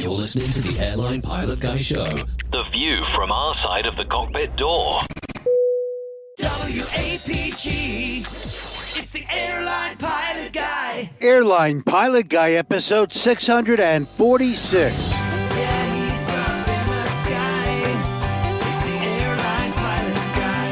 You're listening to the Airline Pilot Guy Show. The view from our side of the cockpit door. WAPG. It's the Airline Pilot Guy. Airline Pilot Guy, episode 646. Yeah, he's up in the sky. It's the Airline Pilot Guy.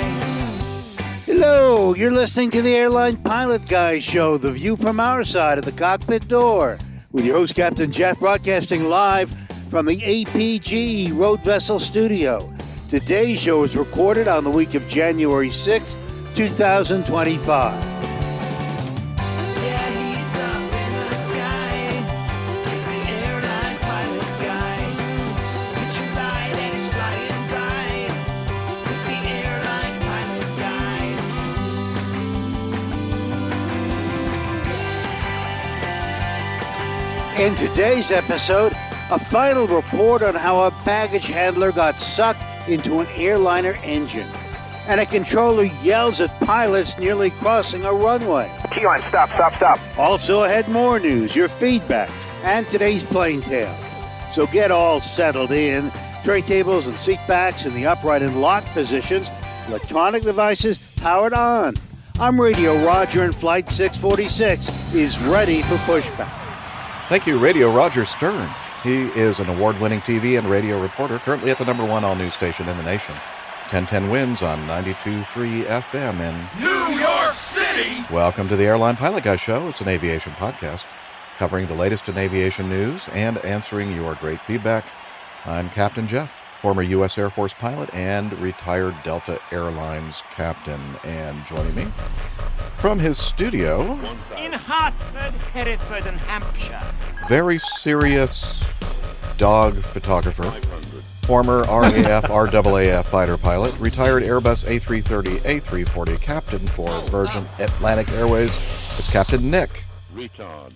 Hello, you're listening to the Airline Pilot Guy Show, the view from our side of the cockpit door, with your host, Captain Jeff, broadcasting live from the APG Road Vessel Studio. Today's show is recorded on the week of January 6th, 2025. Yeah, he's up in the sky. It's the Airline Pilot Guy. Picture light and he's flying by. With the Airline Pilot Guy. In today's episode, a final report on how a baggage handler got sucked into an airliner engine, and a controller yells at pilots nearly crossing a runway. Keyline, stop. Also ahead, more news, your feedback, and today's plane tale. So get all settled in. Tray tables and seat backs in the upright and locked positions. Electronic devices powered on. I'm Radio Roger, and Flight 646 is ready for pushback. Thank you, Radio Roger Stern. He is an award-winning TV and radio reporter, currently at the number one all-news station in the nation. 1010 wins on 92.3 FM in New York City! Welcome to the Airline Pilot Guy Show. It's an aviation podcast covering the latest in aviation news and answering your great feedback. I'm Captain Jeff, former U.S. Air Force pilot and retired Delta Airlines captain. And joining me from his studio in Hartford, Hereford, and Hampshire, very serious dog photographer, former RAF, RAAF fighter pilot, retired Airbus A330, A340 captain for Virgin Atlantic Airways. It's Captain Nick.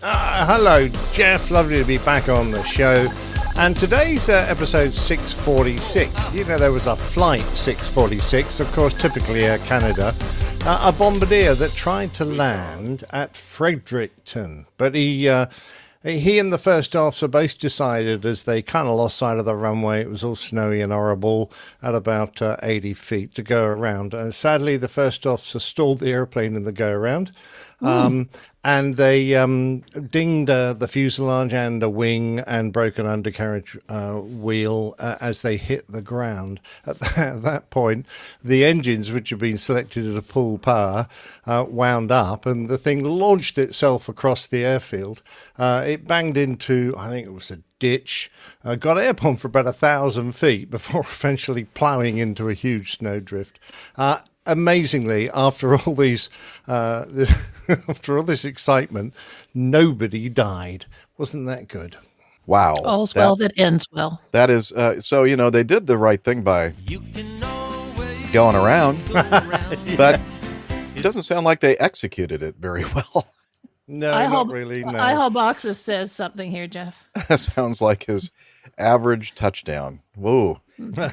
Hello, Jeff. Lovely to be back on the show. And today's episode 646. You know, there was a flight 646, of course, typically Air Canada, a bombardier that tried to land at Fredericton, but he and the first officer both decided, as they kind of lost sight of the runway, it was all snowy and horrible, at about 80 feet to go around. Sadly, the first officer stalled the airplane in the go-around, and they dinged the fuselage and a wing and broke an undercarriage wheel as they hit the ground. At that point, the engines, which had been selected at a full power, wound up, and the thing launched itself across the airfield. It banged into, I think it was a ditch, got airborne for about 1,000 feet before eventually ploughing into a huge snowdrift. Amazingly, after all these, after all this excitement, nobody died. Wasn't that good? Wow. All's well that ends well. That is, so, you know, they did the right thing by going around, but it doesn't sound like they executed it very well. No, not really, no. IHOL Boxes says something here, Jeff. That sounds like his average touchdown. Whoa.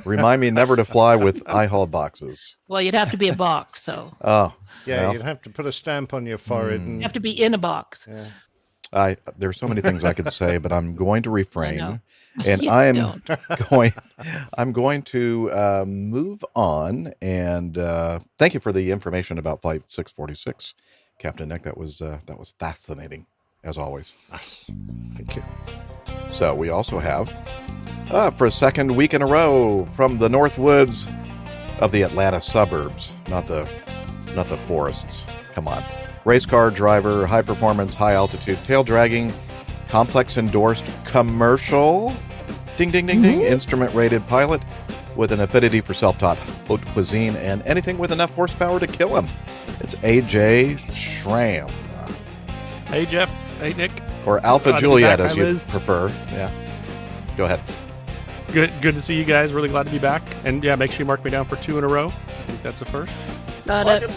Remind me never to fly with IHOL boxes. Well, you'd have to be a box, so. Oh. Yeah, well. You'd have to put a stamp on your forehead. And You have to be in a box. Yeah. There's so many things I could say, but I'm going to refrain. And You I'm going to move on. And thank you for the information about Flight 646, Captain Nick. That was fascinating, as always. Yes. Thank you. So we also have, for a second week in a row, from the North Woods of the Atlanta suburbs, not the forests. Come on. Race car driver, high performance, high altitude, tail dragging, complex endorsed commercial, ding, ding, ding, ding, instrument rated pilot with an affinity for self-taught haute cuisine and anything with enough horsepower to kill him. It's AJ Schramm. Hey, Jeff. Hey, Nick. Or Alpha Juliet, as you Liz. prefer. Yeah. Go ahead. Good to see you guys. Really glad to be back. And yeah, make sure you mark me down for 2 in a row. I think that's a first. Got it.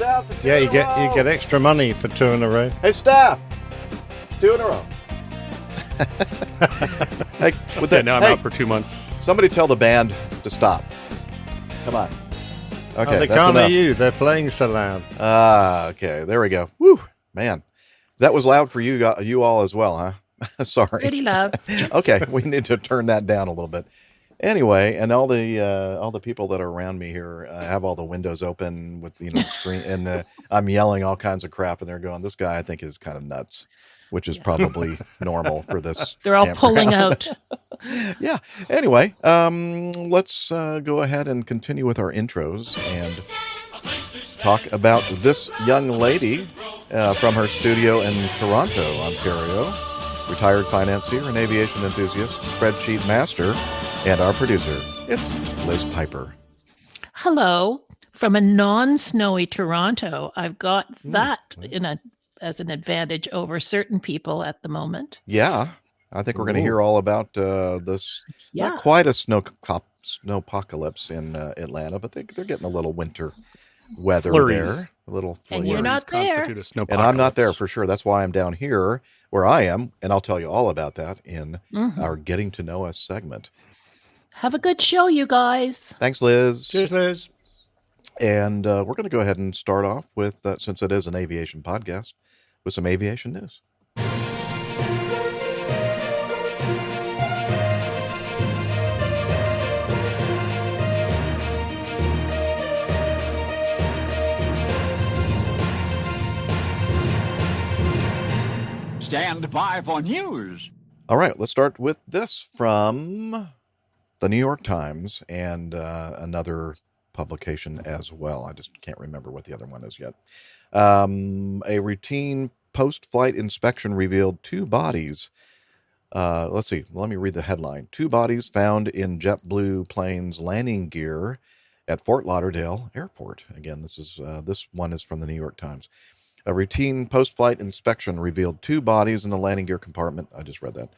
Yeah, you get extra money for 2 in a row. Hey, staff. 2 in a row. Hey, with Yeah, now I'm out for 2 months. Somebody tell the band to stop. Come on. Okay, They that's can't enough. hear you. They're playing so loud. Okay. There we go. Woo, man. That was loud for you all as well, huh? Sorry. Pretty loud. Okay, we need to turn that down a little bit. Anyway, and all the people that are around me here have all the windows open with the screen, and I'm yelling all kinds of crap, and they're going, "This guy, I think, is kind of nuts," which is probably normal for this. They're all campground. pulling out. Yeah. Anyway, let's go ahead and continue with our intros and talk about this young lady from her studio in Toronto, Ontario. Retired financier and aviation enthusiast, spreadsheet master, and our producer. It's Liz Piper. Hello. From a non-snowy Toronto, I've got that as an advantage over certain people at the moment. Yeah, I think we're going to hear all about this. Yeah. Not quite a snowpocalypse in Atlanta, but they're getting a little winter weather Flurries. there. A little flurries. And you're not there. Constitute a And I'm not there snowpocalypse. for sure. That's why I'm down here where I am, and I'll tell you all about that in our Getting to Know Us segment. Have a good show, you guys. Thanks, Liz. Cheers, Liz. And we're going to go ahead and start off with, since it is an aviation podcast, with some aviation news. Stand by for news. All right, let's start with this from the New York Times and another publication as well. I just can't remember what the other one is yet. A routine post-flight inspection revealed 2 bodies. Let's see. Let me read the headline. 2 bodies found in JetBlue plane's landing gear at Fort Lauderdale Airport. Again, this one is from the New York Times. A routine post-flight inspection revealed 2 bodies in the landing gear compartment. I just read that.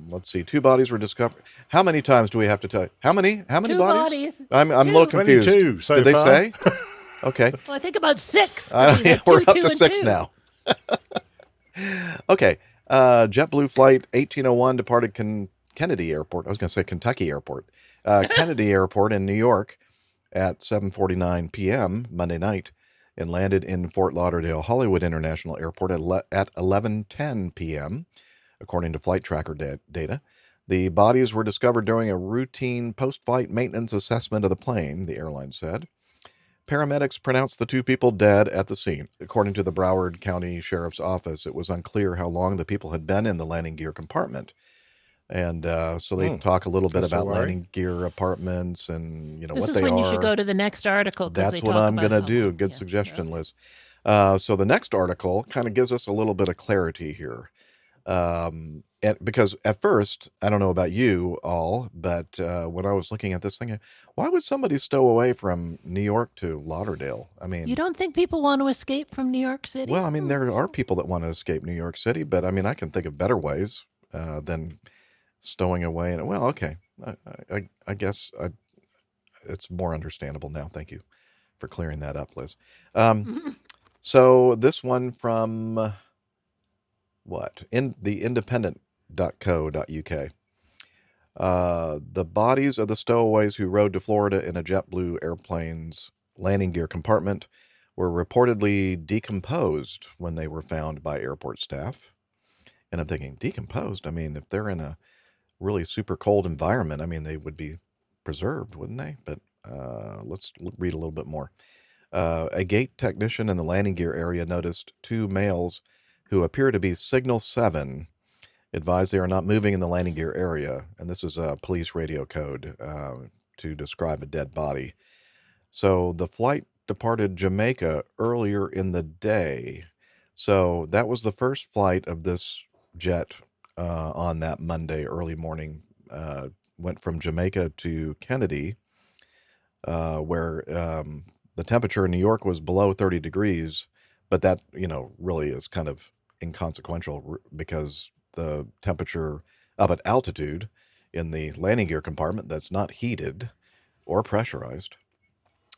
Let's see. 2 bodies were discovered. How many times do we have to tell you? How many 2 bodies? bodies. I'm a little confused. 22 so Did they far. say? Okay. Well, I think about 6. We're up to 6 now. Okay. JetBlue flight 1801 departed Kennedy Airport. I was going to say Kentucky Airport. Kennedy Airport in New York at 7:49 p.m. Monday night and landed in Fort Lauderdale Hollywood International Airport at 11:10 p.m., according to flight tracker data. The bodies were discovered during a routine post-flight maintenance assessment of the plane, the airline said. Paramedics pronounced the 2 people dead at the scene. According to the Broward County Sheriff's Office, it was unclear how long the people had been in the landing gear compartment. And so they talk a little bit That's about a worry. landing gear apartments and, This what is they when are. you should go to the next article. 'cause That's they what talk I'm about going to how do. long- Good yeah, suggestion, yeah. Liz. So the next article kind of gives us a little bit of clarity here. Because at first, I don't know about you all, but when I was looking at this thing, why would somebody stow away from New York to Lauderdale? I mean, You don't think people want to escape from New York City? well, I mean, there are people that want to escape New York City, but I mean, I can think of better ways than stowing away. And well, okay, I guess it's more understandable now. Thank you for clearing that up, Liz. So this one from in the independent.co.uk. The bodies of the stowaways who rode to Florida in a JetBlue airplane's landing gear compartment were reportedly decomposed when they were found by airport staff. And I'm thinking, decomposed? I mean, if they're in a really super cold environment, I mean, they would be preserved, wouldn't they? But let's read a little bit more. A gate technician in the landing gear area noticed 2 males who appear to be Signal 7, advised they are not moving in the landing gear area. And this is a police radio code to describe a dead body. So the flight departed Jamaica earlier in the day. So that was the first flight of this jet on that Monday early morning. Went from Jamaica to Kennedy, where the temperature in New York was below 30 degrees. But that, really is kind of inconsequential because the temperature up at altitude in the landing gear compartment that's not heated or pressurized,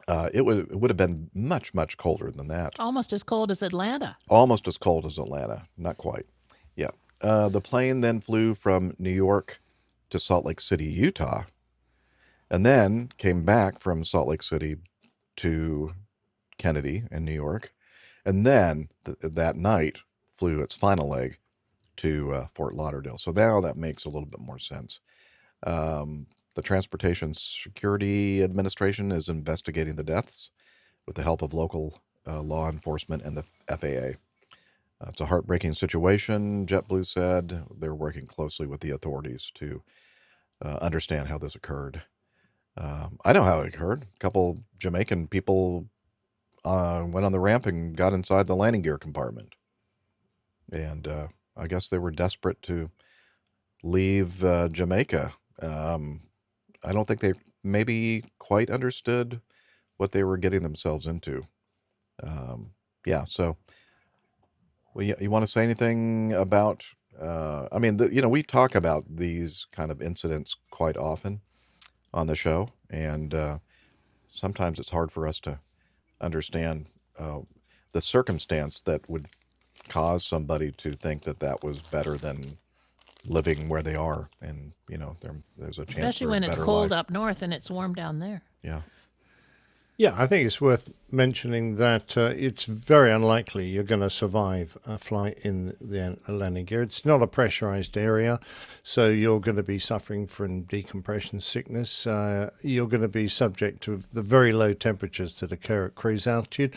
it would have been much, much colder than that. Almost as cold as Atlanta. Almost as cold as Atlanta. Not quite. Yeah. The plane then flew from New York to Salt Lake City, Utah, and then came back from Salt Lake City to Kennedy in New York. And then that night flew its final leg to Fort Lauderdale. So now that makes a little bit more sense. The Transportation Security Administration is investigating the deaths with the help of local law enforcement and the FAA. It's a heartbreaking situation, JetBlue said. They're working closely with the authorities to understand how this occurred. I know how it occurred. A couple Jamaican people went on the ramp and got inside the landing gear compartment. And I guess they were desperate to leave Jamaica. I don't think they maybe quite understood what they were getting themselves into. So... Well, you want to say anything about, we talk about these kind of incidents quite often on the show, and sometimes it's hard for us to understand the circumstance that would cause somebody to think that was better than living where they are, and, there's a chance Especially for a when it's better cold life. up north and it's warm down there. Yeah. Yeah, I think it's worth mentioning that it's very unlikely you're going to survive a flight in the landing gear. It's not a pressurized area, so you're going to be suffering from decompression sickness. You're going to be subject to the very low temperatures that occur at cruise altitude,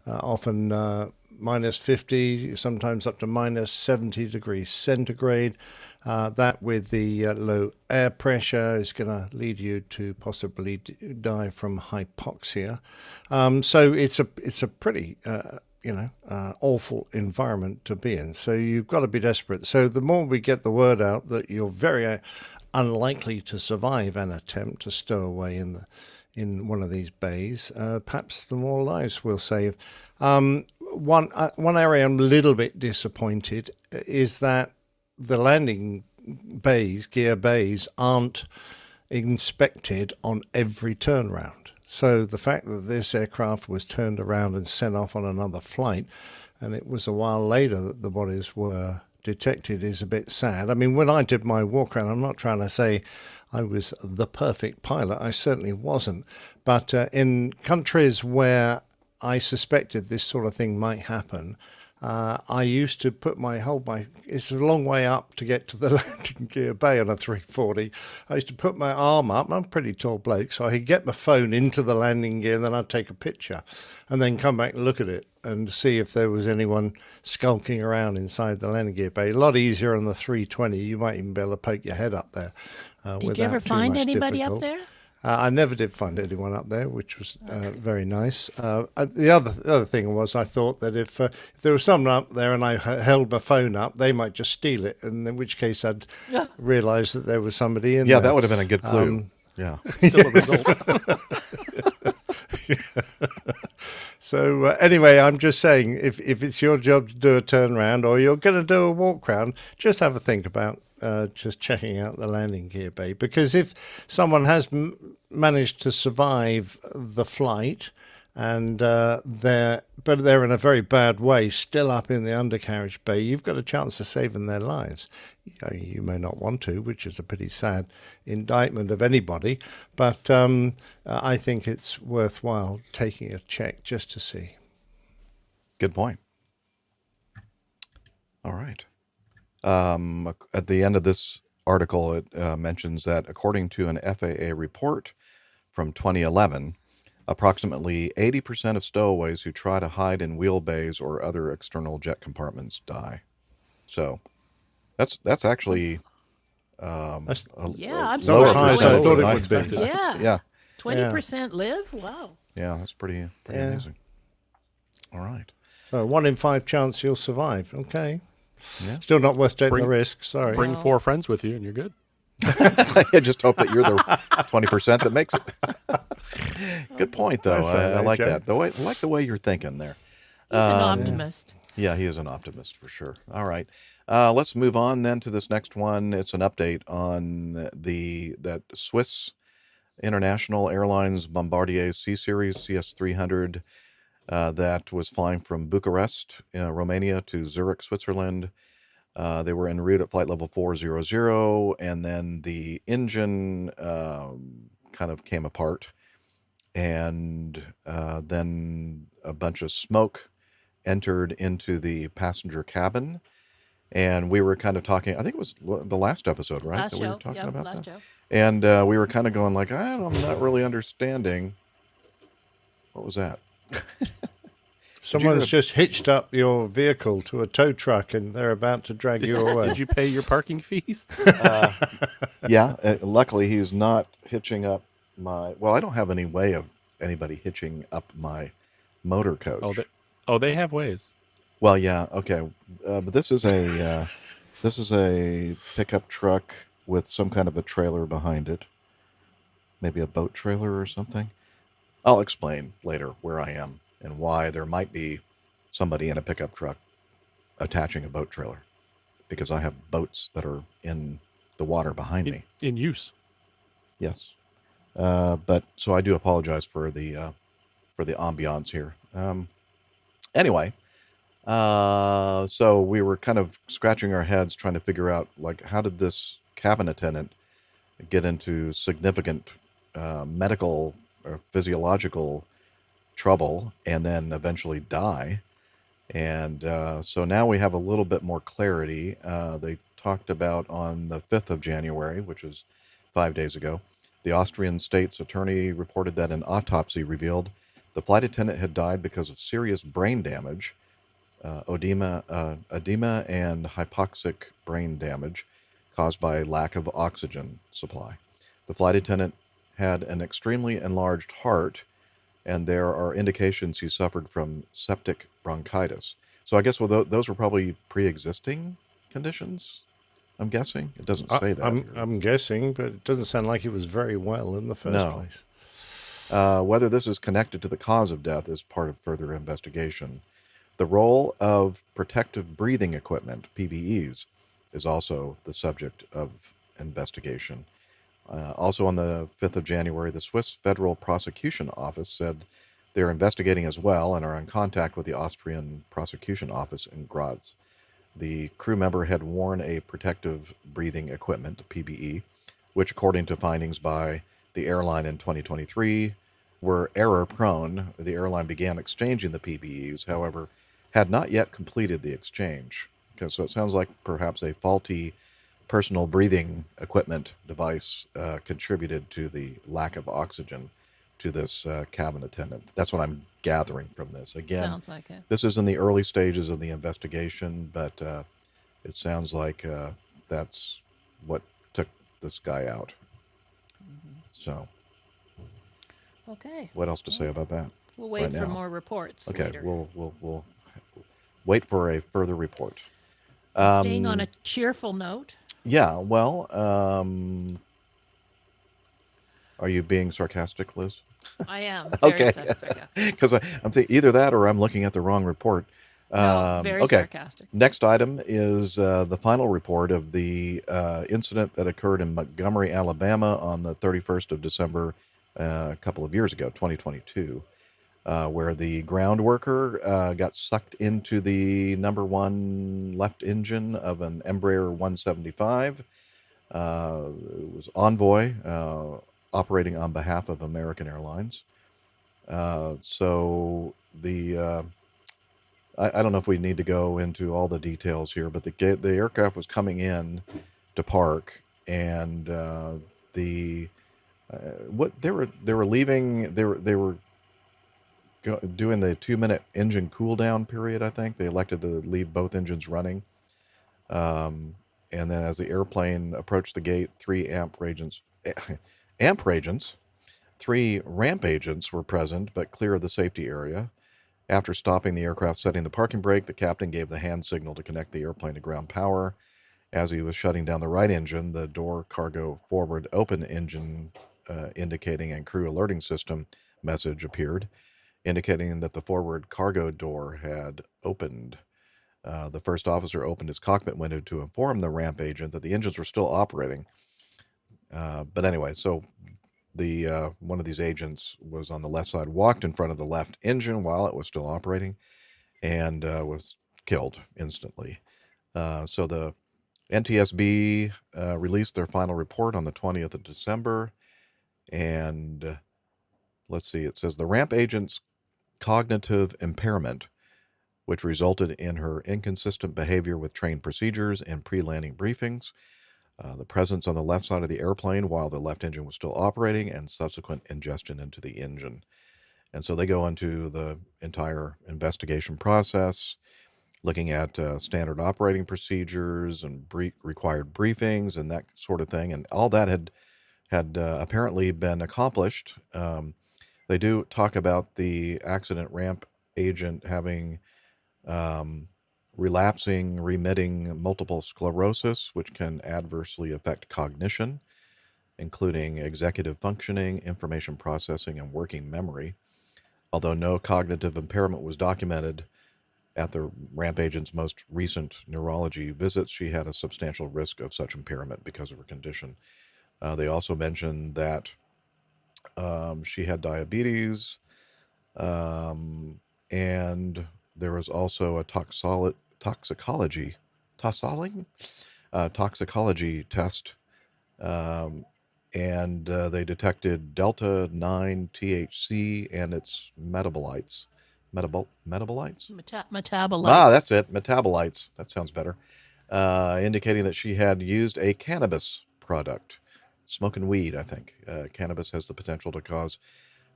often minus 50, sometimes up to minus 70 degrees centigrade. That with the low air pressure is going to lead you to possibly die from hypoxia. So it's a pretty awful environment to be in. So you've got to be desperate. So the more we get the word out that you're very unlikely to survive an attempt to stow away in one of these bays, perhaps the more lives we'll save. One area I'm a little bit disappointed is that the landing bays, gear bays, aren't inspected on every turnaround. So the fact that this aircraft was turned around and sent off on another flight, and it was a while later that the bodies were detected, is a bit sad. I mean, when I did my walk around, I'm not trying to say I was the perfect pilot. I certainly wasn't. But in countries where I suspected this sort of thing might happen, I used to put it's a long way up to get to the landing gear bay on a 340. I used to put my arm up. I'm a pretty tall bloke, so I could get my phone into the landing gear, and then I'd take a picture and then come back and look at it and see if there was anyone skulking around inside the landing gear bay. A lot easier on the 320. You might even be able to poke your head up there. Did you ever find anybody up there? I never did find anyone up there, which was very nice. The other thing was, I thought that if there was someone up there and I held my phone up, they might just steal it, and in which case I'd realise that there was somebody in there. Yeah, that would have been a good clue. Yeah. Still a result. So anyway, I'm just saying, if it's your job to do a turnaround or you're going to do a walk round, just have a think about just checking out the landing gear bay, because if someone has managed to survive the flight and they're in a very bad way, still up in the undercarriage bay, you've got a chance of saving their lives. You may not want to, which is a pretty sad indictment of anybody, but I think it's worthwhile taking a check just to see. Good point. All right. At the end of this article, it mentions that according to an FAA report from 2011, approximately 80% of stowaways who try to hide in wheel bays or other external jet compartments die. So that's actually I'm lower surprised. I thought it than would be. expected. Yeah. 20% live? Wow. Yeah, that's pretty amazing. All right. So 1 in 5 chance you'll survive. Okay. Yeah. Still not worth taking the risk. Sorry. Bring 4 friends with you, and you're good. I just hope that you're the 20% that makes it. Good point, though. I like that. I like the way you're thinking there. He's an optimist. Yeah, he is an optimist for sure. All right. Let's move on then to this next one. It's an update on that Swiss International Airlines Bombardier C-Series CS300 that was flying from Bucharest, Romania to Zurich, Switzerland. They were en route at flight level 400, and then the engine kind of came apart, and then a bunch of smoke entered into the passenger cabin, And we were kind of talking, I think it was the last episode, right? Last that we were show. talking Yep, about last that. show. And we were kind of going like, I'm not really understanding. What was that? Someone's just hitched up your vehicle to a tow truck and they're about to drag you away. Did you pay your parking fees? Yeah. Luckily, he's not hitching up my. Well, I don't have any way of anybody hitching up my motor coach. They have ways. Well, yeah. Okay. But this is a pickup truck with some kind of a trailer behind it. Maybe a boat trailer or something. I'll explain later where I am and why there might be somebody in a pickup truck attaching a boat trailer, because I have boats that are in the water behind me. In use. Yes. But so I do apologize for the ambiance here. Anyway, so we were kind of scratching our heads trying to figure out, like, how did this cabin attendant get into significant medical or physiological trouble and then eventually die. And so now we have a little bit more clarity. They talked about on the 5th of January, which was 5 days ago, the Austrian state's attorney reported that an autopsy revealed the flight attendant had died because of serious brain damage, edema and hypoxic brain damage caused by lack of oxygen supply. The flight attendant had an extremely enlarged heart, and there are indications he suffered from septic bronchitis. So I guess those were probably pre-existing conditions, I'm guessing. It doesn't say that. I'm guessing, but it doesn't sound like he was very well in the first place. Whether this is connected to the cause of death is part of further investigation. The role of protective breathing equipment, PBEs, is also the subject of investigation. Also on the 5th of January, the Swiss Federal Prosecution Office said they're investigating as well and are in contact with the Austrian Prosecution Office in Graz. The crew member had worn a protective breathing equipment, PBE, which, according to findings by the airline in 2023, were error-prone. The airline began exchanging the PBEs, however, had not yet completed the exchange. Okay, so it sounds like perhaps a faulty personal breathing equipment device contributed to the lack of oxygen to this cabin attendant. That's what I'm gathering from this. Again, Sounds like it. this is in the early stages of the investigation, but it sounds like that's what took this guy out. Mm-hmm. So, Okay. what else to say about that? We'll wait right for now? more reports. Okay, later. we'll wait for a further report. Staying on a cheerful note. Yeah, well, are you being sarcastic, Liz? I am. Okay. Very sarcastic. Because I'm thinking either that or I'm looking at the wrong report. No, very okay. sarcastic. Next item is the final report of the incident that occurred in Montgomery, Alabama on the 31st of December a couple of years ago, 2022, where the ground worker got sucked into the number one left engine of an Embraer 175. It was Envoy operating on behalf of American Airlines. So the I don't know if we need to go into all the details here, but the aircraft was coming in to park, and they were leaving. They were doing the 2-minute engine cool down period. I think they elected to leave both engines running. And then as the airplane approached the gate, 3 ramp agents were present, but clear of the safety area. After stopping the aircraft, setting the parking brake, the captain gave the hand signal to connect the airplane to ground power. As he was shutting down the right engine, the door cargo forward open engine indicating and crew alerting system message appeared, indicating that the forward cargo door had opened. The first officer opened his cockpit window to inform the ramp agent that the engines were still operating. But anyway, so the one of these agents was on the left side, walked in front of the left engine while it was still operating, and was killed instantly. So the NTSB released their final report on the 20th of December, and let's see, it says the ramp agent's cognitive impairment which resulted in her inconsistent behavior with trained procedures and pre-landing briefings, the presence on the left side of the airplane while the left engine was still operating, and subsequent ingestion into the engine. And so they go into the entire investigation process, looking at standard operating procedures and required briefings and that sort of thing. And all that had apparently been accomplished. They do talk about the accident ramp agent having relapsing, remitting multiple sclerosis, which can adversely affect cognition, including executive functioning, information processing, and working memory. Although no cognitive impairment was documented at the ramp agent's most recent neurology visits, she had a substantial risk of such impairment because of her condition. They also mentioned that she had diabetes, and there was also a toxicology test, and they detected Delta 9 THC and its metabolites. Metabolites? Metabolites. Ah, that's it. Metabolites. That sounds better. Indicating that she had used a cannabis product. Smoking weed, I think. Cannabis has the potential to cause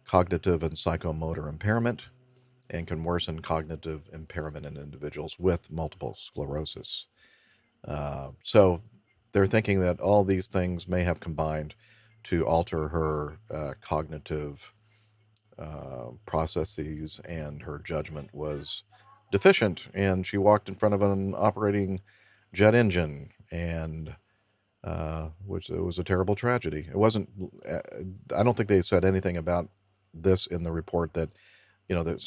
cognitive and psychomotor impairment and can worsen cognitive impairment in individuals with multiple sclerosis. So they're thinking that all these things may have combined to alter her cognitive processes, and her judgment was deficient, and she walked in front of an operating jet engine, and which it was a terrible tragedy. It wasn't, I don't think they said anything about this in the report that, that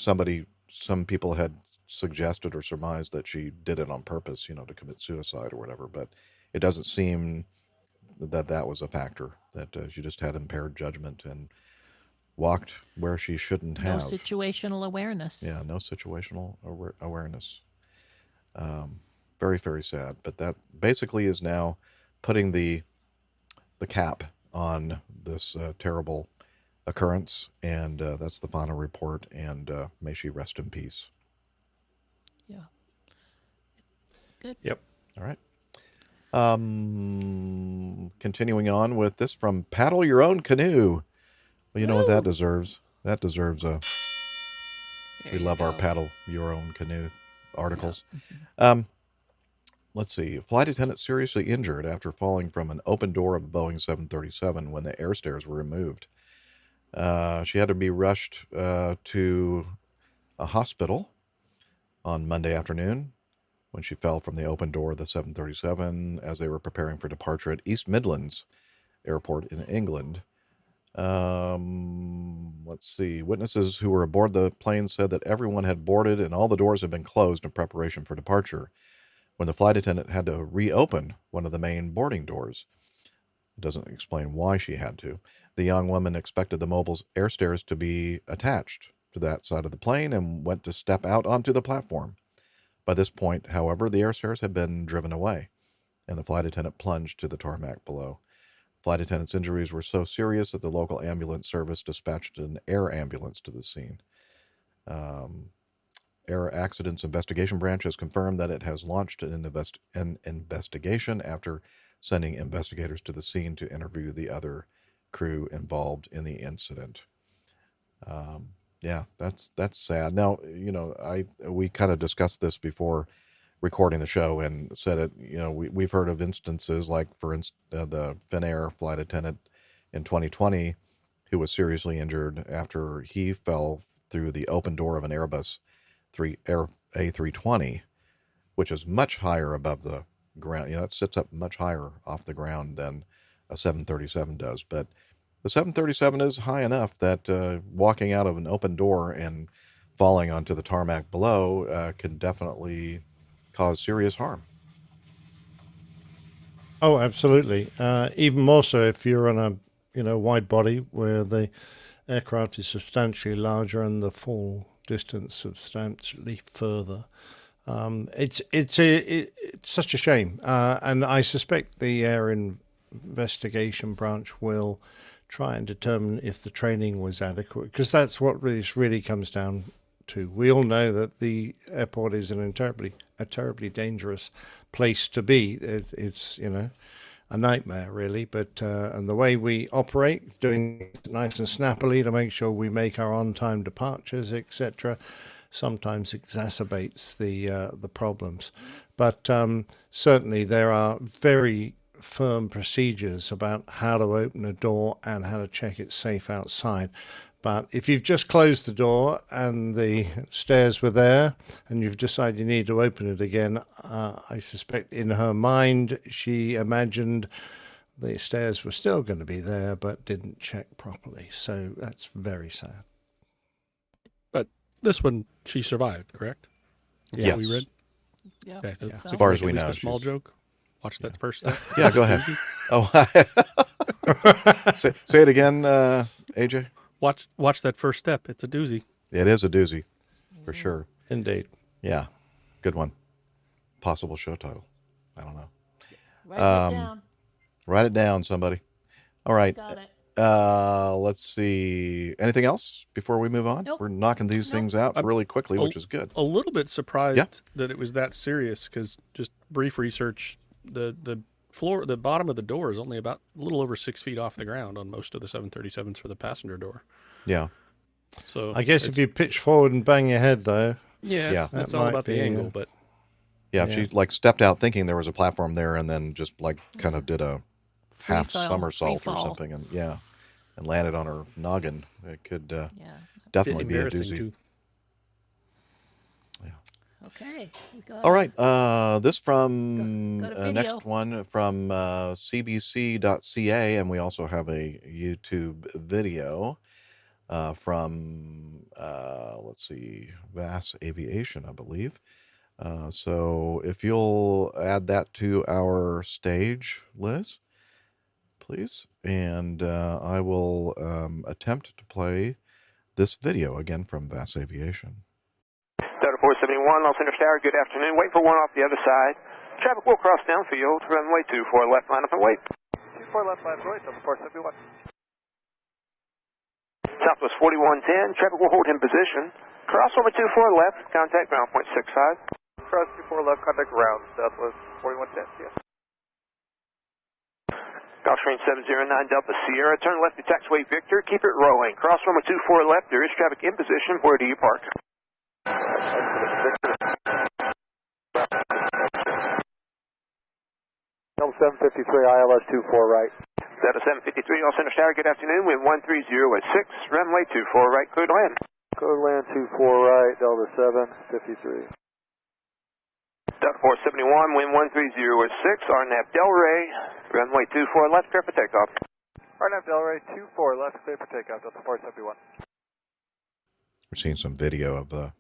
some people had suggested or surmised that she did it on purpose, to commit suicide or whatever, but it doesn't seem that was a factor, that she just had impaired judgment and walked where she shouldn't have. No situational awareness. Yeah, no situational awareness. Very, very sad. But that basically is now putting the cap on this terrible occurrence, and that's the final report, and may she rest in peace. Yeah. Good. Yep. All right. Continuing on with this from Paddle Your Own Canoe. Well, you know what that deserves? That deserves a... We love our Paddle Your Own Canoe articles. Yeah. Let's see. Flight attendant seriously injured after falling from an open door of a Boeing 737 when the air stairs were removed. She had to be rushed to a hospital on Monday afternoon when she fell from the open door of the 737 as they were preparing for departure at East Midlands Airport in England. Let's see. Witnesses who were aboard the plane said that everyone had boarded and all the doors had been closed in preparation for departure when the flight attendant had to reopen one of the main boarding doors. It doesn't explain why she had to. The young woman expected the mobile's air stairs to be attached to that side of the plane and went to step out onto the platform. By this point, however, the air stairs had been driven away, and the flight attendant plunged to the tarmac below. Flight attendant's injuries were so serious that the local ambulance service dispatched an air ambulance to the scene. Air Accidents Investigation Branch has confirmed that it has launched an investigation after sending investigators to the scene to interview the other crew involved in the incident. Yeah, that's sad. Now, we kind of discussed this before recording the show and said it, we've heard of instances like, for instance, the Finnair flight attendant in 2020 who was seriously injured after he fell through the open door of an Airbus A320, which is much higher above the ground. It sits up much higher off the ground than a 737 does. But the 737 is high enough that walking out of an open door and falling onto the tarmac below can definitely cause serious harm. Oh, absolutely. Even more so if you're on a wide body where the aircraft is substantially larger and the fall distance substantially further. It's such a shame, and I suspect the Air Investigation Branch will try and determine if the training was adequate, because that's what this really comes down to. We all know that the airport is a terribly dangerous place to be. It's a nightmare, really. But and the way we operate, doing it nice and snappily to make sure we make our on-time departures, etc., sometimes exacerbates the problems. But certainly there are very firm procedures about how to open a door and how to check it's safe outside. But if you've just closed the door and the stairs were there and you've decided you need to open it again, I suspect in her mind she imagined the stairs were still going to be there but didn't check properly. So that's very sad. But this one, she survived, correct? Yes. What we read? Yeah. Okay, So- so As far as at we least know, a small she's- joke. Watch that first step. Yeah, go ahead. Oh, say it again, AJ. Watch that first step. It's a doozy. It is a doozy, for sure. Indeed. Yeah, good one. Possible show title. I don't know. Write it down. Write it down, somebody. All right. Got it. Let's see. Anything else before we move on? Nope. We're knocking these things out I'm really quickly, which is good. A little bit surprised Yeah. that it was that serious because just brief research, the floor, the bottom of the door is only about a little over 6 feet off the ground on most of the 737s for the passenger door. Yeah. So I guess if you pitch forward and bang your head, though. yeah, Yeah. it's That all might about the be, angle, but Yeah, if Yeah. she like stepped out thinking there was a platform there and then just like kind of did a half fall, somersault free or fall. something and landed on her noggin, it could Yeah. definitely be a embarrassing doozy. too. Okay. We got All it. right, this from Got a video. next one from cbc.ca, and we also have a YouTube video from let's see, VAS Aviation, I believe. So if you'll add that to our stage, Liz, please, and I will attempt to play this video again from VAS Aviation. Delta 471, Los Angeles Tower, good afternoon. Wait for one off the other side. Traffic will cross downfield, runway 24 left, line up and wait. 24 left, line up and wait, Delta 471. Southwest 4110, traffic will hold in position. Cross over 24 left, contact ground point 65. Cross 24 left, contact ground, Southwest 4110, yes. Gulfstream 709 Delta Sierra, turn left to taxiway Victor, keep it rolling. Cross runway 24 left, there is traffic in position, where do you park? Delta 753, ILS 24 right. Delta 753, Los Angeles Tower, good afternoon, wind 130 at 6, runway 24 right, clear to land. Clear to land 24 right, Delta 753. Delta 471, wind 130 at 6, RNAV Delray, runway 24 left, clear for takeoff. RNAV Delray 24 left, clear for takeoff, Delta 471. We're seeing some video of the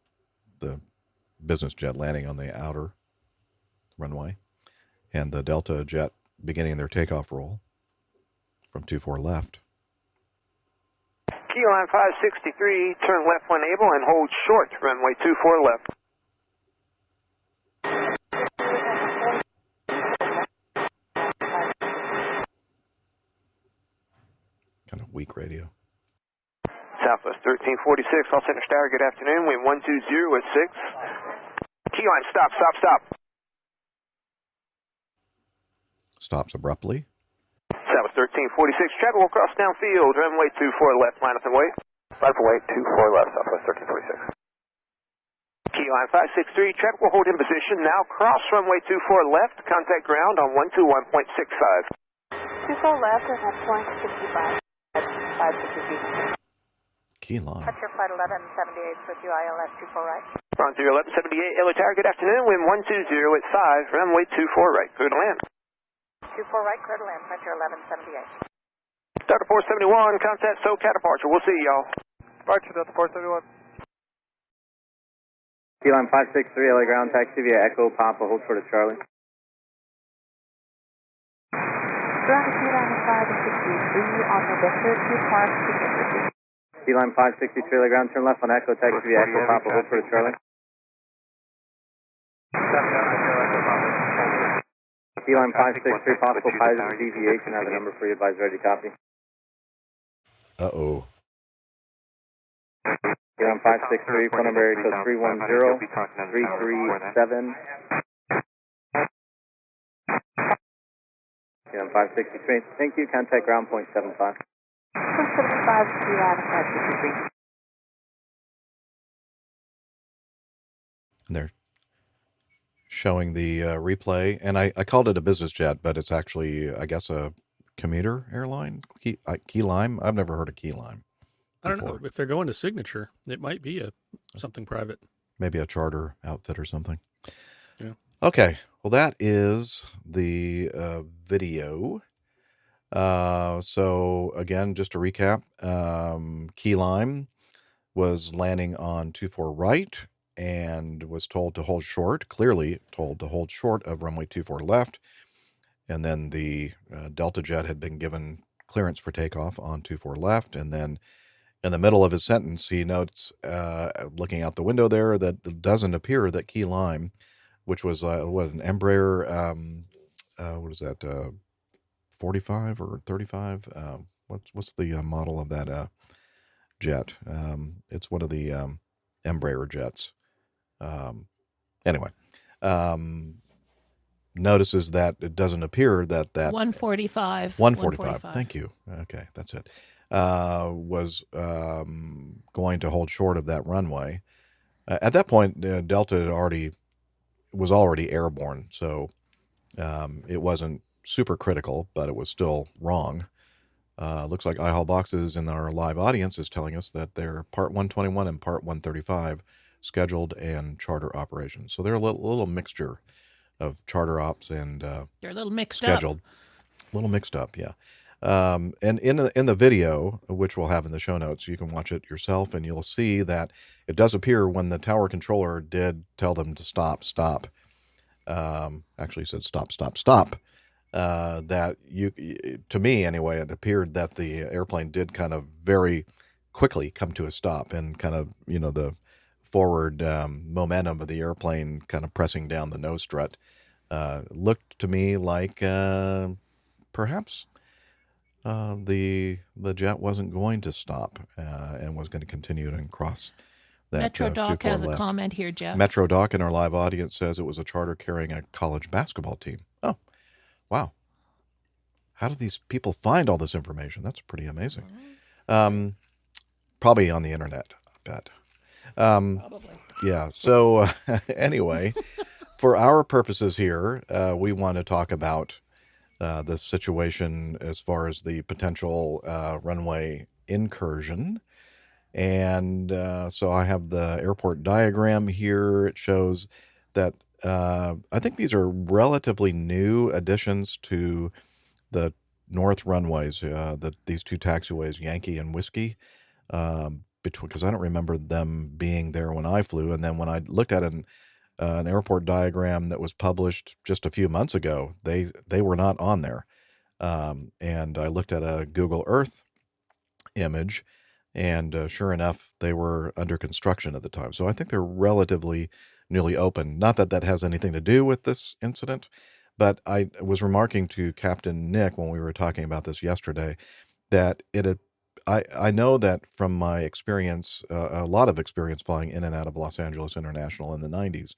business jet landing on the outer runway and the Delta jet beginning their takeoff roll from 24 left. Keyline 563, turn left when able and hold short, runway 24 left. Kind of weak radio. Southwest 1346, Los Angeles Tower, good afternoon, wind 120 at 6. Keyline, stop. Stops abruptly. Southwest 1346, traffic will cross downfield, runway 24 left, line up and wait. Line up and wait, 24 left, Southwest 1346. Keyline 563, traffic will hold in position, now cross runway 24 left, contact ground on 121.65. 24 left and then point 65 at 550 feet. Keyline. That's your flight 1178 with you, ILS 24 right. On 1178, LA Tower, good afternoon, wind 120 at 5, runway 24 right, clear to land. 24 right, clear to land, Frontier 1178. Delta 471, contact SoCal departure, we'll see y'all. Departure, Delta 471. Keyline 563, LA ground taxi via Echo, Papa, hold short of Charlie. Ground Keyline 563 on November 2 Park, Keyline 563, LA ground, turn left on Echo, taxi via Echo, Papa, hold short of Charlie. Keyline 563, possible positive deviation, I have a number for you, advise ready, copy. Uh-oh. Beeline 563, phone number area code 310-337. Beeline 563, thank you, contact ground point 75. 75, Juliet, 563. And they're showing the replay, and I called it a business jet, but it's actually, I guess, a commuter airline. Key Lime. I've never heard of Key Lime. I don't know if they're going to Signature. It might be something private. Maybe a charter outfit or something. Yeah. Okay. Well, that is the video. So again, just to recap, Key Lime was landing on 24 right and was told to hold short, clearly told to hold short of runway 24 left. And then the Delta jet had been given clearance for takeoff on 24 left. And then in the middle of his sentence, he notes, looking out the window there, that it doesn't appear that Key Lime, which was an Embraer, what is that, 45 or 35? What's the model of that jet? It's one of the Embraer jets. Anyway, notices that it doesn't appear that 145. 145. Thank you. Okay, that's it. Was going to hold short of that runway. At that point, Delta was already airborne, so it wasn't super critical, but it was still wrong. Looks like iHall Boxes in our live audience is telling us that they're Part 121 and Part 135 scheduled and charter operations. So they're a little mixture of charter ops and they're a little mixed scheduled. A little mixed up, yeah. And in the video, which we'll have in the show notes, you can watch it yourself, and you'll see that it does appear when the tower controller did tell them to stop. Actually said stop. That to me anyway, it appeared that the airplane did kind of very quickly come to a stop, and kind of, the forward momentum of the airplane kind of pressing down the nose strut looked to me like perhaps the jet wasn't going to stop and was going to continue to cross that. Metro Doc has left. A comment here, Jeff. Metro Doc in our live audience says it was a charter carrying a college basketball team. Oh, wow. How do these people find all this information? That's pretty amazing. Probably on the internet, I bet. Probably. Yeah. So anyway, for our purposes here, we want to talk about the situation as far as the potential runway incursion. And so I have the airport diagram here. It shows that I think these are relatively new additions to the north runways, these two taxiways, Yankee and Whiskey, because I don't remember them being there when I flew. And then when I looked at an airport diagram that was published just a few months ago, they were not on there. And I looked at a Google Earth image, and sure enough, they were under construction at the time. So I think they're relatively newly open. Not that that has anything to do with this incident, but I was remarking to Captain Nick when we were talking about this yesterday that I know that from my experience, a lot of experience flying in and out of Los Angeles International in the 90s,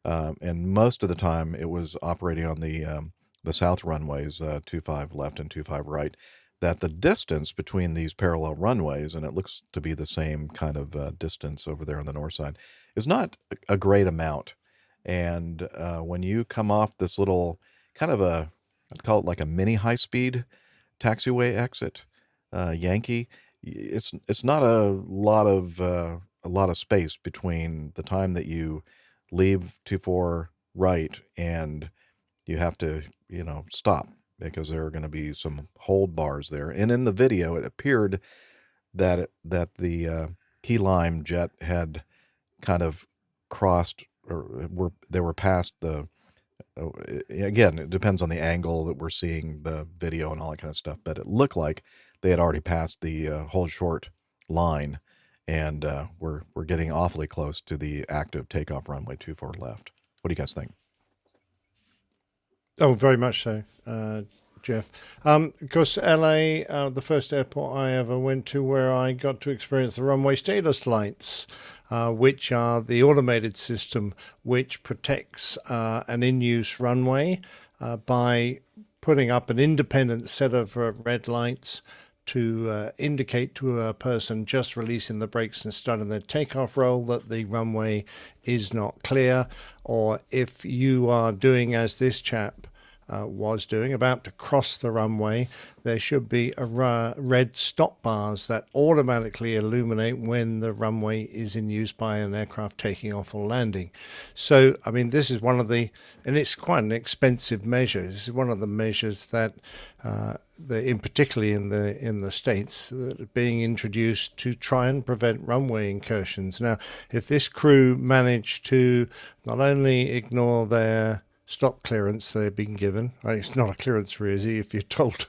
and most of the time it was operating on the south runways, 25 left and 25 right, that the distance between these parallel runways, and it looks to be the same kind of distance over there on the north side, is not a great amount. And when you come off this little kind of I'd call it like a mini high-speed taxiway exit, Yankee, it's not a lot of space between the time that you leave 24 right and you have to stop, because there are going to be some hold bars there. And in the video, it appeared that the Key Lime jet had kind of crossed, or they were past the. Again, it depends on the angle that we're seeing the video and all that kind of stuff, but it looked like they had already passed the hold short line, and we're getting awfully close to the active takeoff runway 24 left. What do you guys think? Oh, very much so. Jeff. Because LA, the first airport I ever went to where I got to experience the runway status lights, which are the automated system which protects an in-use runway by putting up an independent set of red lights to indicate to a person just releasing the brakes and starting their takeoff roll that the runway is not clear, or if you are doing as this chap was doing, about to cross the runway, there should be a red stop bars that automatically illuminate when the runway is in use by an aircraft taking off or landing. So, I mean, this is one of the, and it's quite an expensive measure. This is one of the measures that, particularly in the States, that are being introduced to try and prevent runway incursions. Now, if this crew managed to not only ignore their stop clearance they've been given. It's not a clearance really. If you're told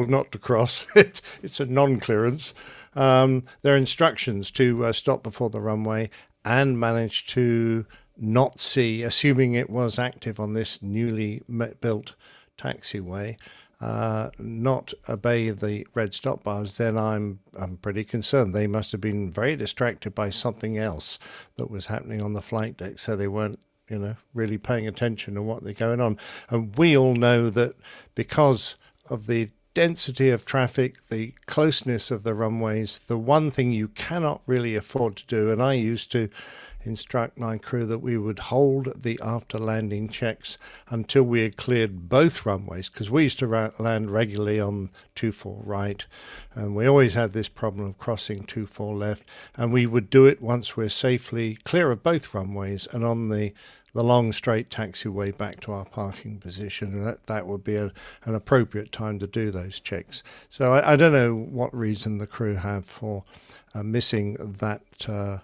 not to cross, it's a non-clearance. Their instructions to stop before the runway, and manage to not see, assuming it was active on this newly built taxiway, not obey the red stop bars, then I'm pretty concerned. They must have been very distracted by something else that was happening on the flight deck, so they weren't really paying attention to what they're going on. And we all know that because of the density of traffic, the closeness of the runways, the one thing you cannot really afford to do, and I used to instruct my crew that we would hold the after landing checks until we had cleared both runways, because we used to land regularly on 24 right, and we always had this problem of crossing 24 left, and we would do it once we're safely clear of both runways and on the long straight taxiway back to our parking position, and that would be an appropriate time to do those checks. So I don't know what reason the crew have for missing that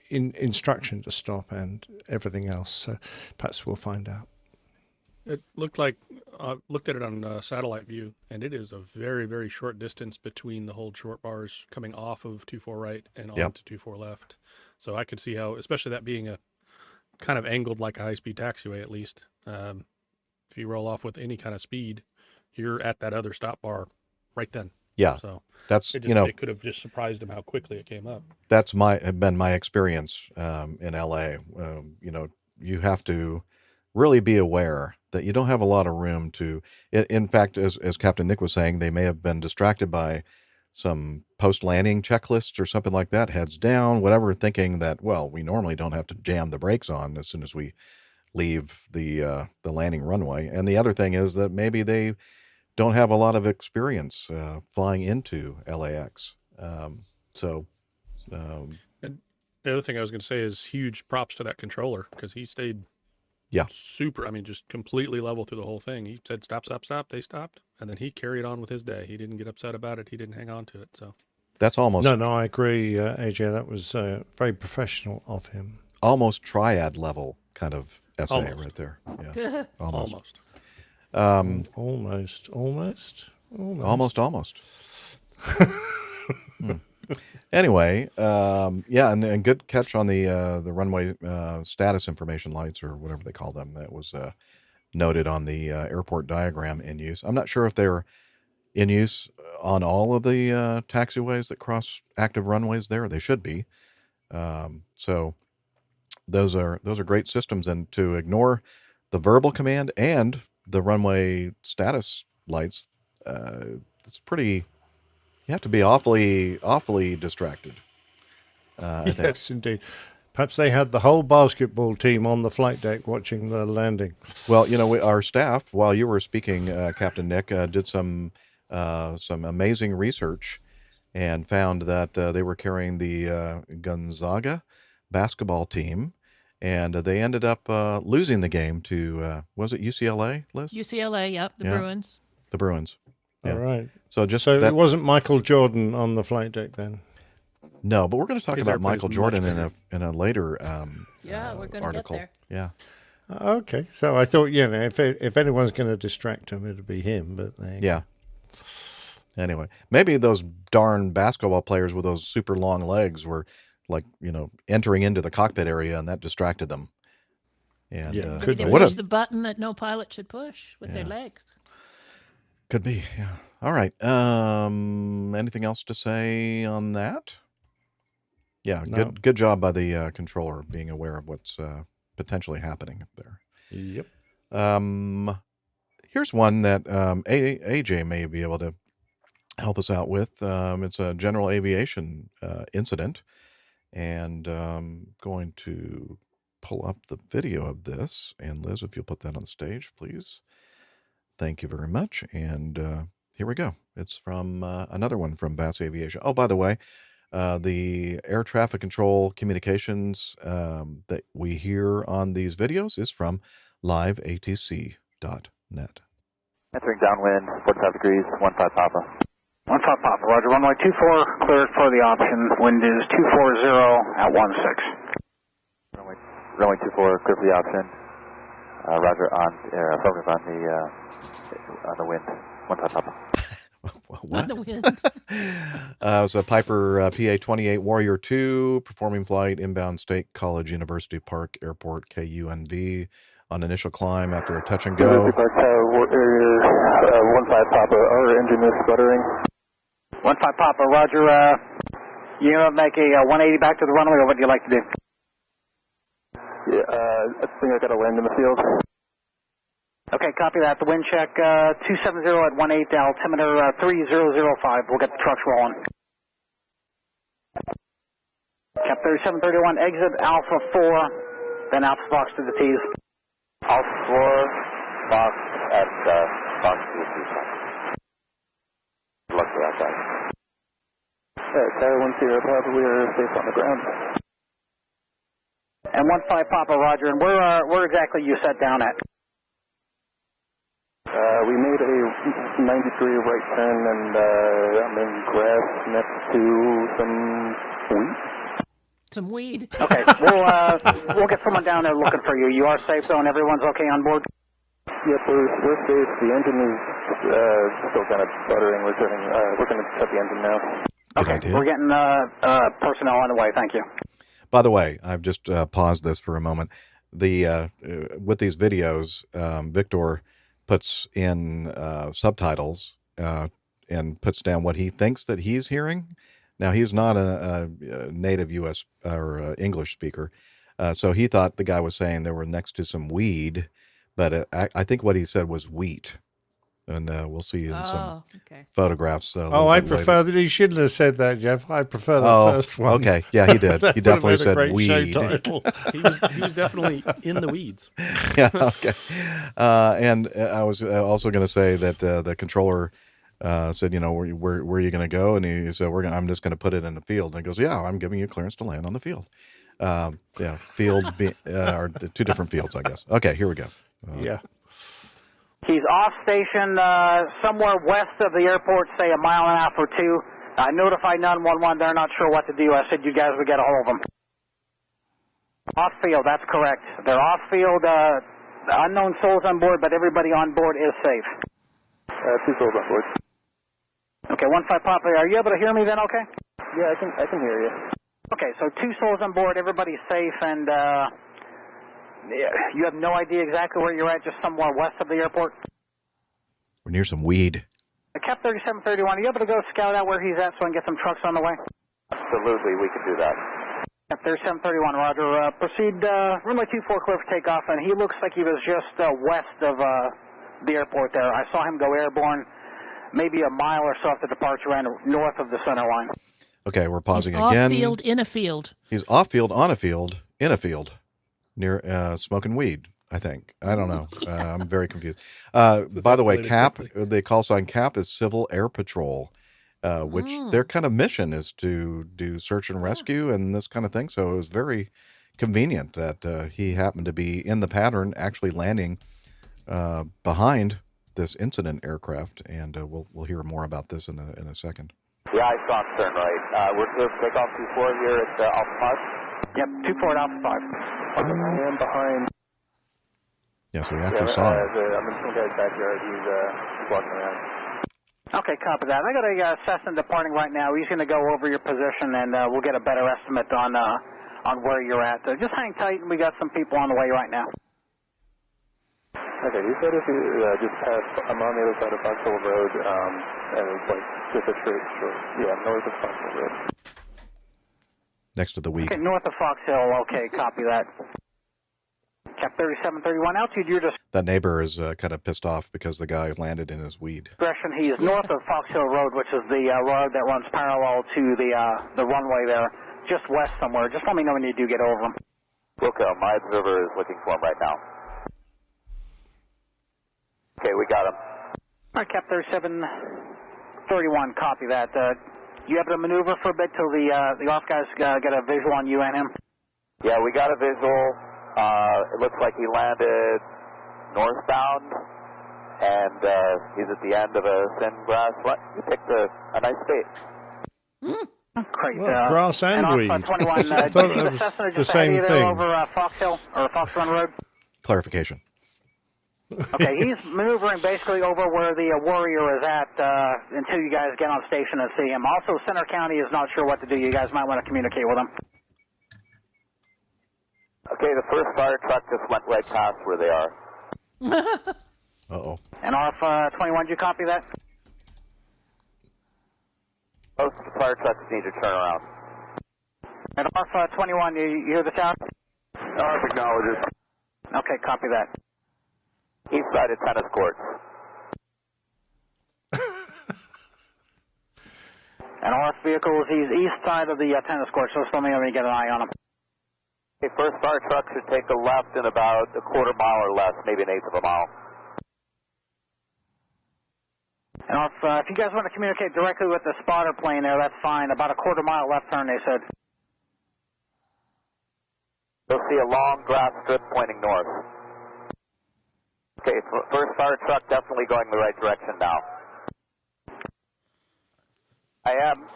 instruction to stop and everything else. So perhaps we'll find out. It looked like looked at it on satellite view, and it is a very, very short distance between the hold short bars coming off of 24 right and on to 24 left. So I could see how, especially that being a kind of angled like a high-speed taxiway, at least. If you roll off with any kind of speed, you're at that other stop bar right then. Yeah, so that's it could have just surprised them how quickly it came up. That's been my experience in LA. You have to really be aware that you don't have a lot of room to. In fact, as Captain Nick was saying, they may have been distracted by some post-landing checklists or something like that, heads down, whatever, thinking that, well, we normally don't have to jam the brakes on as soon as we leave the landing runway. And the other thing is that maybe they don't have a lot of experience flying into LAX. And the other thing I was going to say is huge props to that controller, because he stayed just completely level through the whole thing. He said, stop, stop, stop. They stopped. And then he carried on with his day. He didn't get upset about it. He didn't hang on to it. So that's almost... No, I agree, AJ. That was very professional of him. Almost triad level kind of essay right there. Yeah, almost. Almost. Anyway, and good catch on the runway status information lights, or whatever they call them. That was noted on the airport diagram in use. I'm not sure if they're in use on all of the taxiways that cross active runways there. They should be. So those are great systems, and to ignore the verbal command and the runway status lights, it's pretty. You have to be awfully distracted. Yes, indeed. Perhaps they had the whole basketball team on the flight deck watching the landing. Well, our staff, while you were speaking, Captain Nick, did some amazing research and found that they were carrying the Gonzaga basketball team, and they ended up losing the game to, was it UCLA, Liz? UCLA, yep, the Bruins. The Bruins. Yeah. All right. So it wasn't Michael Jordan on the flight deck then? No, but we're going to talk about Michael Jordan in a later we're going to article. Get there. Yeah. Okay. So I thought, if anyone's going to distract him, it'd be him. But Anyway, maybe those darn basketball players with those super long legs were entering into the cockpit area, and that distracted them. And Maybe they push the button that no pilot should push with their legs. Could be, yeah. All right. Anything else to say on that? Yeah, No. good job by the controller being aware of what's potentially happening up there. Yep. Here's one that AJ may be able to help us out with. It's a general aviation incident, and going to pull up the video of this. And Liz, if you'll put that on stage, please. Thank you very much. And here we go. It's from another one from Bass Aviation. Oh, by the way, the air traffic control communications that we hear on these videos is from liveatc.net. Entering downwind, 45 degrees, 15 Papa. 15 Papa, roger. Runway 24, cleared for the option. Wind is 240 at 16. Runway 24, clear for the option. Roger, focus on the wind, 15 Papa. What? On the wind. It was a Piper PA-28 Warrior 2 performing flight inbound State College University Park Airport KUNV on initial climb after a touch and go. 15 Papa, our engine is sputtering. 15 Papa, roger. You want to make a 180 back to the runway, or what do you like to do? Yeah, I think I got to land in the field. Okay, copy that. The wind check 270 at 18, altimeter 3005. We'll get the trucks rolling. Cap 3731, exit Alpha 4, then Alpha Fox to the T's. Alpha 4, Fox at Fox to the T's. Look for that guy. Tower 10 Papa, we are safe on the ground. And 15 Papa, roger. And where exactly you set down at? We made a 90-degree right turn, and I'm in Graz next to some weed. Some weed. Okay, we'll get someone down there looking for you. You are safe though, and everyone's okay on board? Yep, we're safe. The engine is still kind of sputtering. We're going to shut the engine now. Okay, we're getting personnel on the way. Thank you. By the way, I've just paused this for a moment. The with these videos, Victor puts in subtitles and puts down what he thinks that he's hearing. Now, he's not a native U.S. or English speaker, so he thought the guy was saying they were next to some weed, but I think what he said was wheat. And we'll see in some photographs. I prefer that he shouldn't have said that, Jeff. I prefer the first one. Okay, yeah, he did. He definitely said weed. he was definitely in the weeds. Yeah, okay. And I was also going to say that the controller said, you know, where are you going to go? And he said, I'm just going to put it in the field. And he goes, yeah, I'm giving you clearance to land on the field. Field are two different fields, I guess. Okay, here we go. Yeah. He's off station somewhere west of the airport, say a mile and a half or two. I notified 911. They're not sure what to do. I said you guys would get a hold of them. Off field, that's correct. They're off field. Unknown souls on board, but everybody on board is safe. 2 souls on board. Okay, 15 Papa. Are you able to hear me then? Okay. Yeah, I can hear you. Okay, so 2 souls on board. Everybody's safe, and you have no idea exactly where you're at, just somewhere west of the airport? We're near some weed. Cap 3731, are you able to go scout out where he's at so I can get some trucks on the way? Absolutely, we can do that. Cap 3731, roger. Proceed, runway 24 clear for takeoff, and he looks like he was just west of the airport there. I saw him go airborne maybe a mile or so off the departure end, north of the center line. Okay, we're pausing He's again. Off-field, in a field. He's off-field, on a field, in a field. Near smoking weed, I think. I don't know. I'm very confused. By the way, CAP, the call sign CAP is Civil Air Patrol, which their kind of mission is to do search and rescue and this kind of thing. So it was very convenient that he happened to be in the pattern, actually landing behind this incident aircraft. And we'll hear more about this in a second. Yeah, I saw turn right. We're clear for takeoff 24 here at Alpha 5. Yep, 24 at Alpha 5. I am behind. Yeah, so we actually saw him. I'm in some guy's backyard. He's walking around. Okay, copy that. I got a Cessna departing right now. He's going to go over your position, and we'll get a better estimate on where you're at. Just hang tight, and we got some people on the way right now. Okay, you said if you just passed, I'm on the other side of Fox Hill Road, and it's like just a straight short. Yeah, north of Fox Hill Road. Next to the weed. Okay, north of Fox Hill. Okay, copy that. Cap 3731 altitude, you're just... That neighbor is kind of pissed off because the guy landed in his weed. Discretion, he is north of Fox Hill Road, which is the road that runs parallel to the runway there, just west somewhere. Just let me know when you do get over him. Okay, my observer is looking for him right now. Okay, we got him. All right, Cap 3731, copy that. You have to maneuver for a bit till the off guys get a visual on you and him? Yeah, we got a visual. It looks like he landed northbound, and he's at the end of a thin grass. He picked a nice bait. Great. Well, grass and weed. I thought it was the same thing. Over Fox Hill or Fox Run Road? Clarification. Okay, he's maneuvering basically over where the Warrior is at until you guys get on station and see him. Also, Center County is not sure what to do. You guys might want to communicate with him. Okay, the first fire truck just went right past where they are. Uh-oh. And RF-21, did you copy that? Most of the fire trucks need to turn around. And RF-21, you hear the sound? RF acknowledges. Okay, copy that. East side of tennis courts. And RF vehicles, he's east side of the tennis court, so let me get an eye on him. Okay, first fire truck should take a left in about a quarter mile or less, maybe an eighth of a mile. And if you guys want to communicate directly with the spotter plane there, that's fine. About a quarter mile left turn, they said. You'll see a long grass strip pointing north. Okay, first fire truck definitely going the right direction now. I am.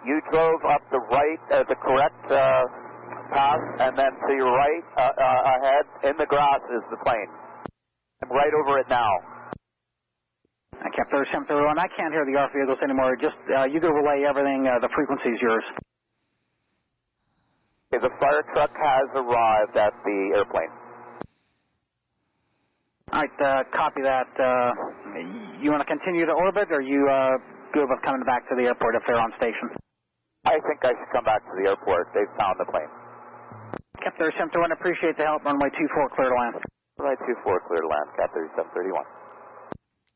You drove up the right, the correct path, and then to your right, ahead, in the grass is the plane. I'm right over it now. I kept 3731. I can't hear the RF vehicles anymore. Just, you can relay everything, the frequency's yours. Okay, the fire truck has arrived at the airplane. All right, copy that. You want to continue to orbit, or you good with coming back to the airport if they're on station? I think I should come back to the airport. They've found the plane. Cap 3731, appreciate the help. Runway 24, clear to land. Runway 24, clear to land. Cap 3731.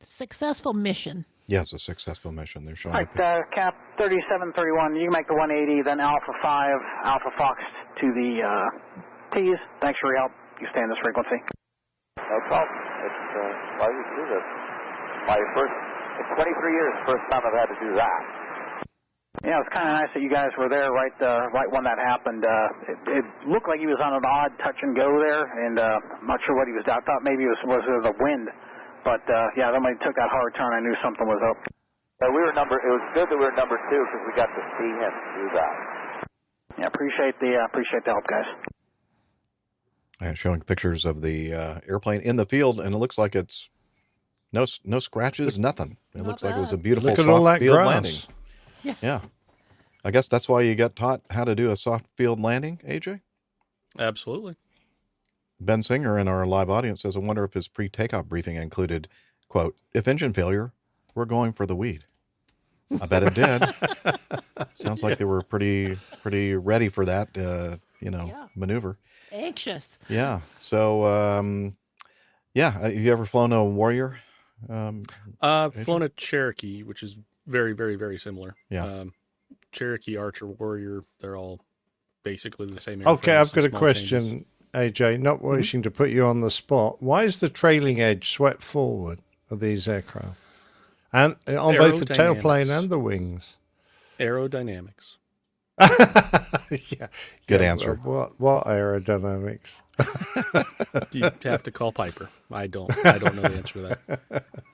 Successful mission. Yes, a successful mission. They're showing. All right, Cap 3731, you can make the 180, then Alpha 5, Alpha Fox to the T's. Thanks for your help. You stay in this frequency. No problem. It's why you do this. In 23 years, first time I've had to do that. Yeah, it was kind of nice that you guys were there right when that happened. It looked like he was on an odd touch and go there, and I'm not sure what he was. I thought maybe it was the wind, but yeah, then when he took that hard turn, I knew something was up. It was good that we were number 2 because we got to see him do that. Yeah, appreciate the help, guys. Showing pictures of the airplane in the field, and it looks like it's no scratches, nothing. It looks like it was a beautiful soft field landing. Yeah. I guess that's why you got taught how to do a soft field landing, AJ? Absolutely. Ben Singer in our live audience says, I wonder if his pre-takeoff briefing included, quote, if engine failure, we're going for the weed. I bet it did. Sounds like they were pretty ready for that, maneuver. Anxious. Yeah. So, have you ever flown a Warrior? Flown a Cherokee, which is very, very, very similar. Yeah. Cherokee, Archer, Warrior, they're all basically the same. Okay, I've got a question, AJ, not wishing to put you on the spot. Why is the trailing edge swept forward of these aircraft? And on both the tailplane and the wings? Aerodynamics. Yeah. Good answer. What aerodynamics? You have to call Piper. I don't know the answer to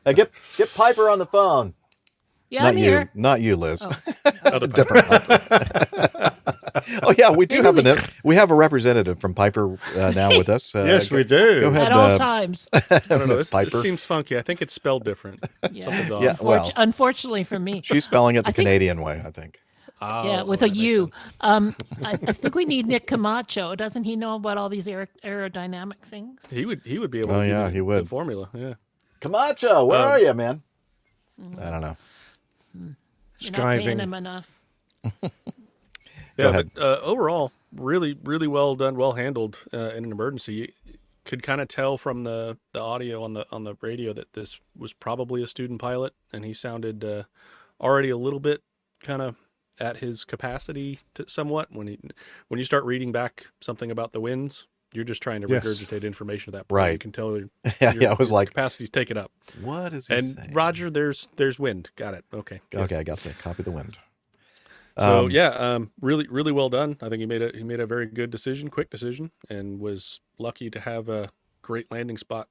that. Get Piper on the phone. Yeah, not I'm you, here. Not you, Liz. Oh. Different Piper. Oh yeah, we do have a representative from Piper now with us. Yes, we do. Go ahead, at all times. I don't know. This Piper. seems funky. I think it's spelled different. Yeah. Something's off. Yeah, well, unfortunately for me, she's spelling it the Canadian way, I think. Yeah, with a U. I think we need Nick Camacho. Doesn't he know about all these aerodynamic things? He would be able to Oh, give yeah, you he would. the formula. Yeah. Camacho, where are you, man? I don't know. You're not paying him enough. Go ahead. But overall, really, really well done, well handled in an emergency. You could kind of tell from the audio on the radio that this was probably a student pilot, and he sounded already a little bit kind of at his capacity somewhat. When you start reading back something about the winds, you're just trying to regurgitate information at that point. Right. You can tell I was like, capacity's taken up. What is he saying? Roger, there's wind. Got it. Okay. Okay, I got the copy the wind. So really, really well done. I think he made a very good decision, quick decision, and was lucky to have a great landing spot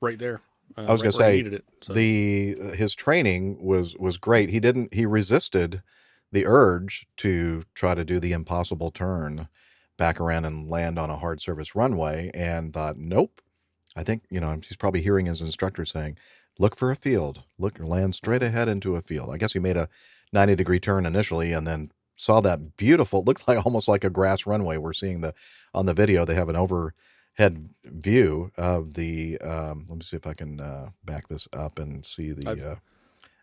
right there. I was going to say, needed it, so. His training was great. He resisted the urge to try to do the impossible turn back around and land on a hard surface runway, and thought, nope. I think, he's probably hearing his instructor saying, look for a field, land straight ahead into a field. I guess he made a 90-degree turn initially, and then saw that beautiful, looks like almost like a grass runway. We're seeing on the video, they have an overhead view of the, let me see if I can back this up and see the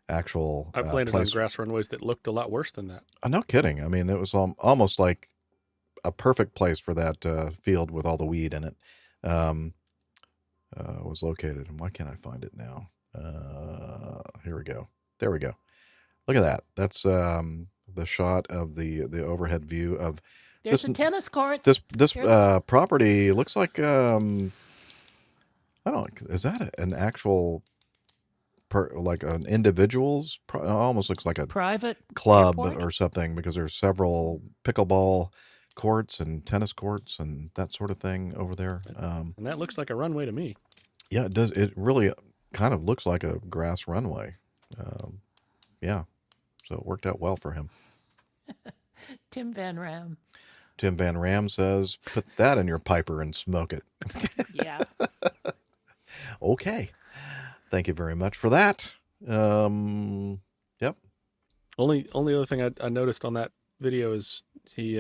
actual I've landed place. on grass runways that looked a lot worse than that. No kidding. I mean, it was almost like a perfect place for that field with all the weed in it. Was located. And why can't I find it now? Here we go. There we go. Look at that. That's the shot of the overhead view of. There's a tennis court. This property looks like I don't. Is that an actual? Like an individual's? Almost looks like a private club airport? Or something, because there's several pickleball courts and tennis courts and that sort of thing over there. And that looks like a runway to me. Yeah, it does. It really kind of looks like a grass runway. Yeah. So it worked out well for him. Tim Van Ram. Tim Van Ram says, put that in your piper and smoke it. Yeah. Okay. Thank you very much for that. Yep. Only other thing I noticed on that video is he,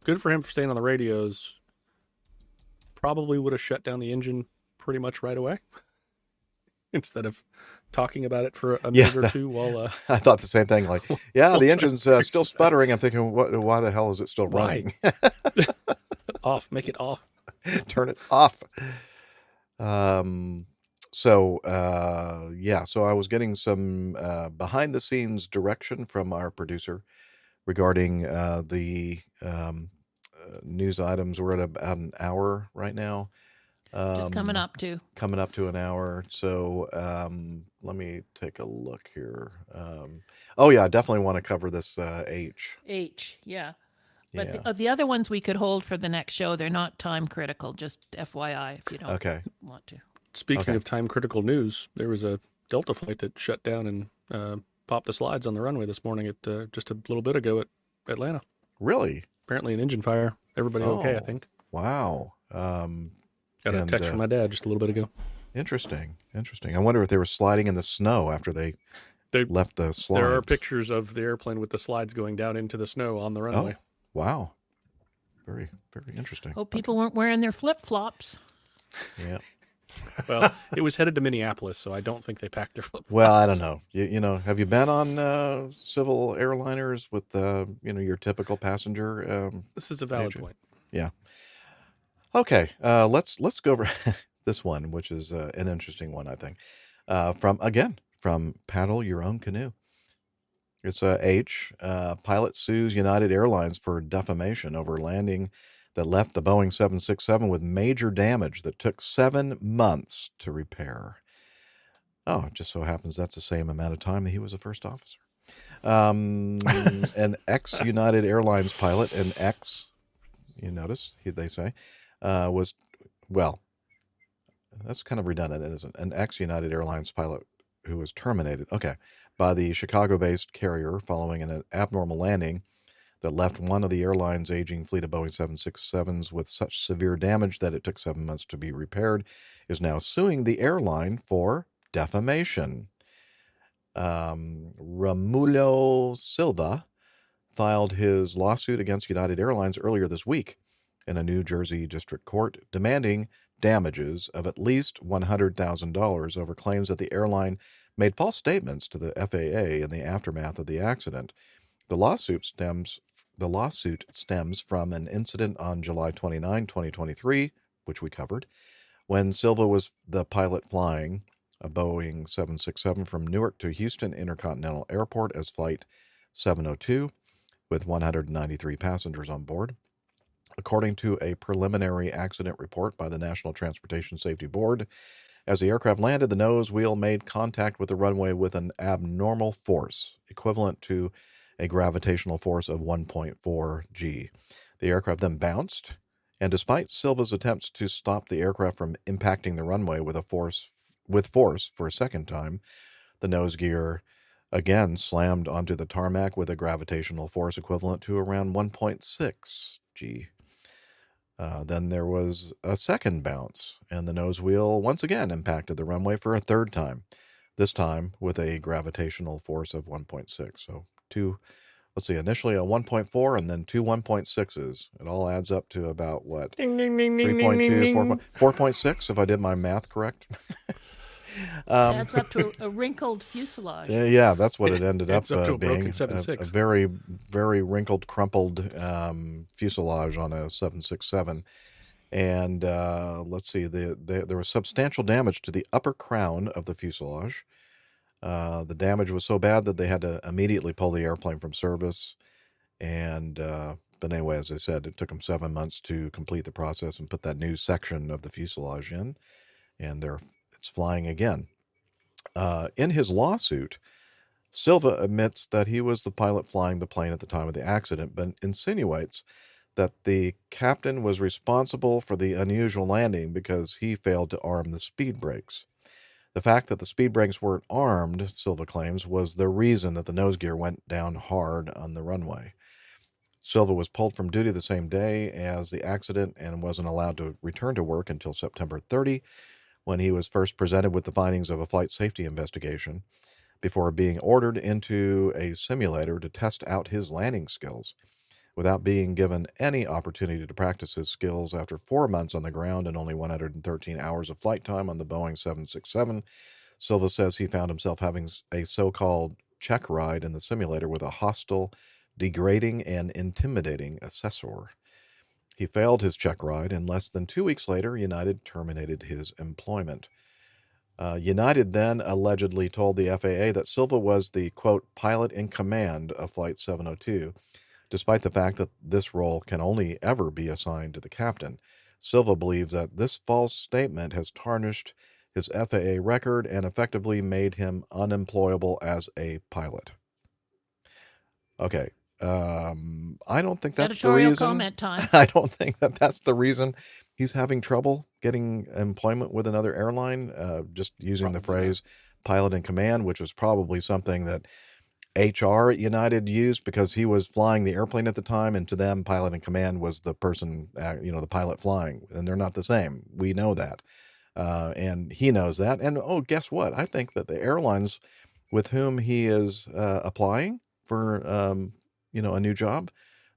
good for him for staying on the radios, probably would have shut down the engine pretty much right away instead of talking about it for a minute or two while I thought the same thing, like the engine's still sputtering. I'm thinking, why the hell is it still running? Off, make it off. Turn it off. So I was getting some behind the scenes direction from our producer regarding the news items. We're at about an hour right now. Just coming up to an hour. So let me take a look here. I definitely want to cover this H. Yeah. But the other ones we could hold for the next show. They're not time critical, just FYI if you don't want to. Speaking of time critical news, there was a Delta flight that shut down and popped the slides on the runway this morning at just a little bit ago at Atlanta. Really? Apparently an engine fire. Everybody okay, I think. Wow. Got a text from my dad just a little bit ago. Interesting. I wonder if they were sliding in the snow after they left the slides. There are pictures of the airplane with the slides going down into the snow on the runway. Oh, wow. Very, very interesting. Hope people weren't wearing their flip-flops. Yeah. Well, it was headed to Minneapolis, so I don't think they packed their flip-flops. Well, I don't know. You know, have you been on civil airliners with your typical passenger? This is a valid point. Yeah. Okay. Let's go over this one, which is an interesting one, I think. From Paddle Your Own Canoe. It's H. Pilot sues United Airlines for defamation over landing that left the Boeing 767 with major damage that took 7 months to repair. Oh, it just so happens that's the same amount of time that he was a first officer. An ex-United Airlines pilot, you notice, they say, that's kind of redundant, isn't it? An ex-United Airlines pilot who was terminated, by the Chicago-based carrier following an abnormal landing that left one of the airline's aging fleet of Boeing 767s with such severe damage that it took 7 months to be repaired, is now suing the airline for defamation. Romulo Silva filed his lawsuit against United Airlines earlier this week in a New Jersey district court, demanding damages of at least $100,000 over claims that the airline made false statements to the FAA in the aftermath of the accident. The lawsuit stems from an incident on July 29, 2023, which we covered, when Silva was the pilot flying a Boeing 767 from Newark to Houston Intercontinental Airport as Flight 702 with 193 passengers on board. According to a preliminary accident report by the National Transportation Safety Board, as the aircraft landed, the nose wheel made contact with the runway with an abnormal force, equivalent to a gravitational force of 1.4 G. The aircraft then bounced, and despite Silva's attempts to stop the aircraft from impacting the runway with force for a second time, the nose gear again slammed onto the tarmac with a gravitational force equivalent to around 1.6 G. Then there was a second bounce, and the nose wheel once again impacted the runway for a third time, this time with a gravitational force of 1.6. So initially a 1.4 and then two 1.6s. It all adds up to about what? Ding, ding, ding, 3.2, 4.6, if I did my math correct. Adds up to a wrinkled fuselage. Yeah, that's what it ended up to a being. broken 7.6. A very, very wrinkled, crumpled fuselage on a 767. And let's see, there was substantial damage to the upper crown of the fuselage. The damage was so bad that they had to immediately pull the airplane from service. And but anyway, as I said, it took them 7 months to complete the process and put that new section of the fuselage in. And it's flying again. In his lawsuit, Silva admits that he was the pilot flying the plane at the time of the accident, but insinuates that the captain was responsible for the unusual landing because he failed to arm the speed brakes. The fact that the speed brakes weren't armed, Silva claims, was the reason that the nose gear went down hard on the runway. Silva was pulled from duty the same day as the accident and wasn't allowed to return to work until September 30, when he was first presented with the findings of a flight safety investigation, before being ordered into a simulator to test out his landing skills. Without being given any opportunity to practice his skills after 4 months on the ground and only 113 hours of flight time on the Boeing 767, Silva says he found himself having a so-called check ride in the simulator with a hostile, degrading, and intimidating assessor. He failed his check ride, and less than 2 weeks later, United terminated his employment. United then allegedly told the FAA that Silva was the, quote, pilot in command of Flight 702, despite the fact that this role can only ever be assigned to the captain. Silva believes that this false statement has tarnished his FAA record and effectively made him unemployable as a pilot. Okay. I don't think that's the reason. Comment time. I don't think that's the reason he's having trouble getting employment with another airline. Just using the phrase pilot in command, which was probably something that HR at United used because he was flying the airplane at the time, and to them, pilot in command was the person, the pilot flying, and they're not the same. We know that, and he knows that. And guess what? I think that the airlines with whom he is applying for a new job,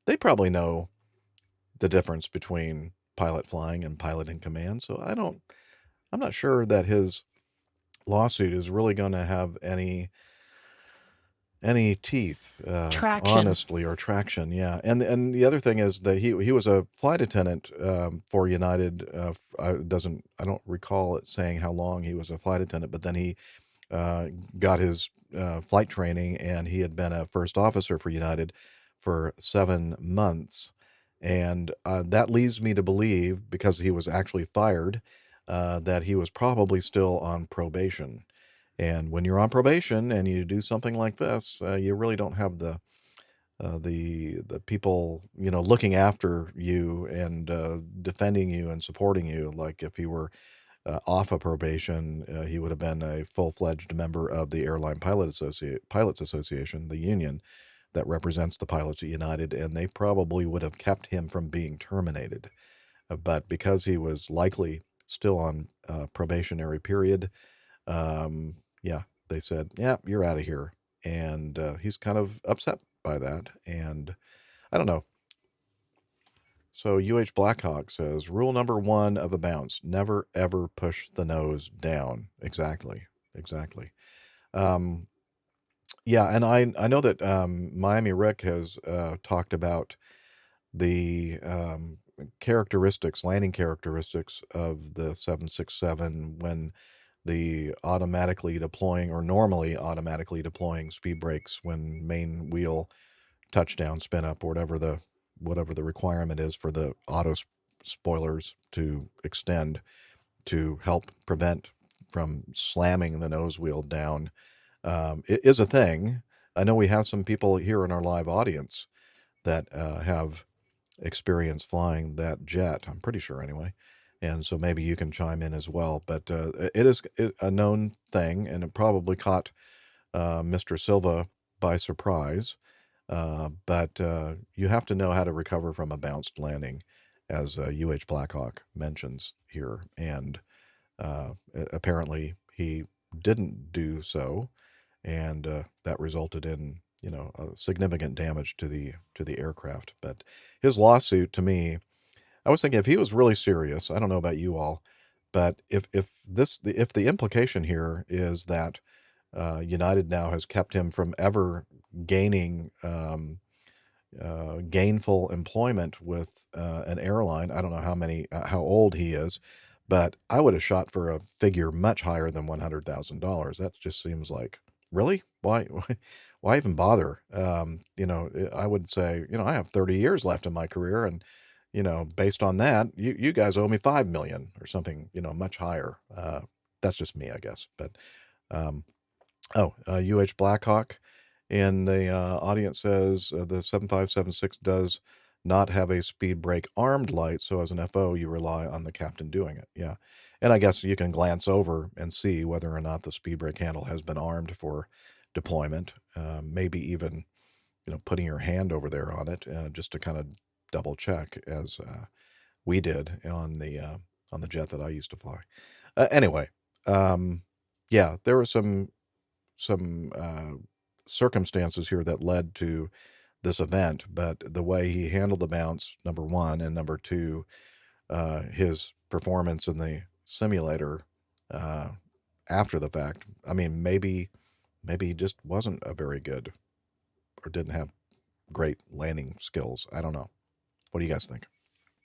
they probably know the difference between pilot flying and pilot in command. So I'm not sure that his lawsuit is really going to have any teeth, traction. Honestly, or traction. Yeah. And the other thing is that he was a flight attendant for United. I don't recall it saying how long he was a flight attendant, but then he got his flight training, and he had been a first officer for United for 7 months. And that leads me to believe, because he was actually fired, that he was probably still on probation. And when you're on probation and you do something like this, you really don't have the people, looking after you and defending you and supporting you. Like if he were off of probation, he would have been a full-fledged member of the Airline Pilots Association, the union that represents the pilots at United, and they probably would have kept him from being terminated. But because he was likely still on probationary period, they said, yeah, you're out of here. And he's kind of upset by that. And I don't know. So Blackhawk says, rule number 1 of a bounce, never, ever push the nose down. Exactly. Yeah, and I know that Miami Rick has talked about the landing characteristics of the 767 when the automatically deploying or normally automatically deploying speed brakes when main wheel touchdown spin up or whatever the requirement is for the auto spoilers to extend to help prevent from slamming the nose wheel down. It is a thing. I know we have some people here in our live audience that have experience flying that jet. I'm pretty sure anyway. And so maybe you can chime in as well. But it is a known thing, and it probably caught Mr. Silva by surprise. But you have to know how to recover from a bounced landing, as Blackhawk mentions here. And apparently he didn't do so, and that resulted in significant damage to the aircraft. But his lawsuit, to me, I was thinking if he was really serious, I don't know about you all, but if the implication here is that United now has kept him from ever gaining gainful employment with an airline. I don't know how old he is, but I would have shot for a figure much higher than $100,000. That just seems like, really? Why even bother? I would say, I have 30 years left in my career, and based on that, you guys owe me $5 million or something, much higher. That's just me, I guess. But Blackhawk in the audience says the 7576 does not have a speed brake armed light, so as an FO, you rely on the captain doing it. Yeah, and I guess you can glance over and see whether or not the speed brake handle has been armed for deployment. Maybe even, putting your hand over there on it just to kind of double check, as we did on the jet that I used to fly. Anyway, yeah, there were some circumstances here that led to this event, but the way he handled the bounce, number 1, and number 2, his performance in the simulator after the fact. I mean, maybe he just wasn't a very good, or didn't have great landing skills. I don't know. What do you guys think?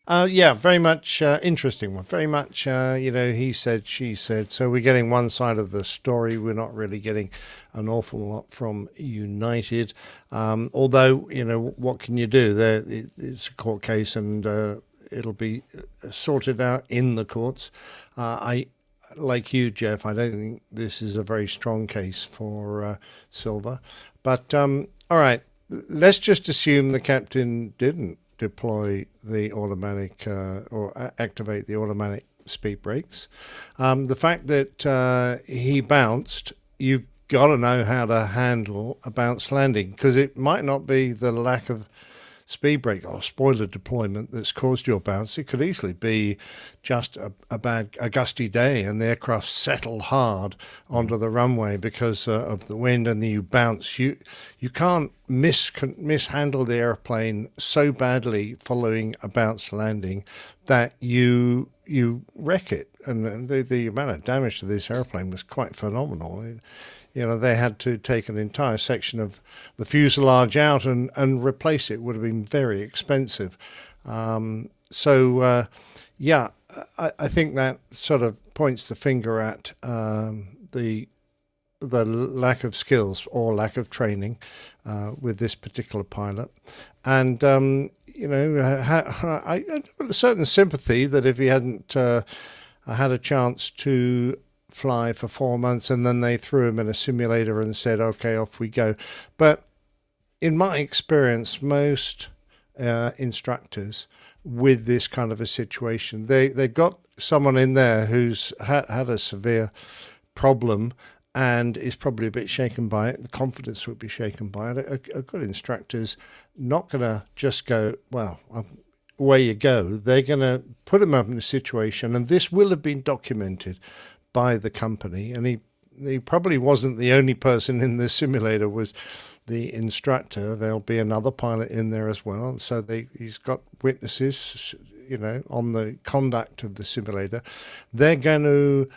Yeah, very much interesting one. Very much, he said, she said. So we're getting one side of the story. We're not really getting an awful lot from United. Although, what can you do? It's a court case, and it'll be sorted out in the courts. Like you, Jeff, I don't think this is a very strong case for Silva. But, all right, let's just assume the captain didn't deploy the automatic or activate the automatic speed brakes. The fact that he bounced, you've got to know how to handle a bounce landing, because it might not be the lack of speed brake or spoiler deployment that's caused your bounce. It could easily be just a gusty day and the aircraft settled hard onto the runway because of the wind, and then you bounce. You can't mishandle the airplane so badly following a bounce landing that you wreck it. And the amount of damage to this airplane was quite phenomenal. They had to take an entire section of the fuselage out and replace it. It would have been very expensive. Yeah, I think that sort of points the finger at the lack of skills or lack of training with this particular pilot. And, I have a certain sympathy that if he hadn't had a chance to fly for 4 months and then they threw him in a simulator and said, okay, off we go. But in my experience, most instructors with this kind of a situation, they've got someone in there who's had a severe problem and is probably a bit shaken by it. The confidence would be shaken by it. A good instructor's not going to just go, well, away you go. They're going to put him up in a situation, and this will have been documented by the company, and he probably wasn't the only person in the simulator was the instructor, there'll be another pilot in there as well. So he's got witnesses, on the conduct of the simulator. They're going to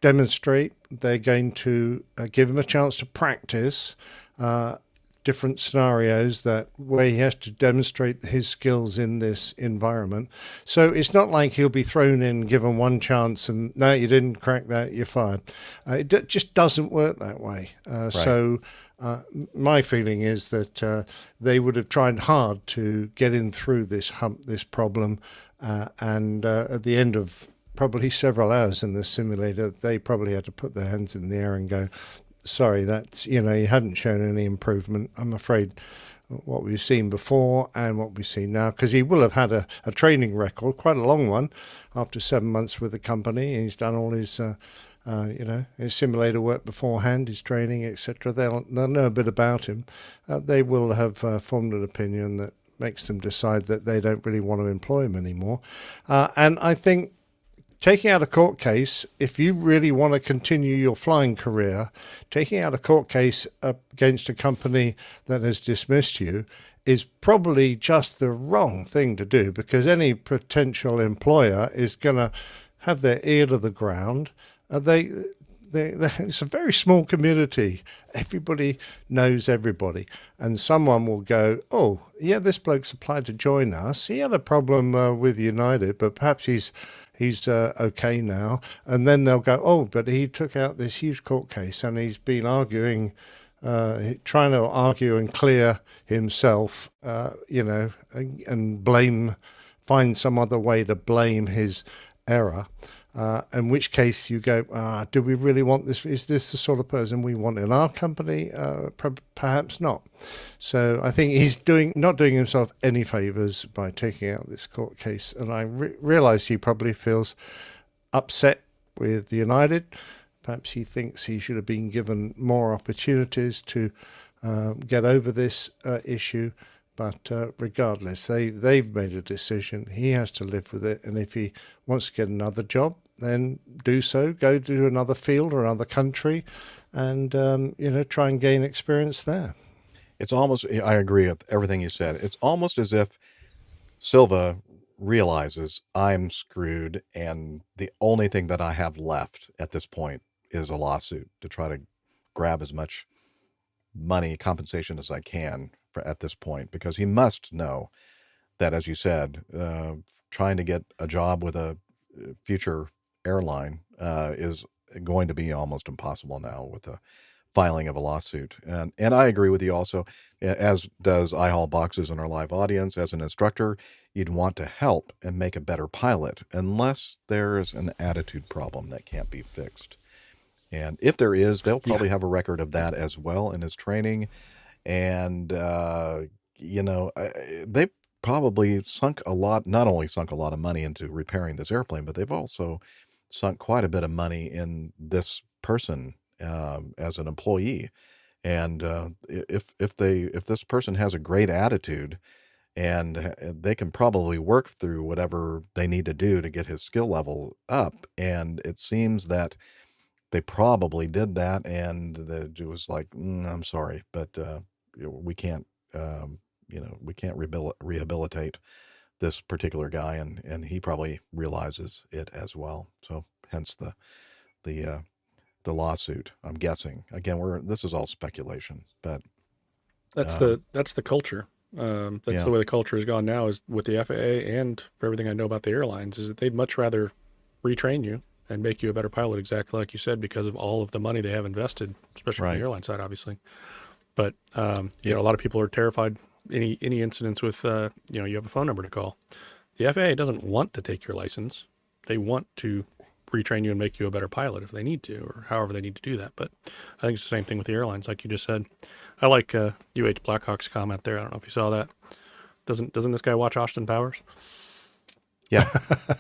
demonstrate. They're going to give him a chance to practice different scenarios where he has to demonstrate his skills in this environment. So it's not like he'll be thrown in, given one chance, and no, you didn't crack that, you're fired. It just doesn't work that way. Right. So my feeling is that they would have tried hard to get him through this hump, this problem, and at the end of probably several hours in the simulator, they probably had to put their hands in the air and go, sorry, that's, you hadn't shown any improvement. I'm afraid what we've seen before and what we see now, because he will have had a training record, quite a long one, after 7 months with the company. He's done all his, his simulator work beforehand, his training, etc. They'll know a bit about him. They will have formed an opinion that makes them decide that they don't really want to employ him anymore. And I think, taking out a court case, if you really want to continue your flying career, taking out a court case against a company that has dismissed you is probably just the wrong thing to do, because any potential employer is going to have their ear to the ground. It's a very small community. Everybody knows everybody. And someone will go, oh, yeah, this bloke's applied to join us. He had a problem with United, but perhaps he's okay now. And then they'll go, oh, but he took out this huge court case and he's been arguing, trying to argue and clear himself, and find some other way to blame his error. In which case you go, do we really want this? Is this the sort of person we want in our company? Perhaps not. So I think he's not doing himself any favours by taking out this court case. And I realise he probably feels upset with United. Perhaps he thinks he should have been given more opportunities to get over this issue. But regardless, they've made a decision. He has to live with it. And if he wants to get another job, then do so. Go to another field or another country and, try and gain experience there. It's almost, I agree with everything you said. It's almost as if Silva realizes I'm screwed and the only thing that I have left at this point is a lawsuit to try to grab as much money, compensation as I can at this point, because he must know that, as you said, trying to get a job with a future airline is going to be almost impossible now with the filing of a lawsuit. And I agree with you also, as does I Haul Boxes in our live audience. As an instructor, you'd want to help and make a better pilot, unless there's an attitude problem that can't be fixed. And if there is, they'll probably have a record of that as well in his training. And, they probably not only sunk a lot of money into repairing this airplane, but they've also sunk quite a bit of money in this person as an employee. And if this person has a great attitude, and they can probably work through whatever they need to do to get his skill level up. And it seems that they probably did that, and it was like, I'm sorry, but we can't, we can't rehabilitate this particular guy, and he probably realizes it as well. So hence the lawsuit, I'm guessing. Again, this is all speculation, but that's the culture. That's the way the culture has gone now, is with the FAA, and for everything I know about the airlines, is that they'd much rather retrain you and make you a better pilot, exactly like you said, because of all of the money they have invested, especially on the airline side, obviously. But a lot of people are terrified. Any incidents with you have a phone number to call. The FAA doesn't want to take your license. They want to retrain you and make you a better pilot if they need to, or however they need to do that. But I think it's the same thing with the airlines, like you just said. I like UH Blackhawk's comment there. I don't know if you saw that. Doesn't this guy watch Austin Powers? Yeah,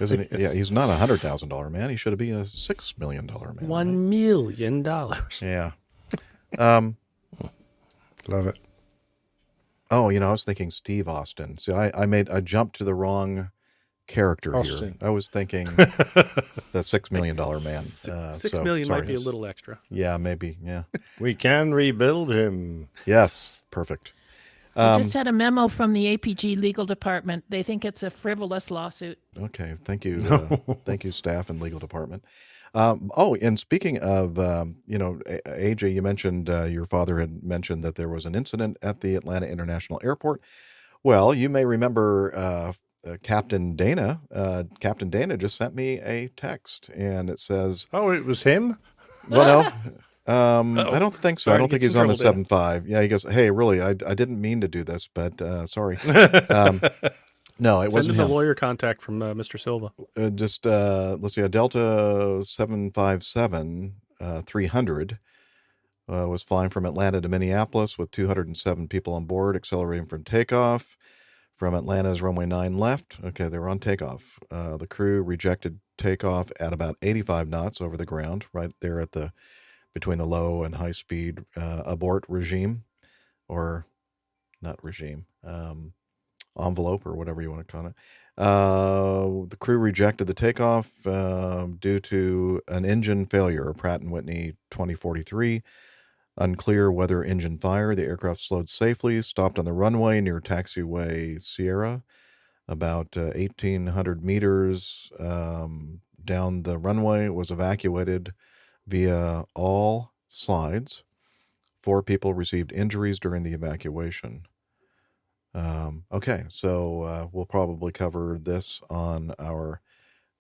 isn't he? Yeah, he's not $100,000 man. He should be a $6 million man. $1 million. Yeah. Love it. Oh, I was thinking Steve Austin. See, I jumped to the wrong character Austin. here. I was thinking the $6 million man. $6 million might be a little extra. Yeah, maybe. Yeah. We can rebuild him. Yes. Perfect. I just had a memo from the APG legal department. They think it's a frivolous lawsuit. Okay. Thank you. Thank you, staff and legal department. And speaking of, AJ, you mentioned your father had mentioned that there was an incident at the Atlanta International Airport. Well, you may remember Captain Dana. Captain Dana just sent me a text, and it says, "Oh, it was him." Well, no, I don't think so. Sorry I don't to think get he's you on the trouble, Dana. 7.5. Yeah, he goes, "Hey, really, I didn't mean to do this, but sorry." No, it Send wasn't in the him. lawyer contact from Mr. Silva. Let's see, a Delta 757 300 was flying from Atlanta to Minneapolis with 207 people on board, accelerating from takeoff. From Atlanta's runway 9 left. Okay, they were on takeoff. The crew rejected takeoff at about 85 knots over the ground, right there at between the low and high speed abort regime, or not regime, envelope, or whatever you want to call it. The crew rejected the takeoff due to an engine failure, a Pratt & Whitney 2043. Unclear whether engine fire. The aircraft slowed safely, stopped on the runway near taxiway Sierra, about 1,800 meters down the runway. It was evacuated via all slides. 4 people received injuries during the evacuation. Okay, so we'll probably cover this on our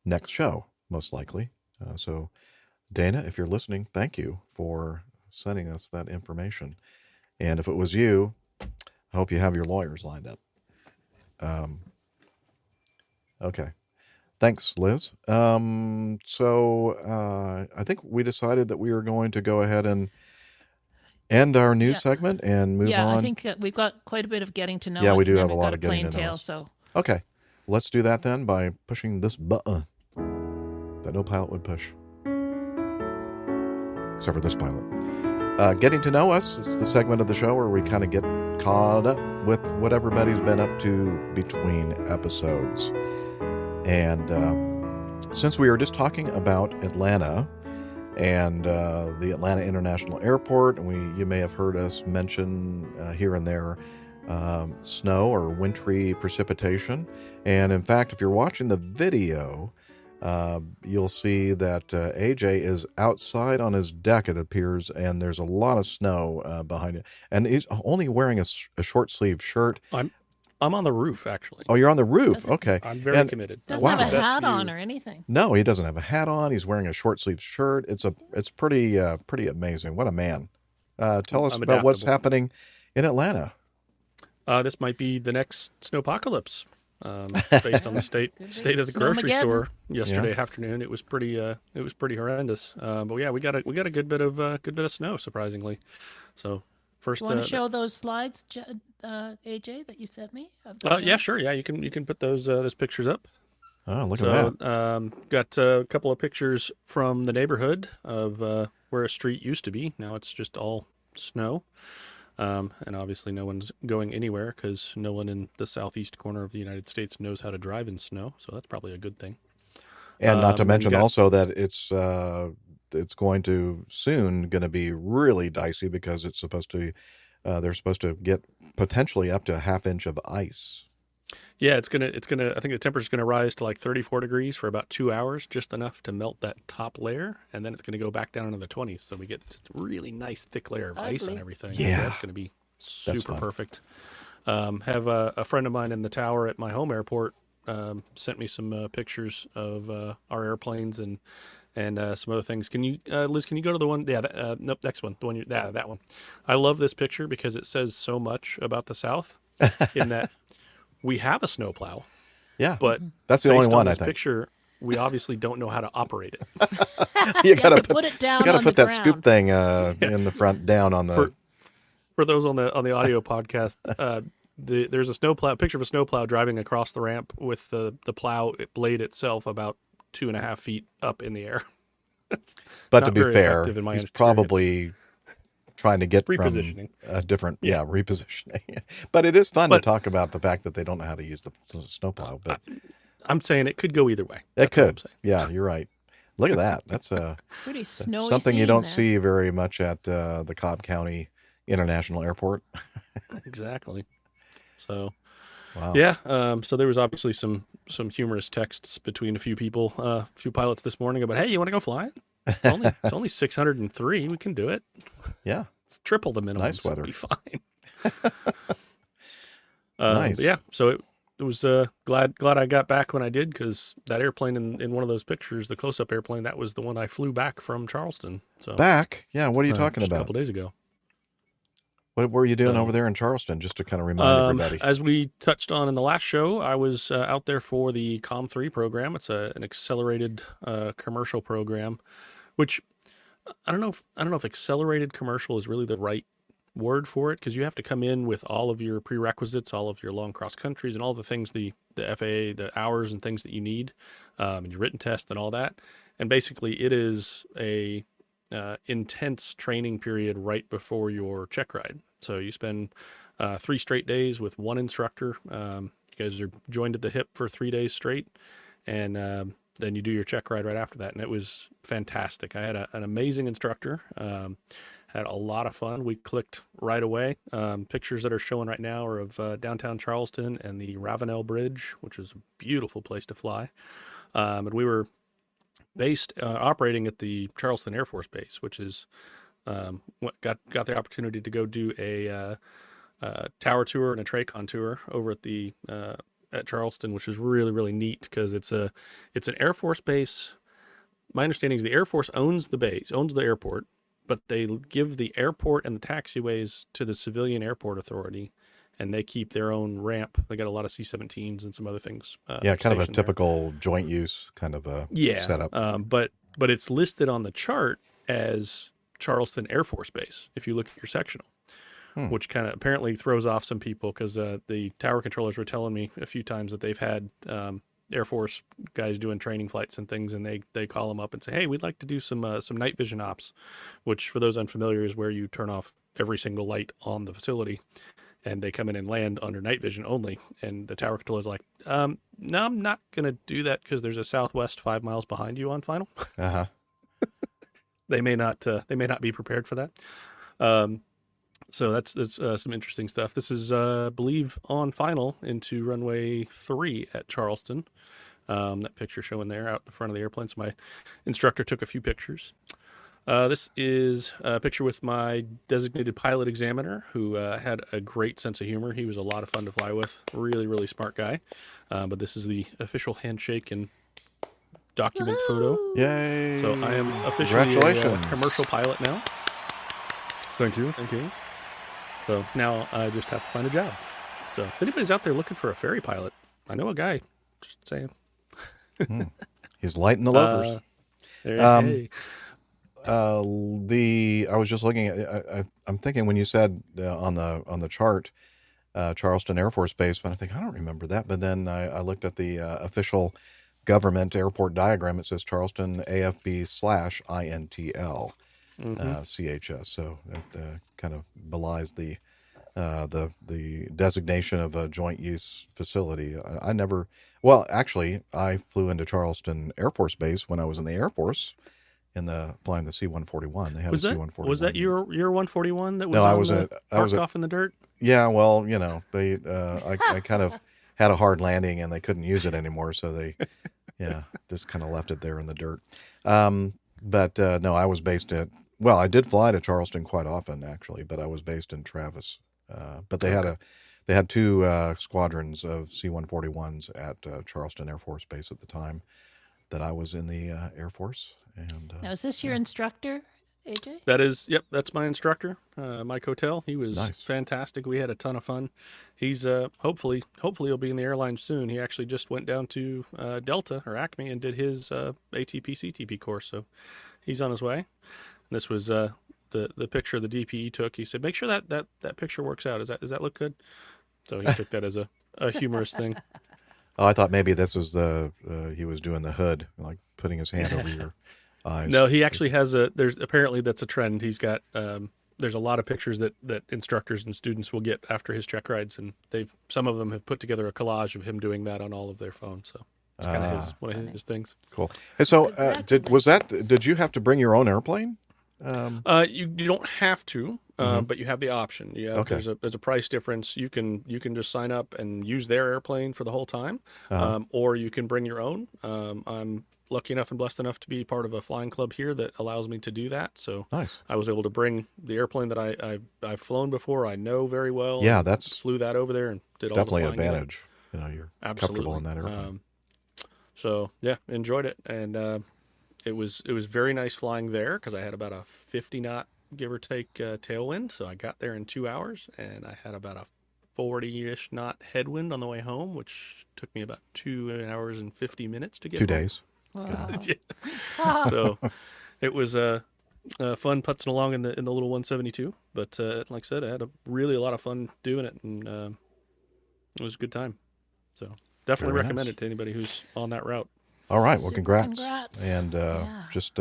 next show, most likely. So, Dana, if you're listening, thank you for sending us that information. And if it was you, I hope you have your lawyers lined up. Okay. Thanks, Liz. So I think we decided that we were going to go ahead and end our news segment and move on. Yeah, I think we've got quite a bit of getting to know us. Yeah, we do and have then a we've lot got of getting to know plain us. tail, so Okay, let's do that then by pushing this button that no pilot would push. Except for this pilot. Getting to know us, it's the segment of the show where we kind of get caught up with what everybody's been up to between episodes. And since we were just talking about Atlanta and the Atlanta International Airport, and you may have heard us mention here and there snow or wintry precipitation. And in fact, if you're watching the video, you'll see that AJ is outside on his deck, it appears, and there's a lot of snow behind it. And he's only wearing a short sleeve shirt. I'm on the roof, actually. Oh, you're on the roof. Okay. I'm very committed. Doesn't have a hat on or anything. No, he doesn't have a hat on. He's wearing a short sleeve shirt. It's pretty amazing. What a man. Tell us about what's happening in Atlanta. This might be the next snowpocalypse. Based on the state of the grocery store yesterday afternoon, it was pretty horrendous. But yeah, we got a good bit of snow, surprisingly. So first, you want to show those slides, AJ, that you sent me? Yeah, sure. Yeah, you can put those pictures up. Oh, look at that. Got a couple of pictures from the neighborhood of where a street used to be. Now it's just all snow. And obviously no one's going anywhere because no one in the southeast corner of the United States knows how to drive in snow. So that's probably a good thing. And not to mention also that it's going to soon going to be really dicey because it's supposed to, they're supposed to get potentially up to a half inch of ice. Yeah, it's gonna. I think the temperature's gonna rise to like 34 degrees for about 2 hours, just enough to melt that top layer, and then it's gonna go back down into the 20s. So we get just a really nice thick layer of ice and everything. Yeah, so that's gonna be super perfect. Have a friend of mine in the tower at my home airport sent me some pictures of our airplanes and some other things. Can you, Liz? Can you go to the one? Yeah, nope. Next one. The one. That one. I love this picture because it says so much about the South. In that. We have a snowplow. Yeah, but that's the only one. I think. Picture, we obviously don't know how to operate it. You gotta put it down. You gotta put that ground. scoop thing in the front, down on the. For those on the audio podcast, there's a picture of a snowplow driving across the ramp with the plow blade itself about 2.5 feet up in the air. But to be fair, he's probably trying to get repositioning. From a different, repositioning. But it is fun to talk about the fact that they don't know how to use the snowplow. But I'm saying it could go either way. It could. Yeah, you're right. Look at that. That's Pretty snowy. something you scene don't there. see very much at the Cobb County International Airport. Exactly. So, Wow. yeah. So there was obviously some humorous texts between a few people, a few pilots this morning about, hey, you want to go flying? It's only 603. We can do it. Yeah. It's triple the minimum. Nice weather. It'll be fine. Nice. But yeah. So it was glad I got back when I did, because that airplane in one of those pictures, the close-up airplane, that was the one I flew back from Charleston. So Back? Yeah. What are you talking just about? a couple days ago. What were you doing over there in Charleston, just to kind of remind everybody? As we touched on in the last show, I was out there for the COM3 program. It's an accelerated commercial program, which I don't know if accelerated commercial is really the right word for it, because you have to come in with all of your prerequisites, all of your long cross countries, and all the things the FAA, the hours and things that you need, and your written test and all that. And basically, it is a intense training period right before your check ride. So you spend 3 straight days with one instructor. You guys are joined at the hip for 3 days straight, and then you do your check ride right after that. And it was fantastic. I had an amazing instructor. Had a lot of fun. We clicked right away. Pictures that are showing right now are of downtown Charleston and the Ravenel Bridge, which is a beautiful place to fly. And we were based operating at the Charleston Air Force Base, which is got the opportunity to go do a tower tour and a Tracon tour over at Charleston, which is really, really neat, because it's an Air Force base. My understanding is the Air Force owns the base, owns the airport, but they give the airport and the taxiways to the Civilian Airport Authority, and they keep their own ramp. They got a lot of C-17s and some other things. Yeah, kind of a stationed typical joint use kind of a setup. But it's listed on the chart as Charleston Air Force Base if you look at your sectional, which kind of apparently throws off some people, because the tower controllers were telling me a few times that they've had Air Force guys doing training flights and things, and they call them up and say, hey, we'd like to do some night vision ops, which for those unfamiliar is where you turn off every single light on the facility, and they come in and land under night vision only. And the tower controller's like, no, I'm not going to do that, because there's a Southwest 5 miles behind you on final. Uh-huh. They may not be prepared for that. So that's some interesting stuff. This is, I believe, on final into runway 3 at Charleston. That picture showing there out the front of the airplane. So my instructor took a few pictures. This is a picture with my designated pilot examiner, who had a great sense of humor. He was a lot of fun to fly with. Really, really smart guy. But this is the official handshake and document photo. Yay! So I am officially a commercial pilot now. Thank you. Thank you. So now I just have to find a job. So if anybody's out there looking for a ferry pilot, I know a guy. Just saying. He's lighting the loafers. Hey. I was just looking at. I'm thinking when you said on the chart, Charleston Air Force Base, but I think I don't remember that. But then I looked at the official government airport diagram. It says Charleston AFB/INTL CHS. So that kind of belies the designation of a joint use facility. Actually, I flew into Charleston Air Force Base when I was in the Air Force. Flying the C-141. They had a C-141. Was that your 141 that was parked off in the dirt? Yeah, well, they I kind of had a hard landing and they couldn't use it anymore, so they just kind of left it there in the dirt. But no, I was based I did fly to Charleston quite often actually, but I was based in Travis. But they had 2 squadrons of C-141s at Charleston Air Force Base at the time that I was in the Air Force. And now, is this your instructor, AJ? That is, yep, that's my instructor, Mike Hotel. He was nice. Fantastic. We had a ton of fun. He's hopefully he'll be in the Airlines soon. He actually just went down to Delta or Acme and did his ATP CTP course, so he's on his way. And this was the picture the DPE took. He said, "Make sure that picture works out. Does that look good?" So he took that as a humorous thing. Oh, I thought maybe this was he was doing the hood, like putting his hand over your eyes. No, he actually has apparently that's a trend. He's got, there's a lot of pictures that instructors and students will get after his check rides, and some of them have put together a collage of him doing that on all of their phones. So It's kind of one of his things. Cool. Hey, so did you have to bring your own airplane? You don't have to, but you have the option. Yeah, Okay. There's a price difference. You can just sign up and use their airplane for the whole time, or you can bring your own. I'm lucky enough and blessed enough to be part of a flying club here that allows me to do that. So nice. I was able to bring the airplane that I've flown before. I know very well. Yeah, flew that over there and did all definitely the an advantage. You're comfortable in that airplane. So yeah, enjoyed it, and it was very nice flying there because I had about a 50 knot give or take tailwind. So I got there in 2 hours, and I had about a 40-ish knot headwind on the way home, which took me about 2 hours and 50 minutes to get 2 home. days. Wow. Yeah. So it was fun putzing along in the little 172. But like I said, I had a lot of fun doing it, and it was a good time. So definitely recommend it to anybody who's on that route. All right. Well, congrats. Congrats. And just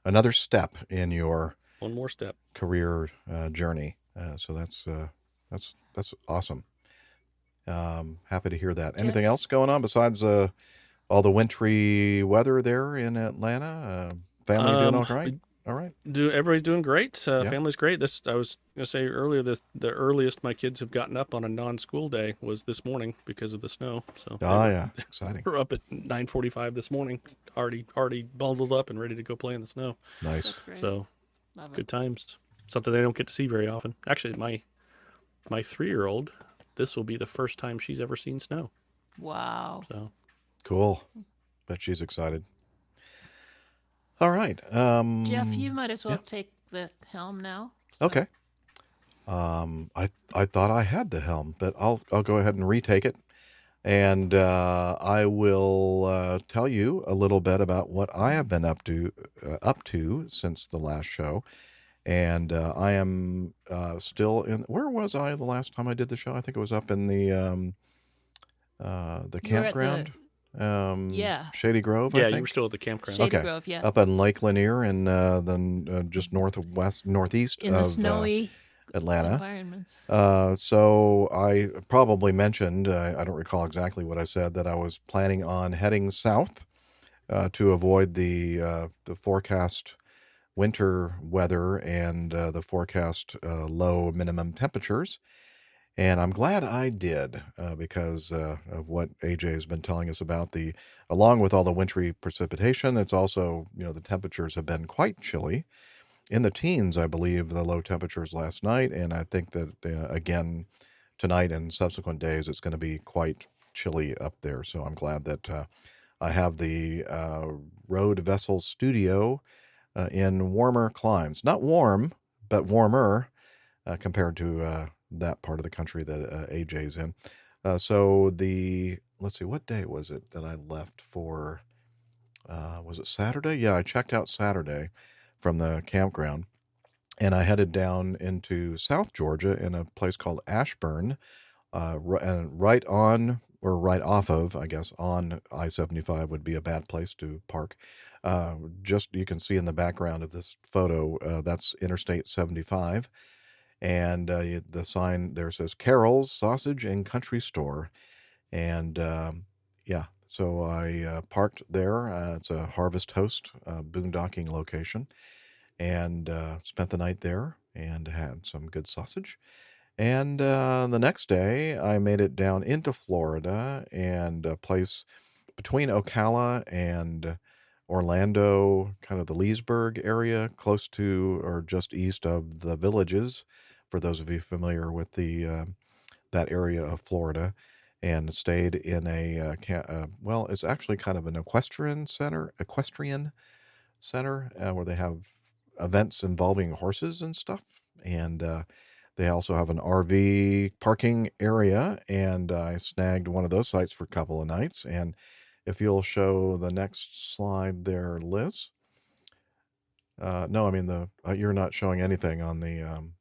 another step in your one more step career journey. So that's awesome. Happy to hear that. Anything else going on besides all the wintry weather there in Atlanta? Family doing all right? All right. Everybody's doing great. Family's great. I was going to say earlier that the earliest my kids have gotten up on a non-school day was this morning because of the snow. So exciting. We're up at 9:45 this morning, already bundled up and ready to go play in the snow. Nice. So good times. Something they don't get to see very often. Actually, my 3-year-old, this will be the first time she's ever seen snow. Wow. So cool. Bet she's excited. All right. Jeff, you might as well take the helm now. So. Okay. I thought I had the helm, but I'll go ahead and retake it, and I will tell you a little bit about what I have been up to since the last show. And I am still in. Where was I the last time I did the show? I think it was up in the campground. Shady Grove. Yeah, I think. you were still at the campground. Shady Grove, yeah. Up in Lake Lanier, and then just northeast in of the snowy Atlanta. Environments. So I probably mentioned, I don't recall exactly what I said, that I was planning on heading south to avoid the forecast winter weather and the forecast low minimum temperatures. And I'm glad I did because of what AJ has been telling us about along with all the wintry precipitation. It's also, the temperatures have been quite chilly. In the teens, I believe, the low temperatures last night. And I think that, again, tonight and subsequent days, it's going to be quite chilly up there. So I'm glad that I have the Road Vessel Studio in warmer climes. Not warm, but warmer compared to that part of the country that AJ's in. So let's see, what day was it that I left for? Was it Saturday? Yeah, I checked out Saturday from the campground, and I headed down into South Georgia in a place called Ashburn, and right on, or right off of, I guess, on I-75 would be a bad place to park. Just, you can see in the background of this photo, that's Interstate 75. And the sign there says Carol's Sausage and Country Store. And so I parked there. It's a Harvest Host boondocking location, and spent the night there and had some good sausage. And the next day I made it down into Florida, and a place between Ocala and Orlando, kind of the Leesburg area, close to or just east of the Villages, for those of you familiar with that area of Florida, and stayed in it's actually kind of an equestrian center where they have events involving horses and stuff, and they also have an RV parking area, and I snagged one of those sites for a couple of nights. And if you'll show the next slide there, Liz. No, I mean you're not showing anything on the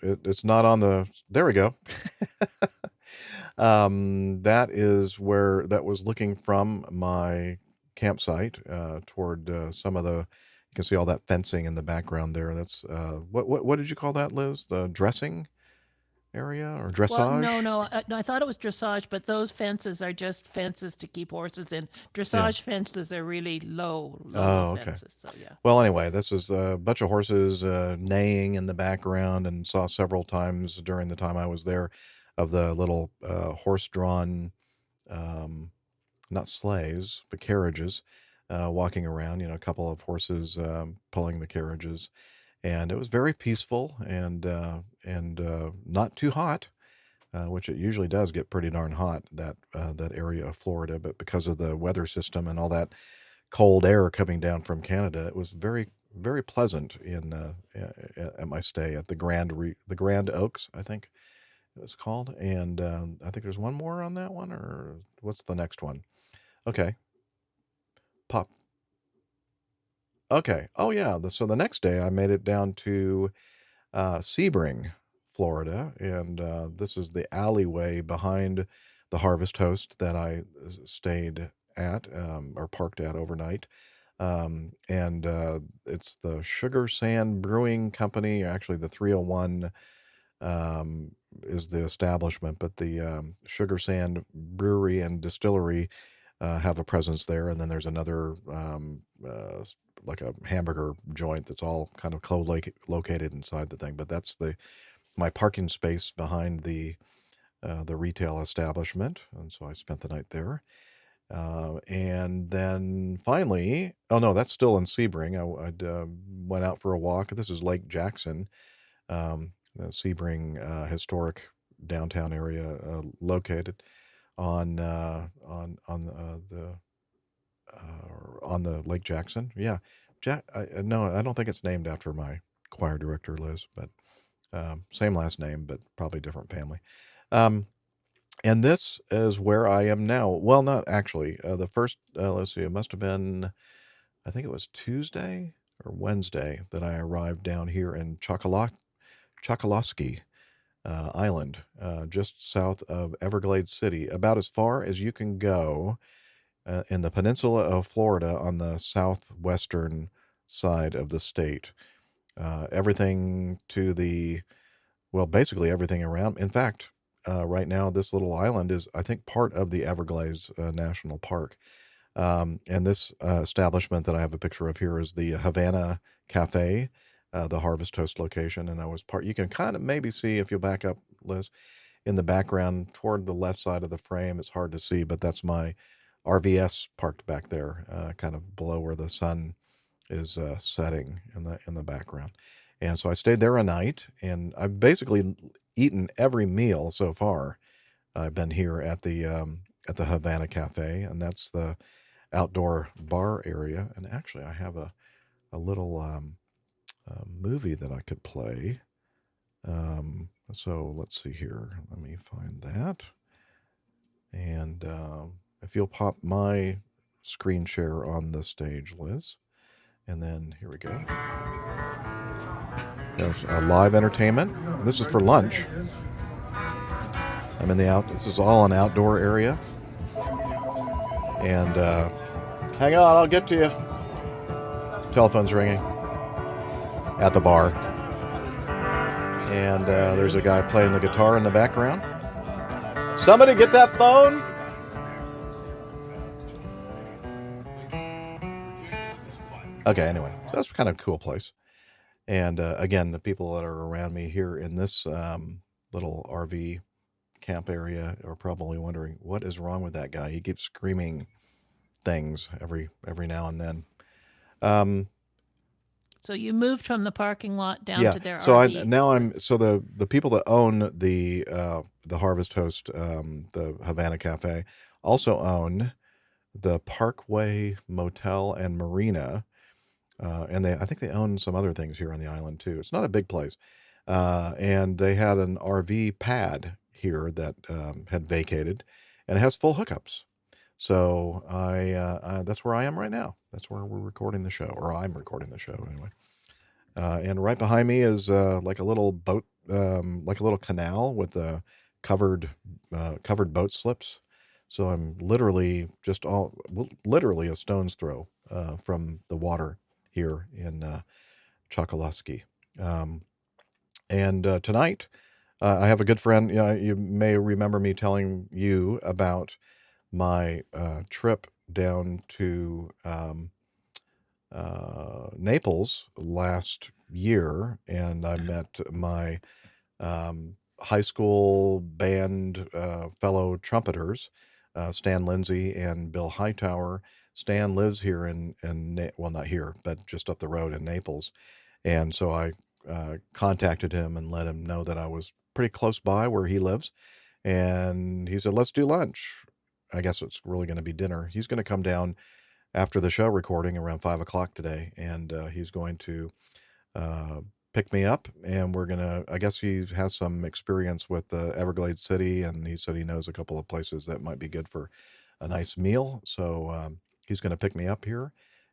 it's not on the. There we go. That is where that was looking from my campsite toward some of the. You can see all that fencing in the background there. That's what did you call that, Liz? The dressing area or dressage? Well, no. I thought it was dressage, but those fences are just fences to keep horses in. Dressage fences are really low fences. So yeah. Well, anyway, this was a bunch of horses neighing in the background, and saw several times during the time I was there of the little horse-drawn, not sleighs, but carriages walking around. A couple of horses pulling the carriages. And it was very peaceful and not too hot, which it usually does get pretty darn hot, that area of Florida. But because of the weather system and all that cold air coming down from Canada, it was very, very pleasant at my stay at the Grand Oaks, I think it was called. And I think there's one more on that one, or what's the next one? Okay. Pop. Okay. Oh, yeah. So the next day I made it down to Sebring, Florida. And this is the alleyway behind the Harvest Host that I stayed at or parked at overnight. And it's the Sugar Sand Brewing Company. Actually, the 301 is the establishment, but the Sugar Sand Brewery and Distillery have a presence there. And then there's another like a hamburger joint that's all kind of located inside the thing. But that's my parking space behind the retail establishment, and so I spent the night there. And then finally, oh no, that's still in Sebring. I went out for a walk. This is Lake Jackson, the Sebring historic downtown area, located on the Lake Jackson. Yeah. No, I don't think it's named after my choir director, Liz, but same last name, but probably different family. And this is where I am now. Well, not actually. The first, let's see, it must have been, I think it was Tuesday or Wednesday that I arrived down here in Chokoloskee Island, just south of Everglades City, about as far as you can go in the peninsula of Florida on the southwestern side of the state. Everything to basically everything around. In fact, right now, this little island is, I think, part of the Everglades National Park. And this establishment that I have a picture of here is the Havana Cafe, the Harvest Toast location. And you can kind of maybe see, if you back up, Liz, in the background toward the left side of the frame. It's hard to see, but that's my RVS parked back there, kind of below where the sun is setting in the background. And so I stayed there a night, and I've basically eaten every meal so far. I've been here at the Havana Cafe, and that's the outdoor bar area. And actually, I have a little movie that I could play. So let's see here. Let me find that. And if you'll pop my screen share on the stage, Liz. And then here we go. There's live entertainment. This is for lunch. I'm in this is all an outdoor area. And hang on, I'll get to you. Telephone's ringing at the bar. And there's a guy playing the guitar in the background. Somebody get that phone. Okay, anyway, so that's kind of a cool place. And again, the people that are around me here in this little RV camp area are probably wondering, what is wrong with that guy? He keeps screaming things every now and then. So you moved from the parking lot down to their so RV. The people that own the Harvest Host, the Havana Cafe, also own the Parkway Motel and Marina. And I think they own some other things here on the island too. It's not a big place. And they had an RV pad here that had vacated, and it has full hookups. So that's where I am right now. That's where we're recording the show, or I'm recording the show anyway. And right behind me is like a little boat, like a little canal with covered boat slips. So I'm literally literally a stone's throw from the water here in Chokoloskee. And tonight I have a good friend. You may remember me telling you about my trip down to Naples last year, and I met my high school band fellow trumpeters, Stan Lindsay and Bill Hightower. Stan lives here well, not here, but just up the road in Naples. And so I contacted him and let him know that I was pretty close by where he lives. And he said, let's do lunch. I guess it's really going to be dinner. He's going to come down after the show recording around 5 o'clock today. And he's going to pick me up. And we're going to, I guess he has some experience with Everglades City. And he said he knows a couple of places that might be good for a nice meal. So he's going to pick me up here.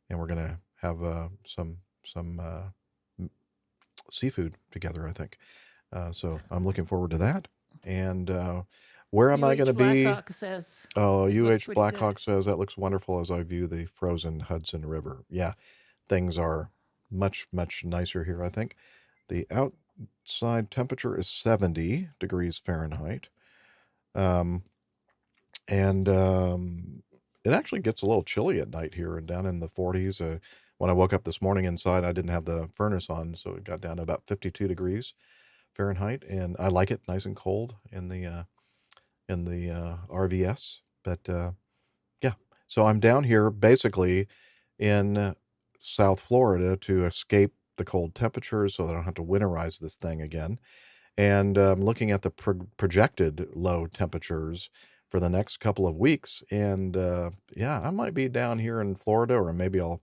And we're going to have some seafood together, I think. So I'm looking forward to that. And where am I going to be? Blackhawk says. UH Blackhawk says that looks wonderful as I view the frozen Hudson River. Yeah, things are much, much nicer here, I think. The outside temperature is 70 degrees Fahrenheit. And it actually gets a little chilly at night here and down in the 40s. When I woke up this morning inside, I didn't have the furnace on, so it got down to about 52 degrees Fahrenheit, and I like it nice and cold in the RVS. But yeah, so I'm down here basically in South Florida to escape the cold temperatures, so that I don't have to winterize this thing again. And looking at the projected low temperatures for the next couple of weeks, and yeah, I might be down here in Florida, or maybe I'll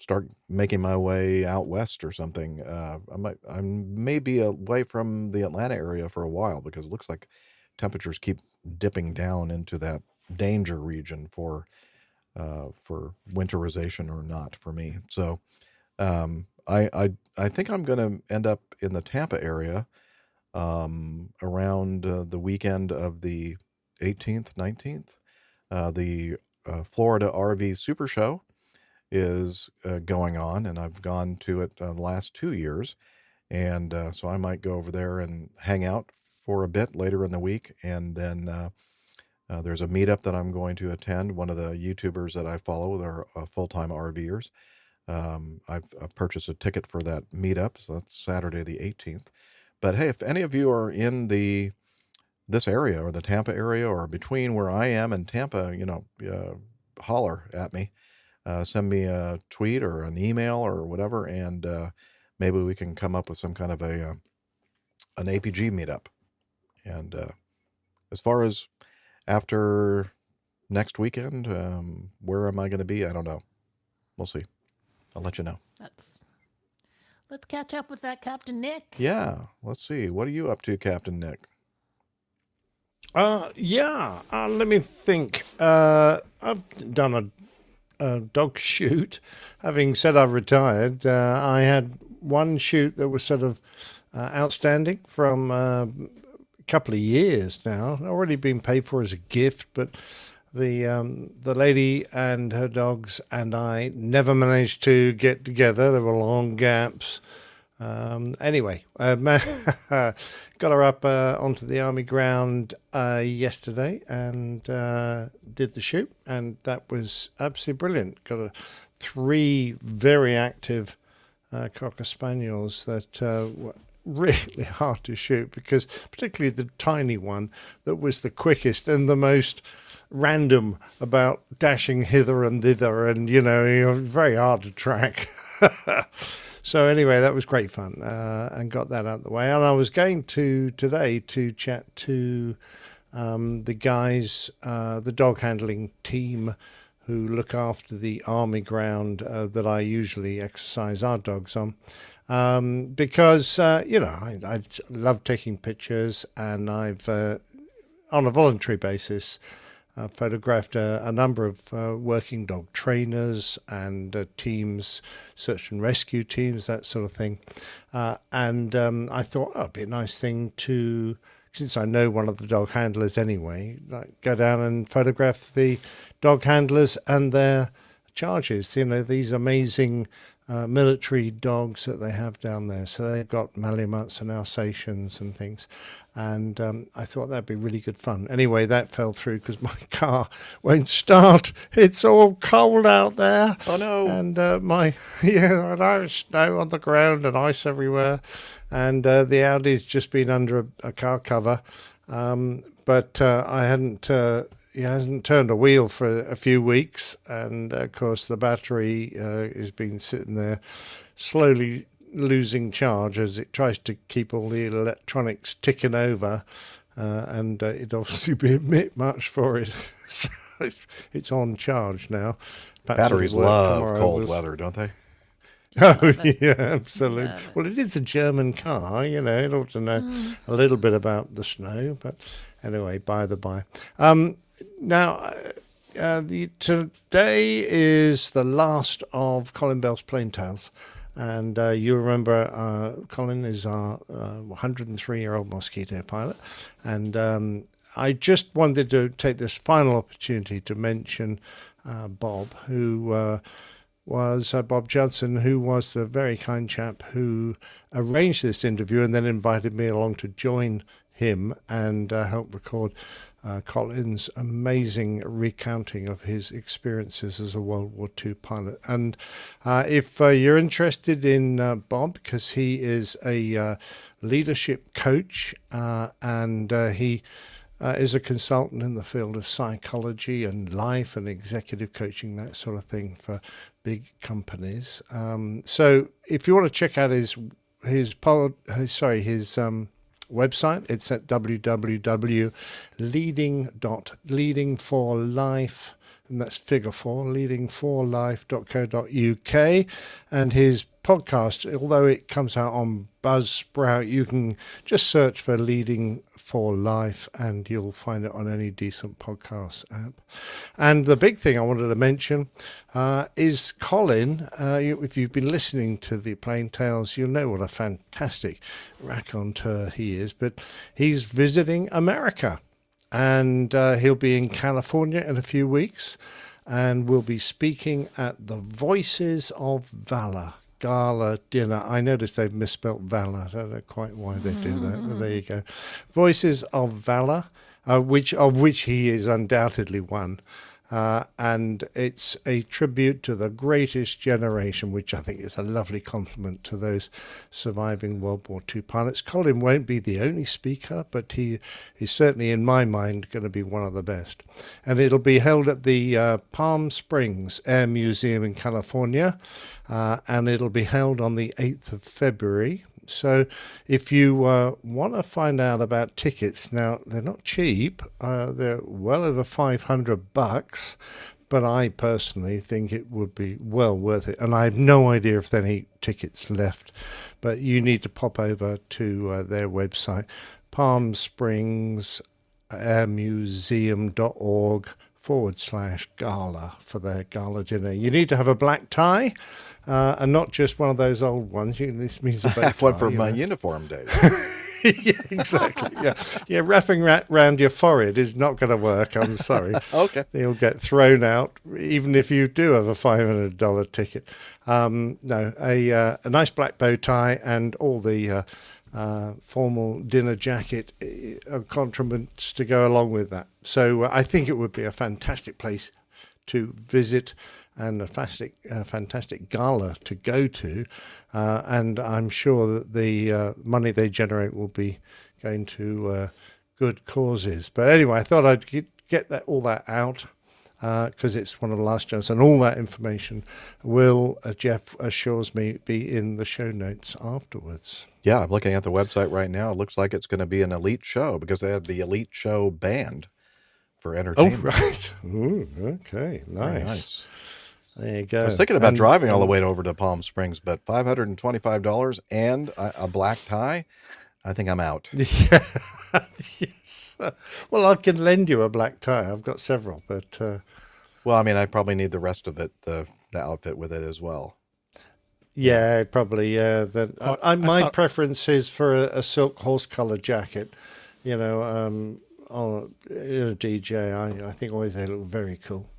start making my way out west or something. I may be away from the Atlanta area for a while, because it looks like temperatures keep dipping down into that danger region for winterization or not for me. So I think I'm going to end up in the Tampa area around the weekend of the 18th, 19th. The Florida RV Super Show is going on, and I've gone to it the last 2 years, and so I might go over there and hang out for a bit later in the week. And then there's a meetup that I'm going to attend. One of the YouTubers that I follow, they're full-time RVers. I've purchased a ticket for that meetup, so that's Saturday the 18th. But hey, if any of you are in this area, or the Tampa area, or between where I am and Tampa, holler at me. Send me a tweet or an email or whatever, and maybe we can come up with some kind of an APG meetup. And as far as after next weekend, where am I going to be? I don't know. We'll see. I'll let you know. Let's catch up with that Captain Nick. Yeah, let's see. What are you up to, Captain Nick? Yeah. Let me think. I've done a dog shoot. Having said I've retired, I had one shoot that was sort of outstanding from a couple of years now. Already been paid for as a gift, but the lady and her dogs and I never managed to get together. There were long gaps. Anyway, got her up onto the Army ground yesterday and did the shoot, and that was absolutely brilliant. Got 3 very active Cocker Spaniels that were really hard to shoot, because particularly the tiny one that was the quickest and the most random about dashing hither and thither, and very hard to track. So anyway, that was great fun, and got that out of the way. And I was going to today to chat to the guys, the dog handling team who look after the Army ground that I usually exercise our dogs on. Because, I love taking pictures, and I've, on a voluntary basis, photographed a number of working dog trainers and teams, search and rescue teams, that sort of thing. And I thought, it'd be a nice thing to, since I know one of the dog handlers anyway, go down and photograph the dog handlers and their charges. These amazing military dogs that they have down there. So they've got Malamutes and Alsatians and things. And I thought that'd be really good fun. Anyway, that fell through because my car won't start. It's all cold out there. Oh, no. And there's snow on the ground and ice everywhere. And the Audi's just been under a car cover. But I hadn't... He hasn't turned a wheel for a few weeks, and of course the battery has been sitting there slowly losing charge as it tries to keep all the electronics ticking over, and it'd obviously be a bit much for it. So it's on charge now. Perhaps Batteries love cold weather, don't they? Oh, yeah, absolutely. Well, it is a German car, you know, it ought to know a little bit about the snow, but anyway, by the by. Now, today is the last of Colin Bell's Plain Tales, and you remember Colin is our 103-year-old Mosquito pilot, and I just wanted to take this final opportunity to mention Bob, who was Bob Judson, who was the very kind chap who arranged this interview and then invited me along to join him and help record Colin's amazing recounting of his experiences as a World War II pilot. And if you're interested in Bob, because he is a leadership coach and he is a consultant in the field of psychology and life and executive coaching, that sort of thing for big companies. So if you want to check out his website, it's at www.leading.leadingforlife, and that's figure 4, leadingforlife.co.uk, and his podcast, although it comes out on Buzzsprout, you can just search for Leading for Life and you'll find it on any decent podcast app. And the big thing I wanted to mention is Colin. If you've been listening to the Plain Tales, you'll know what a fantastic raconteur he is, but he's visiting America, and he'll be in California in a few weeks, and we'll be speaking at the Voices of Valor Gala dinner. I noticed they've misspelt Valor. I don't know quite why they do that, but there you go. Voices of Valor, which he is undoubtedly one. And it's a tribute to the greatest generation, which I think is a lovely compliment to those surviving World War II pilots. Colin won't be the only speaker, but he is certainly, in my mind, going to be one of the best. And it'll be held at the Palm Springs Air Museum in California, and it'll be held on the 8th of February. So if you want to find out about tickets, now they're not cheap, they're well over $500, but I personally think it would be well worth it. And I have no idea if there are any tickets left, but you need to pop over to their website, palmspringsairmuseum.org/gala for their gala dinner. You need to have a black tie. And not just one of those old ones. This means a I have one for my uniform days. Yeah, exactly. Yeah. Wrapping around your forehead is not going to work. I'm sorry. Okay. They'll get thrown out, even if you do have a $500 ticket. No, a nice black bow tie and all the formal dinner jacket accoutrements to go along with that. So I think it would be a fantastic place to visit and a fantastic gala to go to, and I'm sure that the money they generate will be going to good causes. But anyway, I thought I'd get all that out because it's one of the last shows, and all that information will, Jeff assures me, be in the show notes afterwards. Yeah, I'm looking at the website right now. It looks like it's going to be an elite show because they have the elite show band for entertainment. Oh, right. Ooh, okay, nice. There you go. I was thinking about driving all the way over to Palm Springs, but $525 and a black tie, I think I'm out. Yeah. Yes. Well, I can lend you a black tie. I've got several, but... Well, I mean, I probably need the rest of it, the outfit with it as well. Yeah, probably, yeah. My preference is for a silk horse-colored jacket, you know, in a DJ. I think always they look very cool.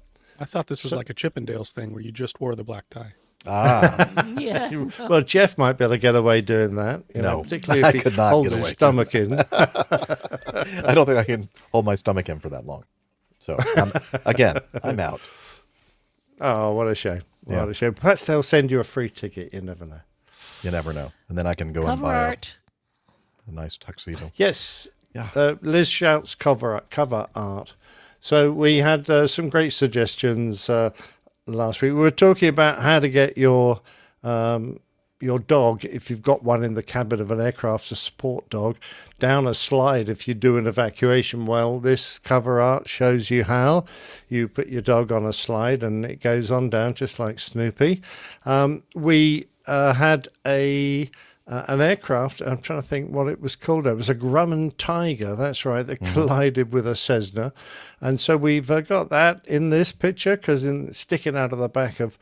I thought this was like a Chippendales thing where you just wore the black tie. Yeah. Well, Jeff might be able to get away doing that. Particularly if he holds his stomach in. I don't think I can hold my stomach in for that long. So, I'm out. Oh, what a shame. Yeah. What a shame. Perhaps they'll send you a free ticket. You never know. You never know. And then I can go and Cover buy art. a nice tuxedo. Yes. Yeah. Liz shouts cover art. So we had some great suggestions last week. We were talking about how to get your dog, if you've got one in the cabin of an aircraft, a support dog, down a slide if you do an evacuation. Well, this cover art shows you how. You put your dog on a slide and it goes on down just like Snoopy. We had an aircraft, I'm trying to think what it was called. It was a Grumman Tiger, that's right, that collided with a Cessna. And so we've got that in this picture, because sticking out of the back of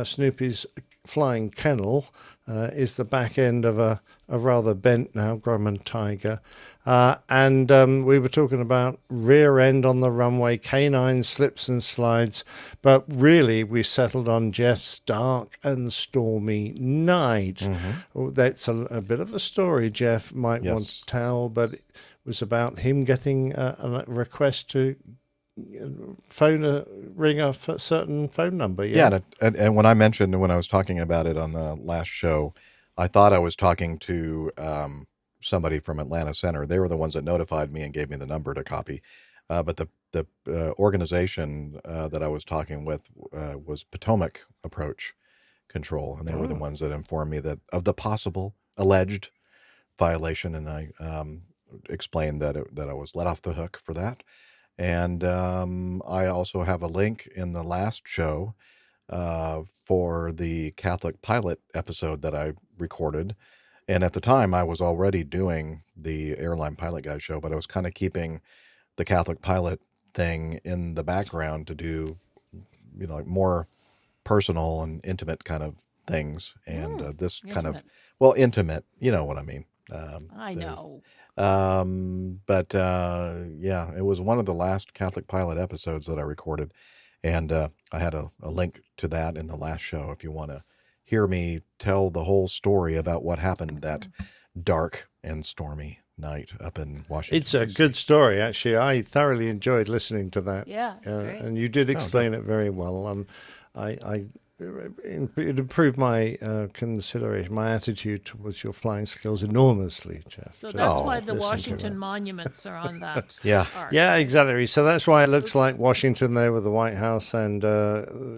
Snoopy's flying kennel is the back end of a rather bent now Grumman Tiger. And we were talking about rear end on the runway, canine slips and slides, but really we settled on Jeff's dark and stormy night. Oh, that's a bit of a story Jeff might want to tell, but it was about him getting a request to ring a certain phone number. Yeah, and when I was talking about it on the last show, I thought I was talking to somebody from Atlanta Center. They were the ones that notified me and gave me the number to copy. But the organization that I was talking with was Potomac Approach Control, and they were the ones that informed me that of the possible alleged violation, and I explained that I was let off the hook for that. And I also have a link in the last show for the Catholic pilot episode that I recorded. And at the time, I was already doing the Airline Pilot Guy show, but I was kind of keeping the Catholic pilot thing in the background to do, like more personal and intimate kind of things. And this kind of, intimate, you know what I mean. I know. But it was one of the last Catholic pilot episodes that I recorded, and I had a link to that in the last show if you want to hear me tell the whole story about what happened that dark and stormy night up in Washington. It's a good story, actually. I thoroughly enjoyed listening to that. Yeah, and you did explain it very well, and it improved my consideration, my attitude towards your flying skills enormously, Jeff. So that's why the Washington monuments are on that. Arc. Yeah, exactly. So that's why it looks like Washington there with the White House and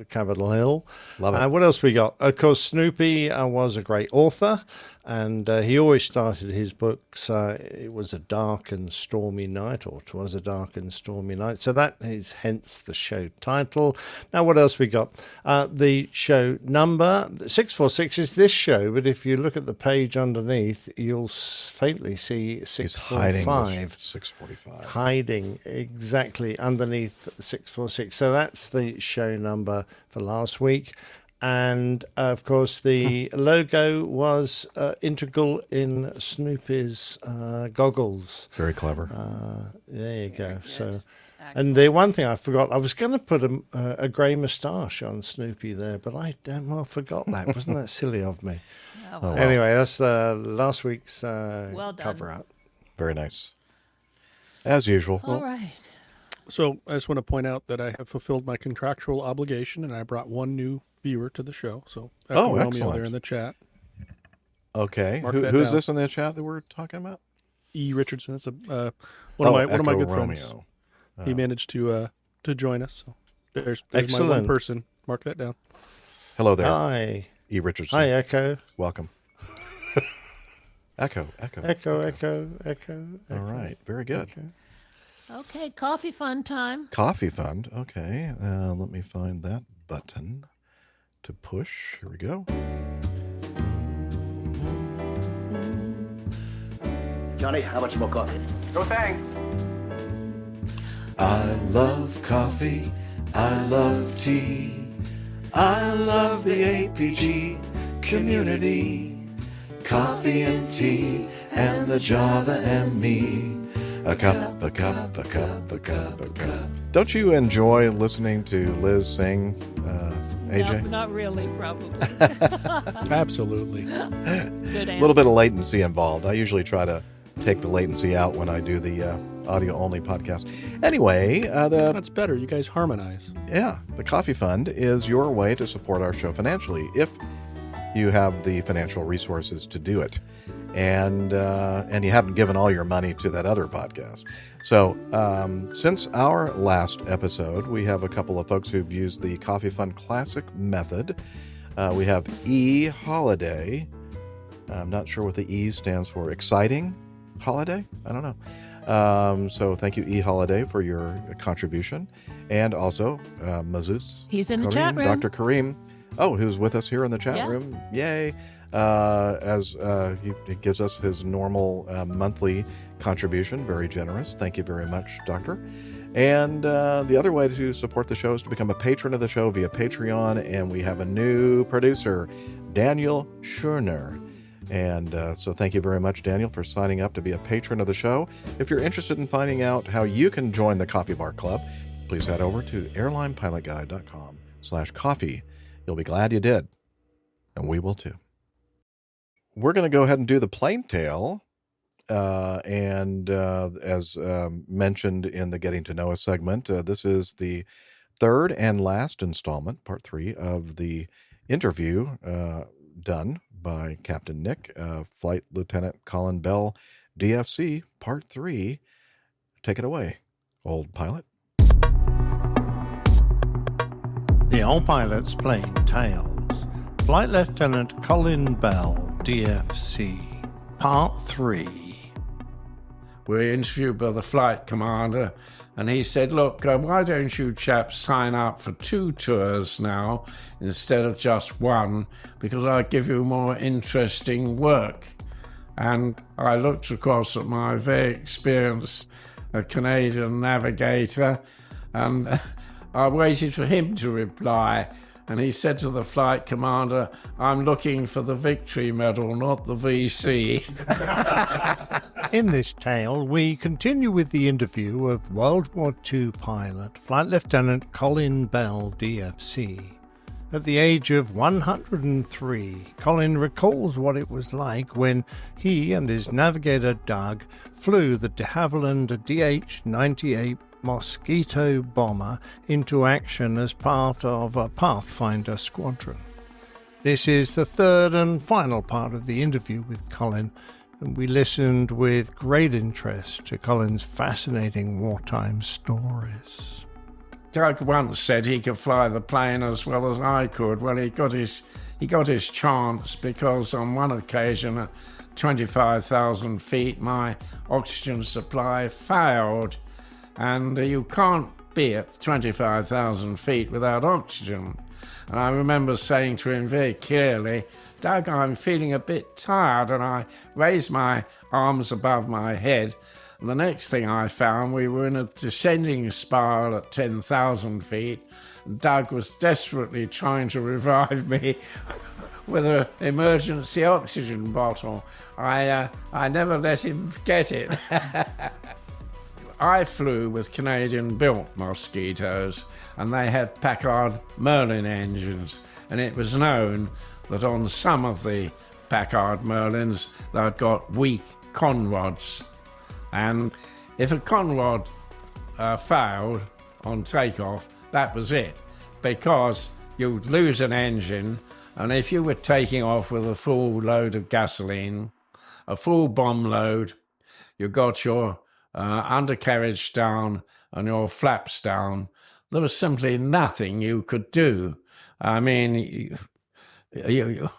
Capitol Hill. Love it. What else we got? Of course, Snoopy was a great author, and he always started his books, it was a dark and stormy night, or it was a dark and stormy night. So that is hence the show title. Now, what else we got? The show number 646 is this show, but if you look at the page underneath, you'll faintly see 645. 645. Hiding exactly underneath 646. So that's the show number for last week. And, of course, the logo was integral in Snoopy's goggles. Very clever. There you go. So, and the one thing I forgot, I was going to put a grey moustache on Snoopy there, but I damn well forgot that. Wasn't that silly of me? Oh, wow. Anyway, that's last week's well done. cover art. Very nice. As usual. All right. So I just want to point out that I have fulfilled my contractual obligation, and I brought one new viewer to the show. So Echo Romeo excellent. there in the chat. Okay. down. Who's this in the chat that we're talking about? E. Richardson. It's one of my good friends. Romeo. He managed to join us. So there's Excellent. my one person. Mark that down. Hello there. Hi. E. Richardson. Hi, Echo. Welcome. Echo. Echo. All right. Very good. Okay, coffee fun time. Coffee fund. Okay. Let me find that button to push. Here we go. Johnny, how much more coffee? No thanks. I love coffee, I love tea, I love the APG community. Coffee and tea and the Java and me. A cup. Don't you enjoy listening to Liz sing AJ? No, not really, probably. Absolutely. Good A little bit of latency involved. I usually try to take the latency out when I do the audio-only podcast. Anyway, that's better. You guys harmonize. Yeah, the Coffee Fund is your way to support our show financially if you have the financial resources to do it, and you haven't given all your money to that other podcast. So since our last episode, we have a couple of folks who've used the Coffee Fund Classic method. We have E. Holiday. I'm not sure what the E stands for. Exciting Holiday? I don't know. So thank you, E. Holiday, for your contribution. And also Mazus. He's in the Kareem, chat room. Dr. Kareem. Oh, who's with us here in the chat room. Yay. As he gives us his normal monthly contribution. Very generous. Thank you very much, Doctor. And the other way to support the show is to become a patron of the show via Patreon. And we have a new producer, Daniel Schurner. And so thank you very much, Daniel, for signing up to be a patron of the show. If you're interested in finding out how you can join the Coffee Bar Club, please head over to airlinepilotguide.com/coffee. You'll be glad you did. And we will too. We're going to go ahead and do the plane tale. As mentioned in the Getting to Know Us segment, this is the third and last installment, part 3, of the interview done by Captain Nick, Flight Lieutenant Colin Bell, DFC, part 3. Take it away, old pilot. The Old Pilot's Plane Tales. Flight Lieutenant Colin Bell, DFC, part 3. We were interviewed by the flight commander, and he said, look, why don't you chaps sign up for 2 tours now instead of just 1, because I'll give you more interesting work. And I looked across at my very experienced Canadian navigator, and I waited for him to reply. And he said to the flight commander, I'm looking for the Victory Medal, not the VC. In this tale, we continue with the interview of World War II pilot, Flight Lieutenant Colin Bell, DFC. At the age of 103, Colin recalls what it was like when he and his navigator Doug flew the de Havilland DH-98 Mosquito bomber into action as part of a Pathfinder squadron. This is the third and final part of the interview with Colin, and we listened with great interest to Colin's fascinating wartime stories. Doug once said he could fly the plane as well as I could. Well, he got his chance because on one occasion at 25,000 feet my oxygen supply failed. And you can't be at 25,000 feet without oxygen. And I remember saying to him very clearly, Doug, I'm feeling a bit tired, and I raised my arms above my head. And the next thing I found, we were in a descending spiral at 10,000 feet. And Doug was desperately trying to revive me with an emergency oxygen bottle. I never let him get it. I flew with Canadian-built Mosquitoes, and they had Packard Merlin engines, and it was known that on some of the Packard Merlins they'd got weak conrods, and if a conrod failed on takeoff, that was it, because you'd lose an engine, and if you were taking off with a full load of gasoline, a full bomb load, you got your undercarriage down and your flaps down, there was simply nothing you could do. I mean, you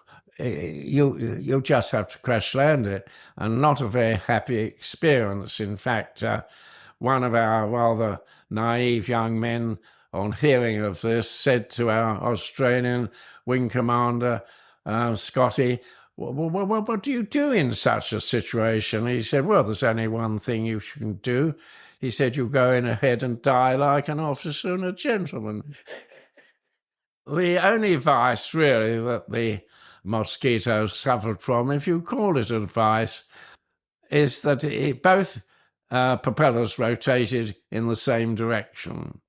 just have to crash land it, and not a very happy experience. In fact, one of our rather naive young men, on hearing of this, said to our Australian wing commander, Scotty, what do you do in such a situation? He said, well, there's only one thing you can do. He said, you go in ahead and die like an officer and a gentleman. The only vice, really, that the Mosquito suffered from, if you call it a vice, is that both propellers rotated in the same direction.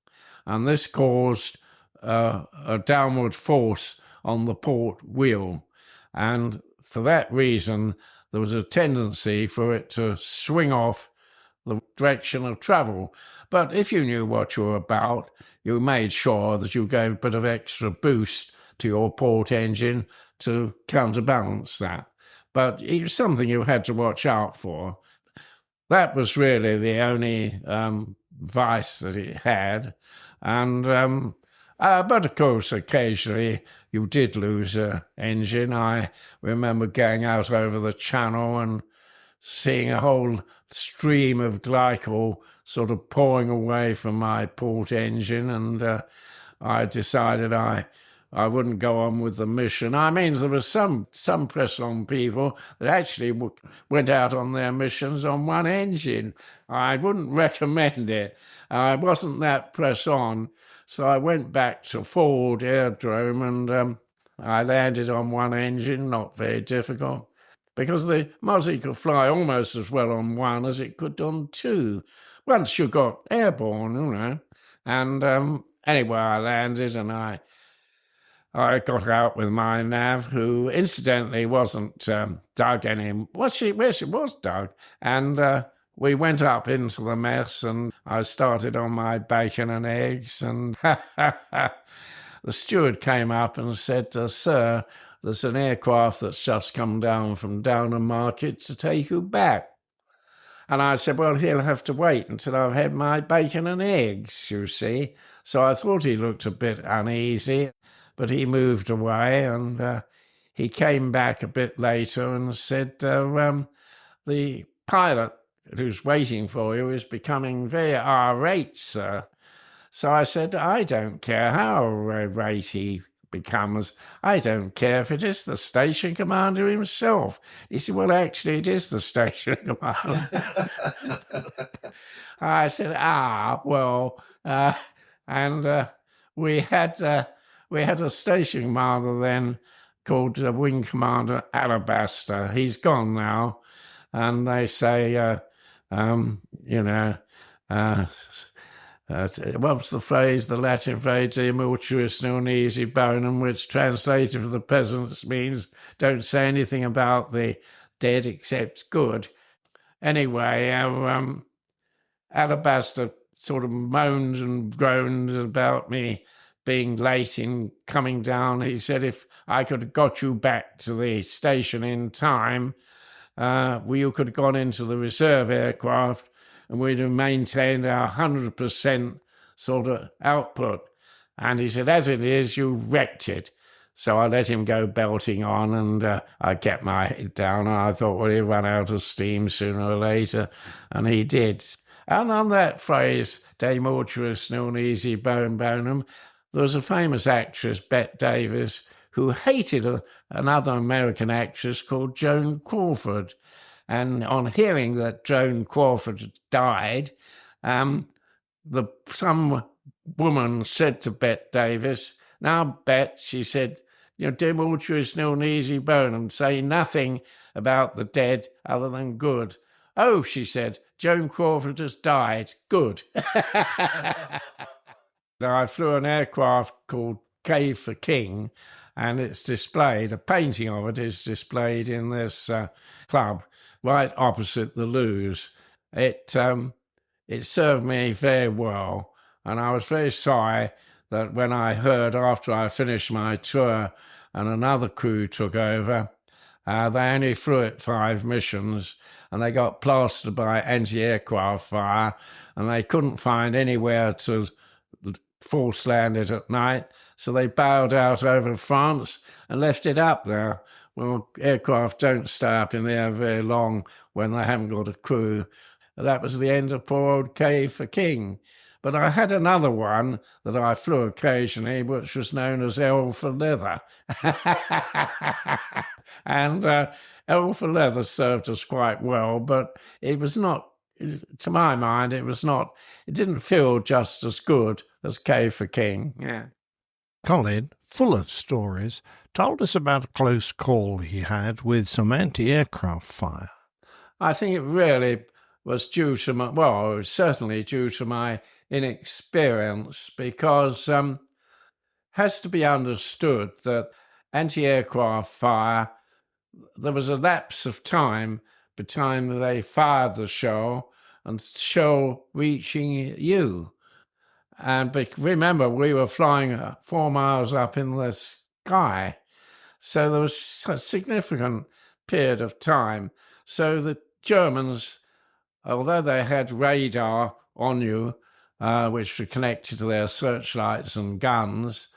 And this caused a downward force on the port wheel. And for that reason, there was a tendency for it to swing off the direction of travel. But if you knew what you were about, you made sure that you gave a bit of extra boost to your port engine to counterbalance that. But it was something you had to watch out for. That was really the only vice that it had. And but of course, occasionally you did lose an engine. I remember going out over the channel and seeing a whole stream of glycol sort of pouring away from my port engine, and I decided I wouldn't go on with the mission. I mean, there was some press-on people that actually went out on their missions on one engine. I wouldn't recommend it. I wasn't that press-on, so I went back to Ford Aerodrome and I landed on one engine, not very difficult, because the Mozzie could fly almost as well on one as it could on two, once you got airborne, you know. And anyway, I landed and I got out with my nav, who incidentally wasn't Doug anymore. Where she was Doug. And we went up into the mess and I started on my bacon and eggs, and the steward came up and said, "Sir, there's an aircraft that's just come down from Downham Market to take you back." And I said, "Well, he'll have to wait until I've had my bacon and eggs, you see." So I thought he looked a bit uneasy, but he moved away, and he came back a bit later and said, "The pilot who's waiting for you is becoming very irate, sir." So I said, "I don't care how irate he becomes. I don't care if it is the station commander himself." He said, "Well, actually, it is the station commander." I said, well, and we had a station commander then called Wing Commander Alabaster. He's gone now, and they say, what's the phrase, the Latin phrase, "De mortuis non easy bonum," which translated for the peasants means don't say anything about the dead except good. Anyway, Alabaster sort of moaned and groaned about me being late in coming down. He said if I could have got you back to the station in time, you could have gone into the reserve aircraft and we'd have maintained our 100% sort of output. And he said, as it is, you wrecked it. So I let him go belting on, and I kept my head down, and I thought, well, he'll run out of steam sooner or later, and he did. And on that phrase, "De mortuis non easy bonum," there was a famous actress, Bette Davis, who hated another American actress called Joan Crawford. And on hearing that Joan Crawford had died, some woman said to Bette Davis, "Now, Bet," she said, "de mortuis non easy bonum, say nothing about the dead other than good." "Oh," she said, "Joan Crawford has died. Good." Now, I flew an aircraft called K for King, and it's displayed, a painting of it is displayed in this club right opposite the Loos. It served me very well, and I was very sorry that when I heard after I finished my tour and another crew took over, they only flew it 5 missions, and they got plastered by anti-aircraft fire, and they couldn't find anywhere to force land it at night, so they bowed out over France and left it up there. Well, aircraft don't stay up in the air very long when they haven't got a crew. That was the end of poor old K for King. But I had another one that I flew occasionally, which was known as L for Leather. And L for Leather served us quite well, but it was not, to my mind, it didn't feel just as good as K for King. Yeah. Colin, full of stories, told us about a close call he had with some anti-aircraft fire. I think it really was due to my, well, it was certainly due to my inexperience, because has to be understood that anti-aircraft fire, there was a lapse of time between they fired the shell and shell reaching you. And remember, we were flying 4 miles up in the sky, so there was a significant period of time. So the Germans, although they had radar on you, which were connected to their searchlights and guns,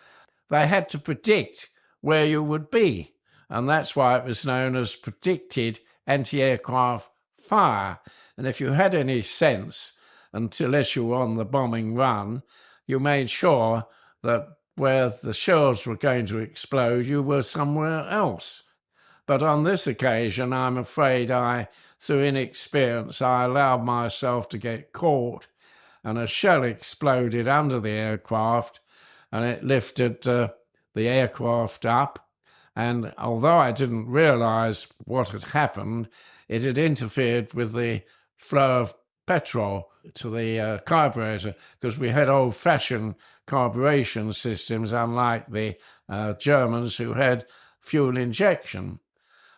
they had to predict where you would be. And that's why it was known as predicted anti-aircraft fire. And if you had any sense, unless you were on the bombing run, you made sure that where the shells were going to explode, you were somewhere else. But on this occasion, I'm afraid through inexperience, I allowed myself to get caught, and a shell exploded under the aircraft, and it lifted the aircraft up. And although I didn't realise what had happened, it had interfered with the flow of petrol to the carburetor, because we had old-fashioned carburation systems, unlike the Germans who had fuel injection.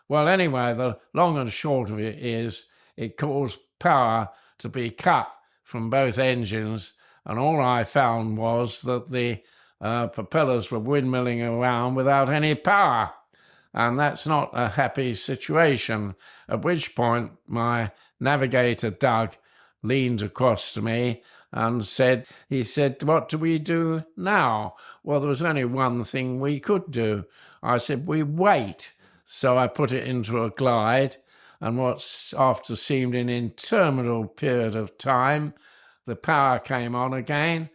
Well, anyway, the long and short of it is it caused power to be cut from both engines, and all I found was that the propellers were windmilling around without any power. And that's not a happy situation, at which point my navigator, Doug, leaned across to me and he said, "What do we do now?" Well, there was only one thing we could do. I said, "We wait." So I put it into a glide, and after seemed an interminable period of time, the power came on again,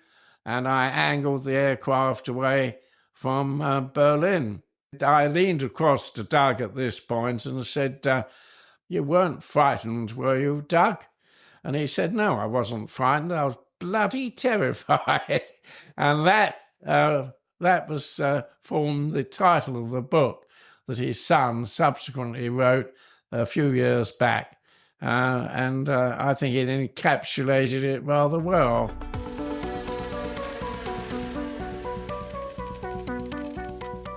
and I angled the aircraft away from Berlin. I leaned across to Doug at this point and said, "You weren't frightened, were you, Doug?" And he said, "No, I wasn't frightened. I was bloody terrified." And that was formed the title of the book that his son subsequently wrote a few years back. And I think it encapsulated it rather well.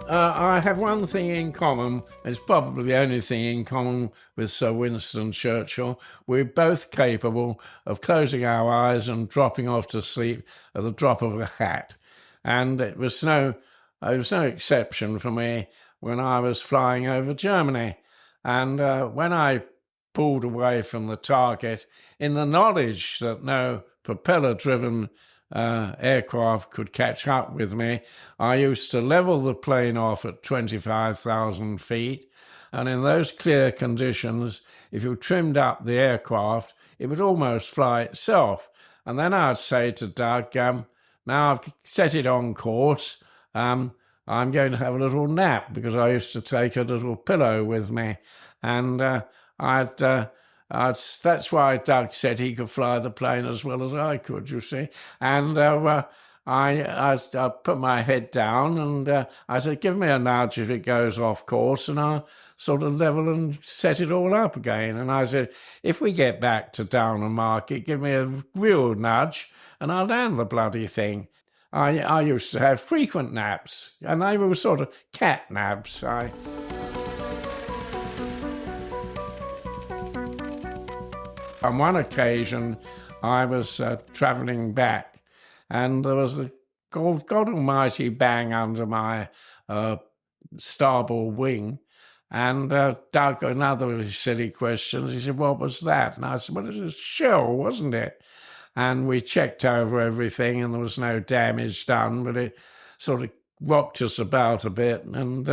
I have one thing in common. It's probably the only thing in common with Sir Winston Churchill. We're both capable of closing our eyes and dropping off to sleep at the drop of a hat. And it was no exception for me when I was flying over Germany. And when I pulled away from the target, in the knowledge that no propeller-driven aircraft could catch up with me, I used to level the plane off at 25,000 feet, and in those clear conditions, if you trimmed up the aircraft, it would almost fly itself. And then I'd say to Doug, "Now I've set it on course, I'm going to have a little nap," because I used to take a little pillow with me, and that's why Doug said he could fly the plane as well as I could, you see. And I put my head down and I said, "Give me a nudge if it goes off course," and I'll sort of level and set it all up again. And I said, "If we get back to Downham Market, give me a real nudge and I'll land the bloody thing." I used to have frequent naps, and they were sort of cat naps. On one occasion, I was travelling back, and there was a God almighty bang under my starboard wing, and Doug, another of his silly questions, he said, "What was that?" And I said, "Well, it was a shell, wasn't it?" And we checked over everything, and there was no damage done, but it sort of rocked us about a bit. And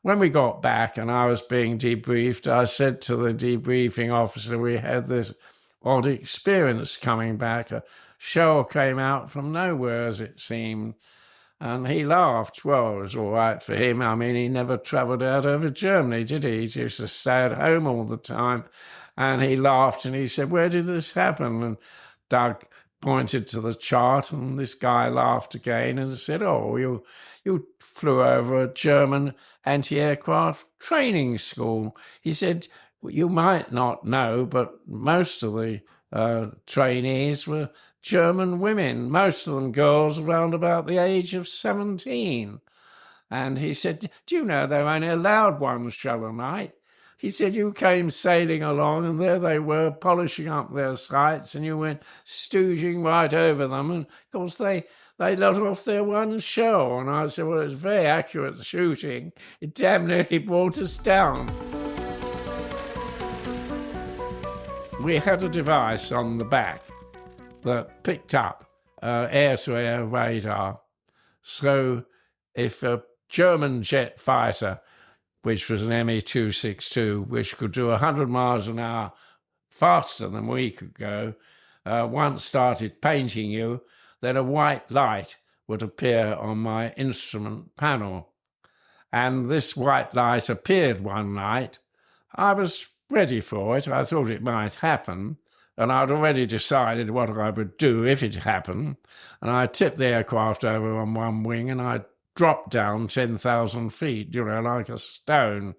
when we got back and I was being debriefed, I said to the debriefing officer, we had this odd experience coming back. A shell came out from nowhere, as it seemed. And he laughed. Well, it was all right for him. I mean, he never travelled out over Germany, did he? He used to stay at home all the time. And he laughed and he said, "Where did this happen?" And Doug pointed to the chart, and this guy laughed again and said, "Oh, you flew over a German anti-aircraft training school." He said, you might not know, but most of the trainees were German women, most of them girls around about the age of 17. And he said, do you know they're only allowed one shell a night? He said, you came sailing along and there they were polishing up their sights and you went stooging right over them. And of course they let off their one shell. And I said, well, it's very accurate shooting. It damn nearly brought us down. We had a device on the back that picked up air-to-air radar. So if a German jet fighter, which was an Me-262, which could do 100 miles an hour faster than we could go, once started painting you, then a white light would appear on my instrument panel. And this white light appeared one night. I was ready for it. I thought it might happen. And I'd already decided what I would do if it happened. And I tipped the aircraft over on one wing and I dropped down 10,000 feet, like a stone.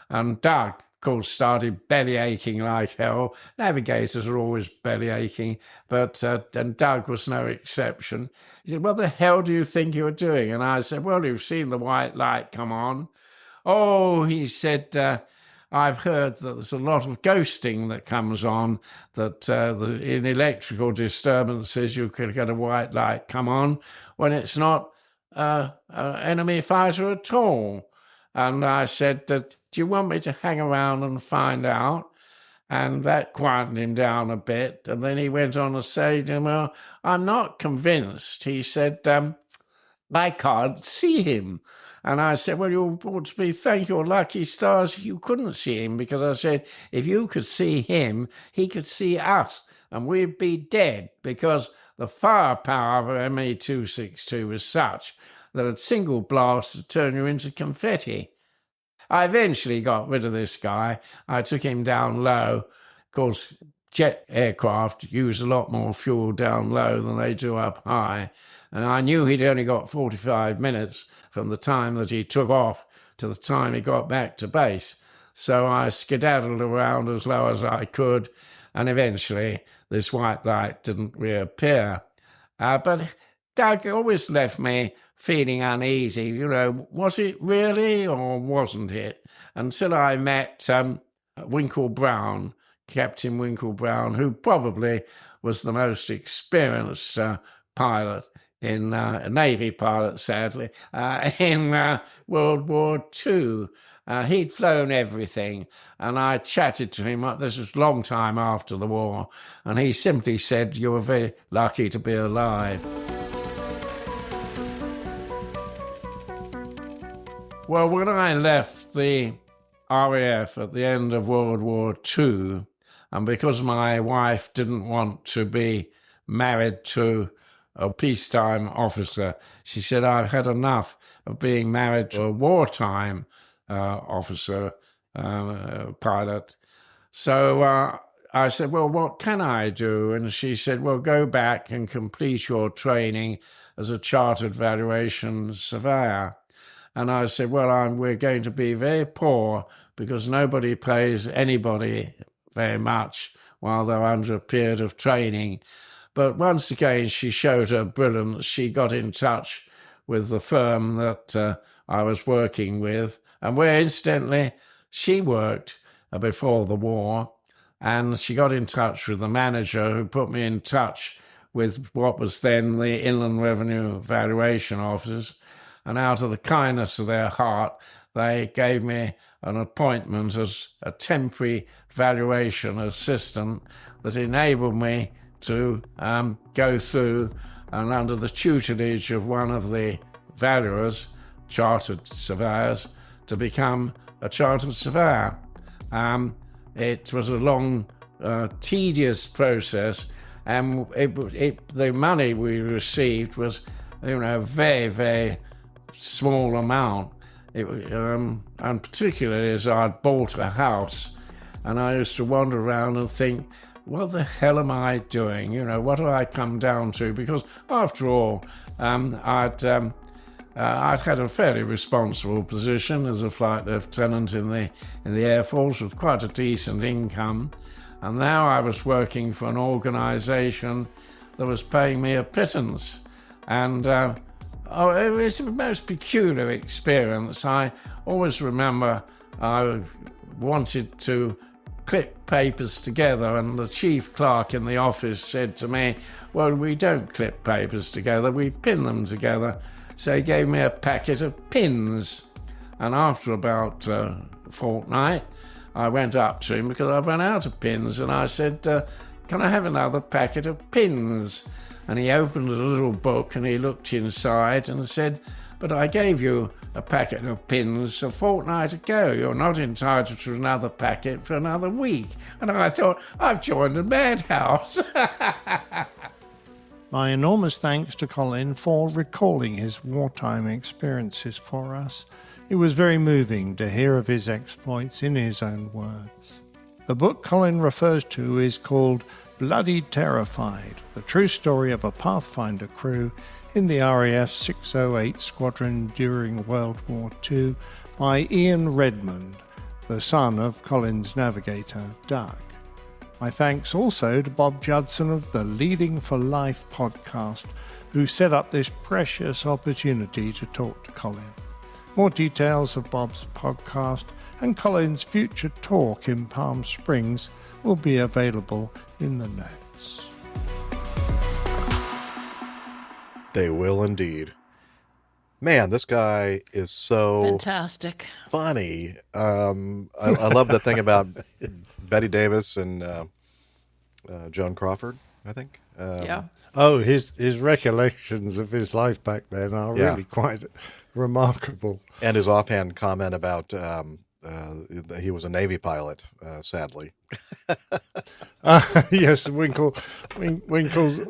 And Doug, of course, started belly aching like hell. Navigators are always belly aching, but and Doug was no exception. He said, what the hell do you think you're doing? And I said, well, you've seen the white light come on. Oh, he said, I've heard that there's a lot of ghosting that comes on, that in electrical disturbances you could get a white light come on when it's not an enemy fighter at all. And I said, do you want me to hang around and find out? And that quietened him down a bit. And then he went on to say, well, I'm not convinced. He said, I can't see him. And I said, well, you ought to be thank your lucky stars you couldn't see him, because I said, if you could see him, he could see us, and we'd be dead, because the firepower of Me-262 was such that a single blast would turn you into confetti. I eventually got rid of this guy. I took him down low. Of course, jet aircraft use a lot more fuel down low than they do up high. And I knew he'd only got 45 minutes from the time that he took off to the time he got back to base. So I skedaddled around as low as I could, and eventually this white light didn't reappear. But Doug always left me feeling uneasy. Was it really or wasn't it? Until I met Winkle Brown, Captain Winkle Brown, who probably was the most experienced pilot in a Navy pilot, sadly, in World War II. He'd flown everything, and I chatted to him. This was a long time after the war, and he simply said, you were very lucky to be alive. Well, when I left the RAF at the end of World War II, and because my wife didn't want to be married to a peacetime officer, she said, I've had enough of being married to a wartime officer, pilot. So I said, well, what can I do? And she said, well, go back and complete your training as a chartered valuation surveyor. And I said, well, we're going to be very poor because nobody pays anybody very much while they're under a period of training. But once again, she showed her brilliance. She got in touch with the firm that I was working with, and where, incidentally, she worked before the war. And she got in touch with the manager, who put me in touch with what was then the Inland Revenue Valuation Office. And out of the kindness of their heart, they gave me an appointment as a temporary valuation assistant that enabled me to go through, and under the tutelage of one of the valuers, chartered surveyors, to become a chartered surveyor. It was a long, tedious process, and the money we received was, very, very small amount. And particularly as I'd bought a house, and I used to wander around and think, what the hell am I doing? What do I come down to? Because after all, I'd I'd had a fairly responsible position as a flight lieutenant in the Air Force with quite a decent income, and now I was working for an organisation that was paying me a pittance, and it was the most peculiar experience. I always remember I wanted to clip papers together, and the chief clerk in the office said to me, well, we don't clip papers together, we pin them together. So he gave me a packet of pins, and after about a fortnight I went up to him because I ran out of pins, and I said, can I have another packet of pins? And he opened a little book and he looked inside and said, but I gave you a packet of pins a fortnight ago. You're not entitled to another packet for another week. And I thought, I've joined the madhouse. My enormous thanks to Colin for recalling his wartime experiences for us. It was very moving to hear of his exploits in his own words. The book Colin refers to is called Bloody Terrified, the true story of a Pathfinder crew in the RAF 608 Squadron during World War II by Ian Redmond, the son of Colin's navigator, Doug. My thanks also to Bob Judson of the Leading for Life podcast, who set up this precious opportunity to talk to Colin. More details of Bob's podcast and Colin's future talk in Palm Springs will be available in the notes. They will indeed. Man, this guy is so fantastic, funny. I love the thing about Betty Davis and Joan Crawford, I think. Yeah. Oh, his recollections of his life back then are really quite remarkable. And his offhand comment about he was a Navy pilot, sadly. Yes, Winkles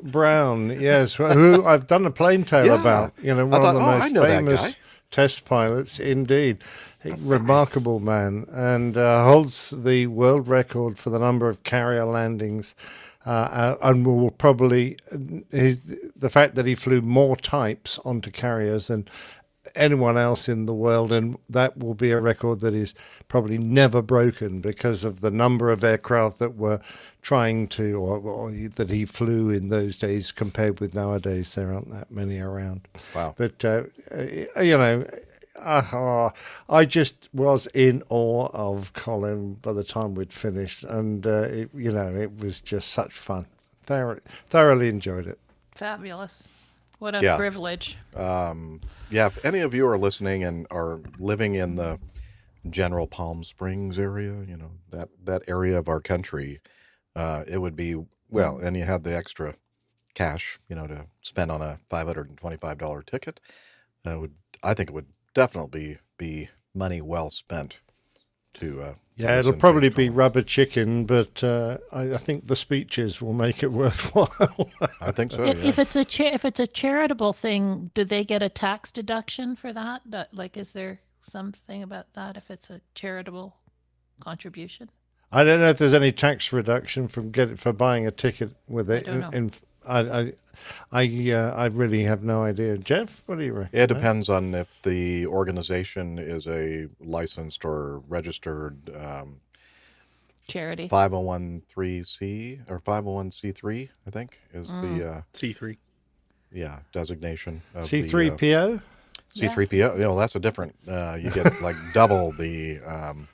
Brown. Yes, who I've done a plane tale about. You know, one of the most famous test pilots, indeed. Remarkable man, and holds the world record for the number of carrier landings, and will probably the fact that he flew more types onto carriers than anyone else in the world, and that will be a record that is probably never broken because of the number of aircraft that were trying to, or that he flew in those days compared with nowadays. There aren't that many around. Wow. But, I just was in awe of Colin by the time we'd finished, and, it was just such fun. Thoroughly enjoyed it. Fabulous. What a privilege. If any of you are listening and are living in the general Palm Springs area, that area of our country, it would be, and you had the extra cash, to spend on a $525 ticket, I think it would definitely be money well spent to it'll probably be rubber chicken, but I think the speeches will make it worthwhile. I think so. If it's a charitable thing, do they get a tax deduction for that? Is there something about that if it's a charitable contribution? I don't know if there's any tax reduction for buying a ticket with it. I don't know. I really have no idea. Jeff, what do you reckon? It depends on if the organization is a licensed or registered charity 501(c) or 501c3, I think is the C3. Yeah, designation of C3PO. C3PO. That's a different. You get like double the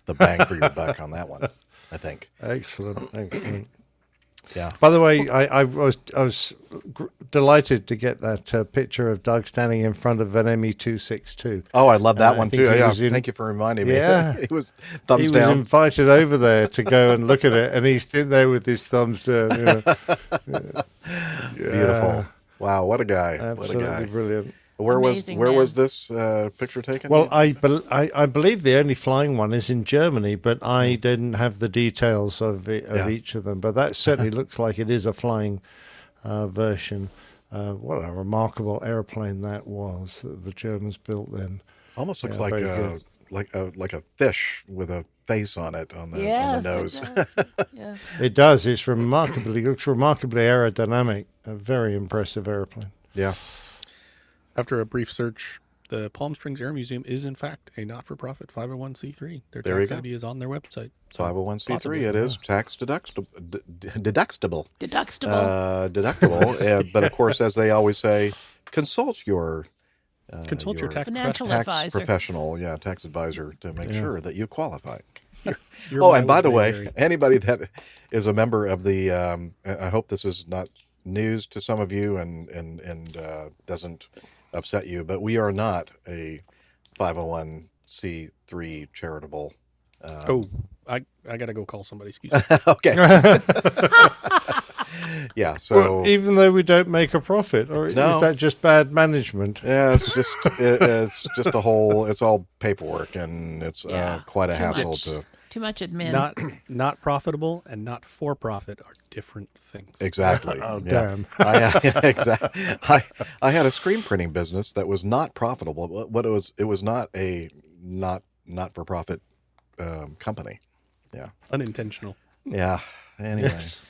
bang for your buck on that one, I think. Excellent. Yeah. By the way, I was delighted to get that picture of Doug standing in front of an ME-262. Oh, I love that one too. Yeah, thank you for reminding me. Yeah, he was thumbs down. He was invited over there to go and look at it, and he's sitting there with his thumbs down. Beautiful. Wow, what a guy! Absolutely what a guy! Brilliant. Where was this picture taken? Well, I believe the only flying one is in Germany, but I didn't have the details of each of them. But that certainly looks like it is a flying version. What a remarkable airplane that was that the Germans built then. Almost looks like a fish with a face on it on the nose. It does. It looks remarkably aerodynamic. A very impressive airplane. Yeah. After a brief search the Palm Springs Air Museum is in fact a not-for-profit 501c3. Their There you tax go. ID is on their website. So 501c3. possibly, It is tax deductible. Deductible. But of course, as they always say, consult your tax financial professional. advisor. professional, tax advisor to make sure that you qualify. Your And by the mileage may way, vary. anybody that is a member of the, I hope this is not news to some of you and doesn't upset you, but we are not a 501c3 charitable. I got to go call somebody. Excuse me. Okay. Yeah. So Well, even though we don't make a profit, or is that just bad management? yeah, it's just it's all paperwork, and it's quite a hassle to. Too much admin. Not profitable and not for profit are different things. Exactly. Oh, damn. Exactly. I had a screen printing business that was not profitable, but it was not a not for profit company. Yeah. Unintentional. Yeah. Anyway. Yes.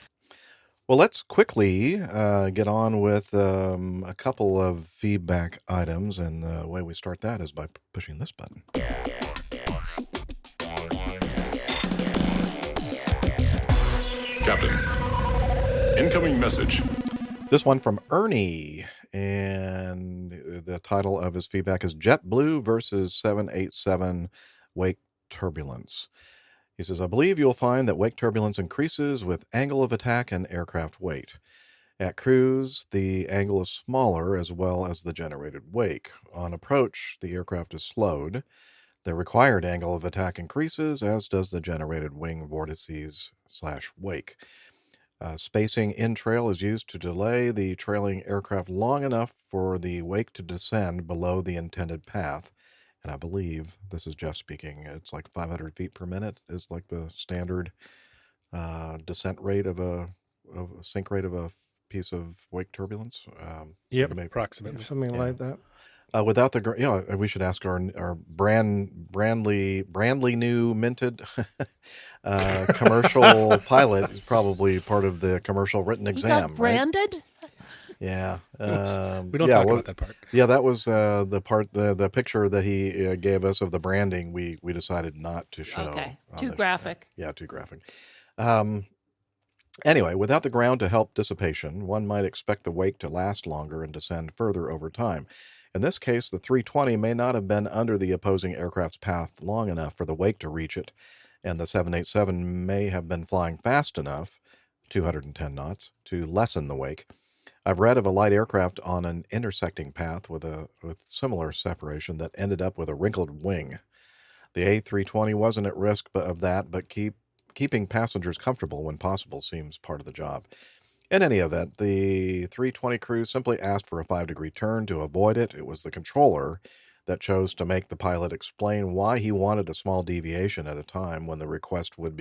Well, let's quickly get on with a couple of feedback items, and the way we start that is by pushing this button. Captain, incoming message. This one from Ernie, and the title of his feedback is JetBlue versus 787 Wake Turbulence. He says, I believe you'll find that wake turbulence increases with angle of attack and aircraft weight. At cruise, the angle is smaller as well as the generated wake. On approach, the aircraft is slowed. The required angle of attack increases, as does the generated wing vortices/wake. Spacing in trail is used to delay the trailing aircraft long enough for the wake to descend below the intended path. And I believe, this is Jeff speaking, it's like 500 feet per minute is like the standard descent rate of a sink rate of a piece of wake turbulence. Yep, approximately something like that. Without the, we should ask our brandly new minted commercial pilot is probably part of the commercial written exam. Got branded? Right? Yeah. We don't talk about that part. Yeah, that was the part, the picture that he gave us of the branding. We decided not to show. Okay, too graphic. Yeah, too graphic. Anyway, without the ground to help dissipation, one might expect the wake to last longer and descend further over time. In this case, the 320 may not have been under the opposing aircraft's path long enough for the wake to reach it, and the 787 may have been flying fast enough, 210 knots, to lessen the wake. I've read of a light aircraft on an intersecting path with similar separation that ended up with a wrinkled wing. The A320 wasn't at risk of that, but keeping passengers comfortable when possible seems part of the job. In any event, the 320 crew simply asked for a 5-degree turn to avoid it. It was the controller that chose to make the pilot explain why he wanted a small deviation at a time when the request would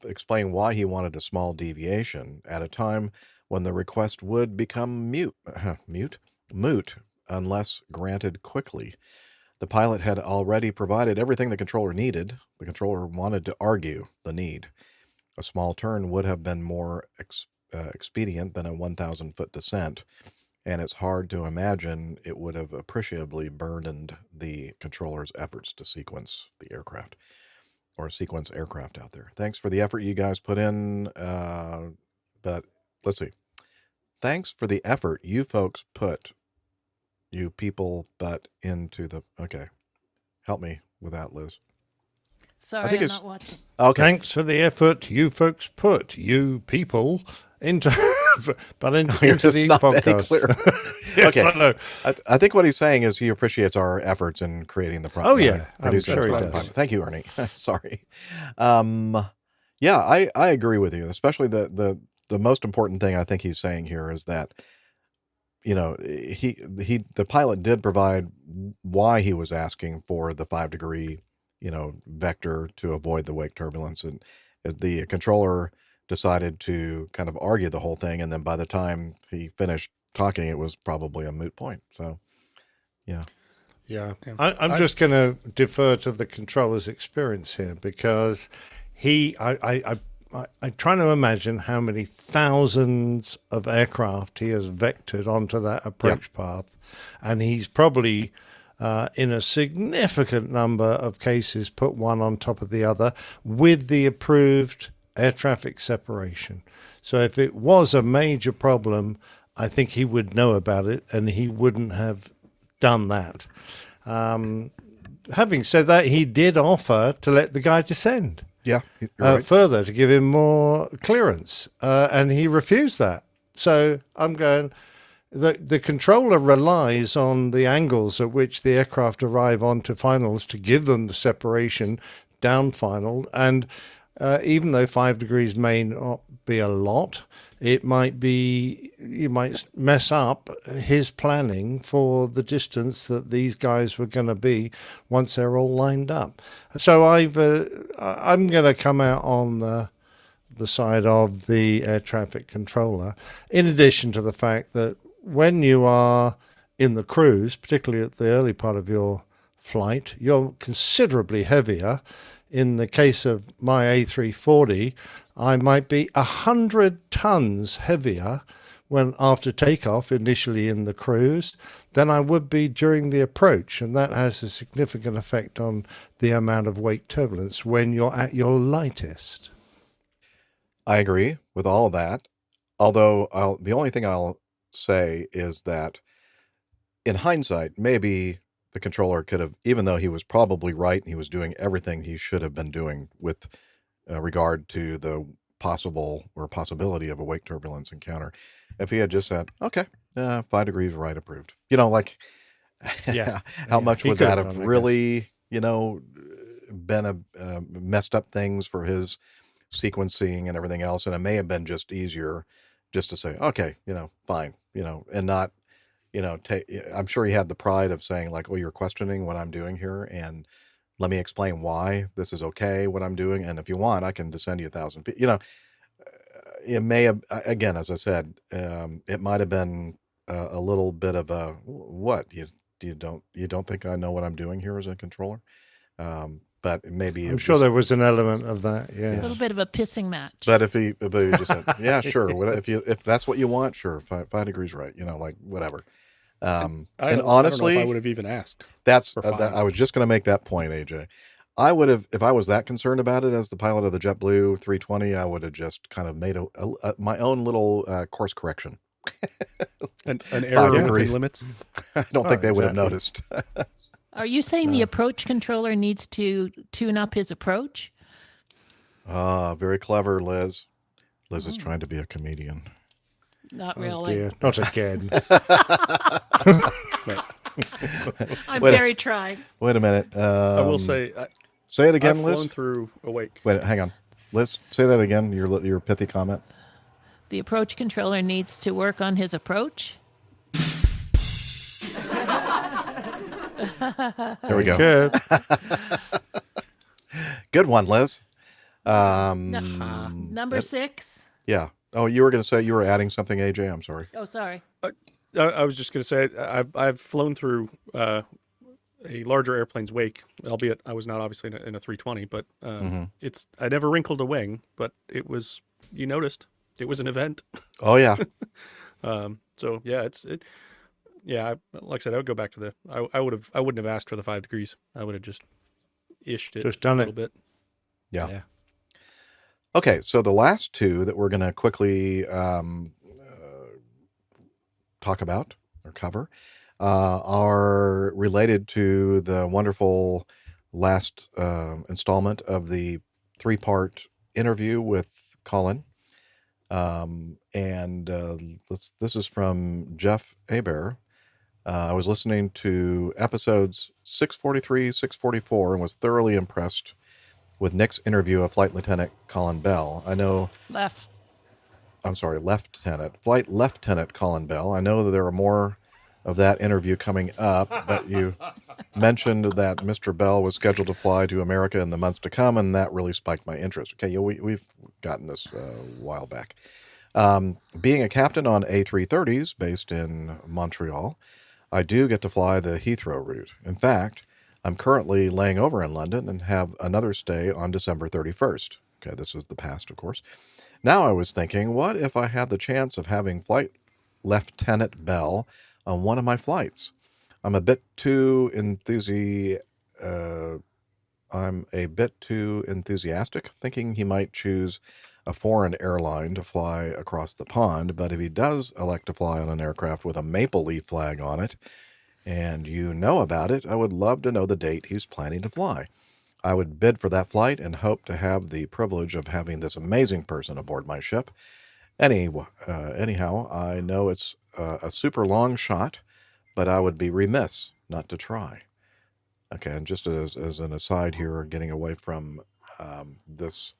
explain why he wanted a small deviation at a time when the request would become moot unless granted quickly. The pilot had already provided everything the controller needed. The controller wanted to argue the need. A small turn would have been more expedient than a 1,000-foot descent, and it's hard to imagine it would have appreciably burdened the controller's efforts to sequence the aircraft, or sequence aircraft out there. Thanks for the effort you guys put in, but let's see. Thanks for the effort you folks put, you people, but into the... Okay, help me with that, Liz. Sorry, I'm not watching. Okay. Thanks for the effort you folks put, you people, into the podcast. Clear. Yes, Okay. I know. I think what he's saying is he appreciates our efforts in creating the product. Oh, yeah. I'm sure he does. Thank you, Ernie. Sorry. Yeah, I agree with you, especially the most important thing I think he's saying here is that, you know, the pilot did provide why he was asking for the 5-degree, you know, vector to avoid the wake turbulence, and the controller decided to kind of argue the whole thing, and then by the time he finished talking, it was probably a moot point. So, yeah. I'm just going to defer to the controller's experience here, because I I'm trying to imagine how many thousands of aircraft he has vectored onto that approach path. And he's probably, in a significant number of cases, put one on top of the other with the approved air traffic separation. So if it was a major problem, I think he would know about it and he wouldn't have done that. Having said that, he did offer to let the guy descend. Yeah, right. Further, to give him more clearance, and he refused that. So I'm going, the controller relies on the angles at which the aircraft arrive onto finals to give them the separation down final, and even though 5 degrees may not be a lot, it might be, you might mess up his planning for the distance that these guys were going to be once they're all lined up. So I'm going to come out on the side of the air traffic controller, in addition to the fact that when you are in the cruise, particularly at the early part of your flight, you're considerably heavier. In the case of my A340, I might be 100 tons heavier when after takeoff, initially in the cruise, than I would be during the approach. And that has a significant effect on the amount of wake turbulence when you're at your lightest. I agree with all of that. Although the only thing I'll say is that in hindsight, maybe the controller could have, even though he was probably right and he was doing everything he should have been doing with regard to the possibility of a wake turbulence encounter, if he had just said, okay, 5 degrees right, approved. How much would that have really, been messed up things for his sequencing and everything else? And it may have been just easier just to say, okay, fine, and not, I'm sure he had the pride of saying like, oh, you're questioning what I'm doing here, and let me explain why this is okay, what I'm doing. And if you want, I can descend you 1,000 feet. It may have, again, as I said, it might have been a little bit of a, what, you don't think I know what I'm doing here as a controller? But maybe I'm sure there was an element of that. Yeah, a little bit of a pissing match. But if he just said, yeah, sure, if that's what you want, sure, 5 degrees right, like whatever. And honestly, I don't know if I would have even asked. I was just going to make that point, AJ. I would have, if I was that concerned about it as the pilot of the JetBlue 320, I would have just kind of made my own little course correction. An error within limits. I don't think they would have noticed. Are you saying the approach controller needs to tune up his approach? Very clever, Liz. Liz is trying to be a comedian. Not really. Dear. Not again. I'm very trying. Wait a minute. I will say. Say it again, I've Liz. flown through awake. Wait, hang on. Liz, say that again. Your pithy comment. The approach controller needs to work on his approach. There we go. Good. Good one, Liz. Number 6. Yeah. Oh, you were going to say you were adding something, AJ? I'm sorry. Oh, sorry. I was just going to say I've flown through a larger airplane's wake, albeit I was not obviously in a 320, but I never wrinkled a wing, but it was, you noticed, it was an event. Oh yeah. So yeah, like I said, I would go back to I wouldn't have asked for the 5 degrees. I would have just ished it Just done a little bit. Yeah. Okay, so the last two that we're going to quickly talk about or cover are related to the wonderful last installment of the 3-part interview with Colin. This is from Jeff Hebert. I was listening to episodes 643, 644, and was thoroughly impressed with Nick's interview of Flight Lieutenant Colin Bell. Flight Lieutenant Colin Bell. I know that there are more of that interview coming up, but you mentioned that Mr. Bell was scheduled to fly to America in the months to come, and that really spiked my interest. Okay, we've gotten this a while back. Being a captain on A330s based in Montreal, I do get to fly the Heathrow route. In fact, I'm currently laying over in London and have another stay on December 31st. Okay, this is the past, of course. Now I was thinking, what if I had the chance of having Flight Lieutenant Bell on one of my flights? I'm a bit too enthusiastic, thinking he might choose a foreign airline to fly across the pond, but if he does elect to fly on an aircraft with a maple leaf flag on it, and you know about it, I would love to know the date he's planning to fly. I would bid for that flight and hope to have the privilege of having this amazing person aboard my ship. Anyhow, I know it's a super long shot, but I would be remiss not to try. Okay, and just as an aside here, getting away from this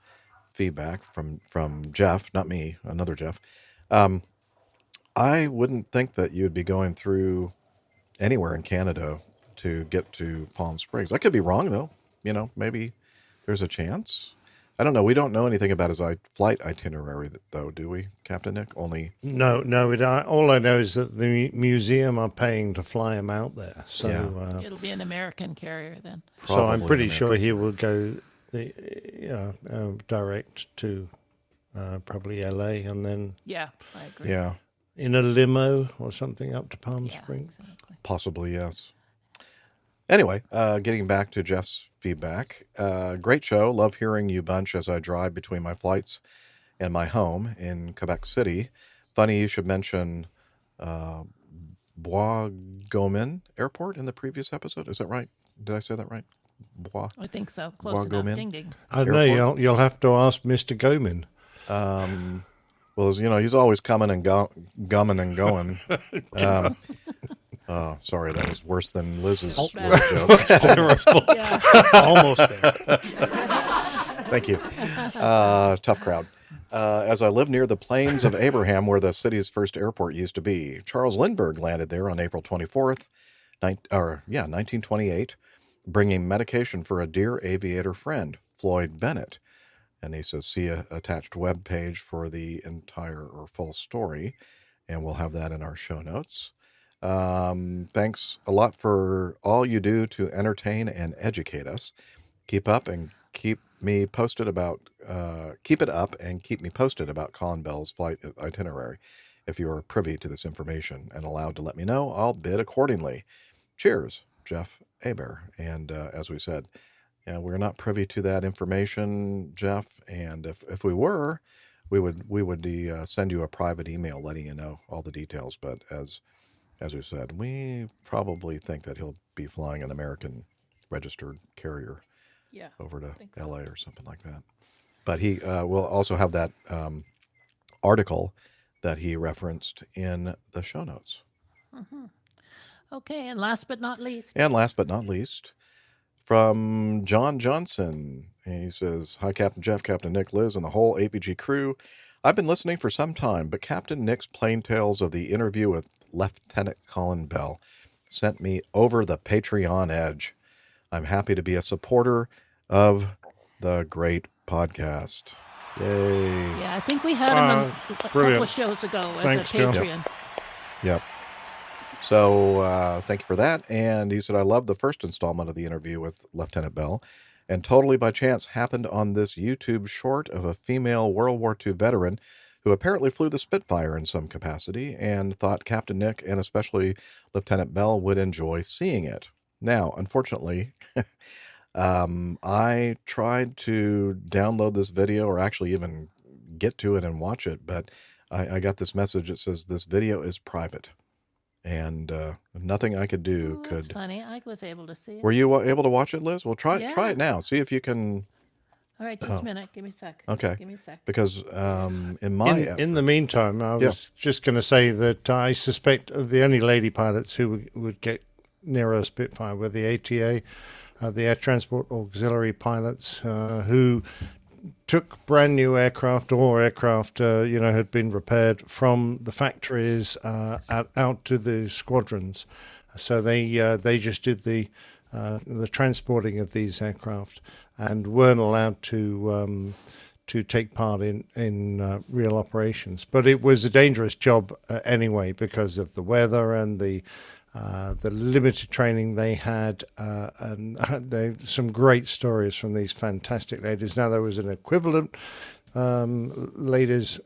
feedback from Jeff, not me, another Jeff, I wouldn't think that you'd be going through anywhere in Canada to get to Palm Springs. I could be wrong, though. Maybe there's a chance. I don't know. We don't know anything about his flight itinerary, though, do we, Captain Nick? No. All I know is that the museum are paying to fly him out there. So it'll be an American carrier then. So I'm pretty sure he will go direct to probably LA, and then I agree. Yeah, in a limo or something up to Palm Springs. Exactly. Possibly, yes. Anyway, getting back to Jeff's feedback. Great show. Love hearing you bunch as I drive between my flights and my home in Quebec City. Funny you should mention Bois-Gomin Airport in the previous episode. Is that right? Did I say that right? I think so. Close enough. Ding, ding. I don't know. You'll have to ask Mr. Gomin. Well, he's always coming and gumming and going. Oh, sorry, that was worse than Liz's joke. Almost there. Thank you. Tough crowd. As I live near the Plains of Abraham, where the city's first airport used to be, Charles Lindbergh landed there on April 24th, 1928, bringing medication for a dear aviator friend, Floyd Bennett. And he says, see a attached web page for the entire or full story, and we'll have that in our show notes. Thanks a lot for all you do to entertain and educate us. Keep up and keep me posted about Colin Bell's flight itinerary. If you are privy to this information and allowed to let me know, I'll bid accordingly. Cheers, Jeff Aber. And as we said, we're not privy to that information, Jeff. And if we were, we would send you a private email letting you know all the details. But as we said, we probably think that he'll be flying an American registered carrier over to LA or something like that. But he will also have that article that he referenced in the show notes. Mm-hmm. Okay, and last but not least, from John Johnson. And he says, hi, Captain Jeff, Captain Nick, Liz, and the whole APG crew. I've been listening for some time, but Captain Nick's plain tales of the interview with Lieutenant Colin Bell sent me over the Patreon edge. I'm happy to be a supporter of the great podcast. Yay. Yeah, I think we had him a couple of shows ago as a Patreon. Yep. So thank you for that. And he said, I love the first installment of the interview with Lieutenant Bell, and totally by chance happened on this YouTube short of a female World War II veteran who apparently flew the Spitfire in some capacity, and thought Captain Nick and especially Lieutenant Bell would enjoy seeing it. Now, unfortunately, I tried to download this video or actually even get to it and watch it, but I got this message that says this video is private. And nothing I could do could... That's funny. I was able to see it. Were you able to watch it, Liz? Well, try it now. See if you can... All right, just a minute. Give me a sec. Okay. Give me a sec. Because in the meantime, I was just going to say that I suspect the only lady pilots who would get near a Spitfire were the ATA, the Air Transport Auxiliary pilots, who took brand new aircraft or aircraft, had been repaired from the factories out to the squadrons. So they just did the transporting of these aircraft and weren't allowed to take part in real operations. But it was a dangerous job anyway because of the weather and the the limited training they had, and some great stories from these fantastic ladies. Now, there was an equivalent ladies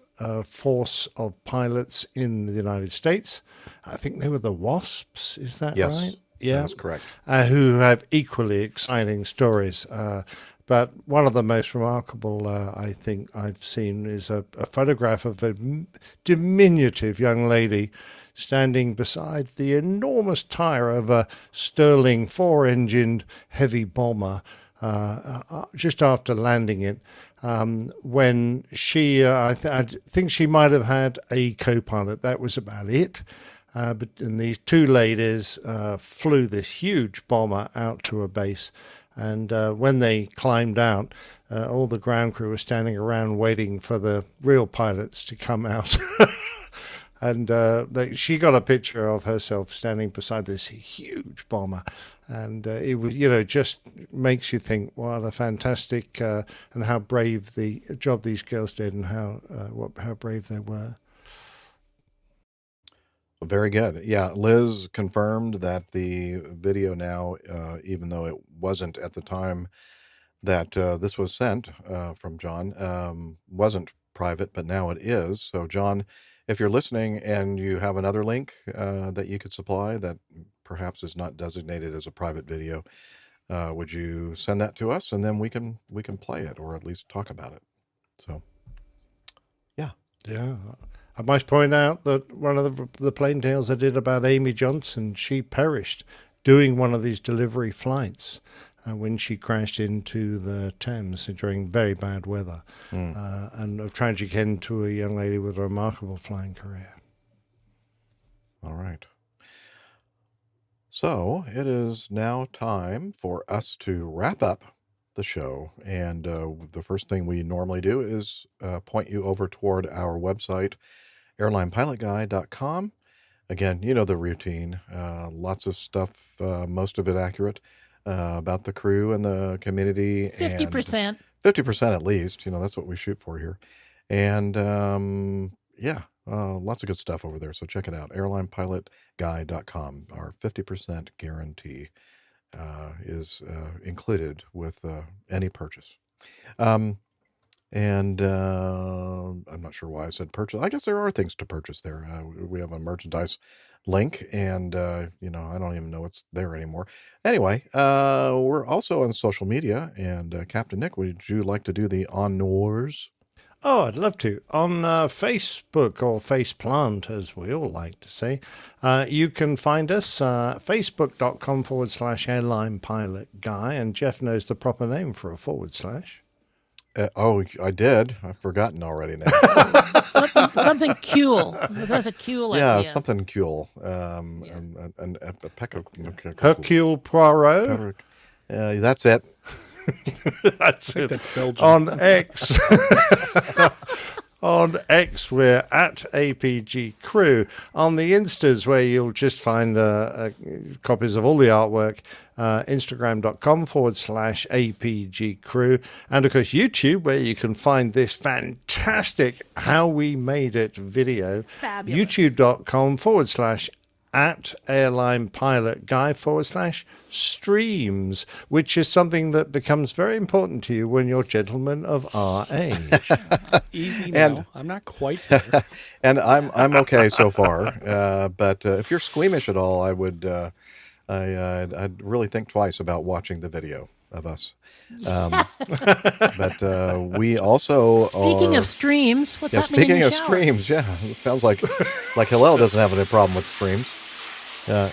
force of pilots in the United States. I think they were the Wasps, is that right? Yeah, that's correct. Who have equally exciting stories. But one of the most remarkable, I think, I've seen is a photograph of a diminutive young lady standing beside the enormous tire of a Sterling 4-engined heavy bomber just after landing it. When she, I think she might have had a co-pilot. That was about it. But these two ladies flew this huge bomber out to a base. And when they climbed out, all the ground crew were standing around waiting for the real pilots to come out. And she got a picture of herself standing beside this huge bomber. And it was, just makes you think, what a fantastic and how brave the job these girls did, and how brave they were. Very good. Yeah, Liz confirmed that the video now, even though it wasn't at the time that this was sent from John, wasn't private, but now it is. So, John, if you're listening and you have another link that you could supply that perhaps is not designated as a private video, would you send that to us, and then we can play it, or at least talk about it. So, yeah. Yeah. I must point out that one of the plane tales I did about Amy Johnson, she perished doing one of these delivery flights when she crashed into the Thames during very bad weather. And a tragic end to a young lady with a remarkable flying career. All right. So it is now time for us to wrap up the show. And the first thing we normally do is point you over toward our website, airlinepilotguy.com. Again, you know the routine. Lots of stuff, most of it accurate, about the crew and the community. 50%. 50% at least. That's what we shoot for here. And lots of good stuff over there. So check it out, airlinepilotguy.com. Our 50% guarantee is included with any purchase. And I'm not sure why I said purchase. I guess there are things to purchase there. We have a merchandise link, and I don't even know it's there anymore. Anyway, we're also on social media. And Captain Nick, would you like to do the honors? Oh, I'd love to. On Facebook, or Faceplant, as we all like to say, you can find us facebook.com/airlinepilotguy, and Jeff knows the proper name for a /. I did. I've forgotten already now. something cool. There's a cool idea. Yeah, something cool. Hercule Poirot. That's it. That's it. That's on X. On X, we're at APG Crew. On the Instas, where you'll just find copies of all the artwork, instagram.com/APG Crew. And, of course, YouTube, where you can find this fantastic How We Made It video. Fabulous. youtube.com/airlinepilotguy/streams, which is something that becomes very important to you when you're gentlemen of our age. Easy now. And, I'm not quite there. And I'm okay so far. But if you're squeamish at all, I would I'd really think twice about watching the video of us. But we also Speaking of streams, what's happening speaking in the of shower? streams, it sounds like Hillel doesn't have any problem with streams.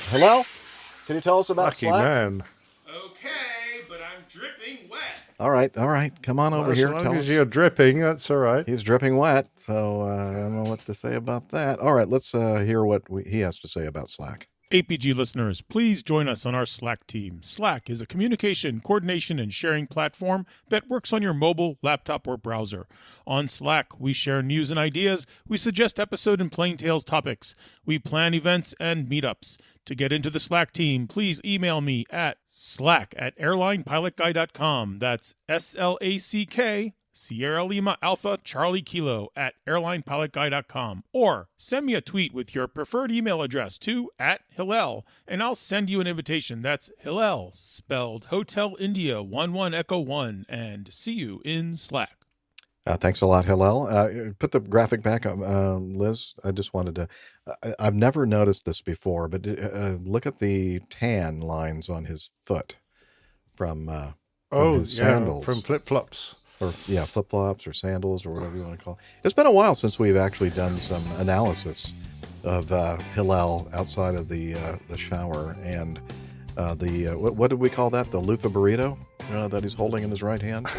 Hillel, can you tell us about Lucky Slack? man. Okay, but I'm dripping wet. All right, come on over here. As long as you're dripping, that's all right. He's dripping wet, so I don't know what to say about that. All right, let's hear what he has to say about Slack. APG listeners, please join us on our Slack team. Slack is a communication, coordination, and sharing platform that works on your mobile, laptop, or browser. On Slack, we share news and ideas, we suggest episode and plain tales topics, we plan events and meetups. To get into the Slack team, please email me at slack@airlinepilotguy.com. That's SLACK Sierra Lima Alpha Charlie Kilo at airlinepilotguy.com, or send me a tweet with your preferred email address to @Hillel, and I'll send you an invitation. That's Hillel, spelled Hotel India 11 Echo 1, and see you in Slack. Thanks a lot, Hillel. Put the graphic back up, Liz. I just wanted to. I've never noticed this before, but look at the tan lines on his foot from his sandals. From flip-flops. Or flip-flops or sandals or whatever you want to call it. It's been a while since we've actually done some analysis of Hillel outside of the shower and what did we call that? The loofah burrito that he's holding in his right hand.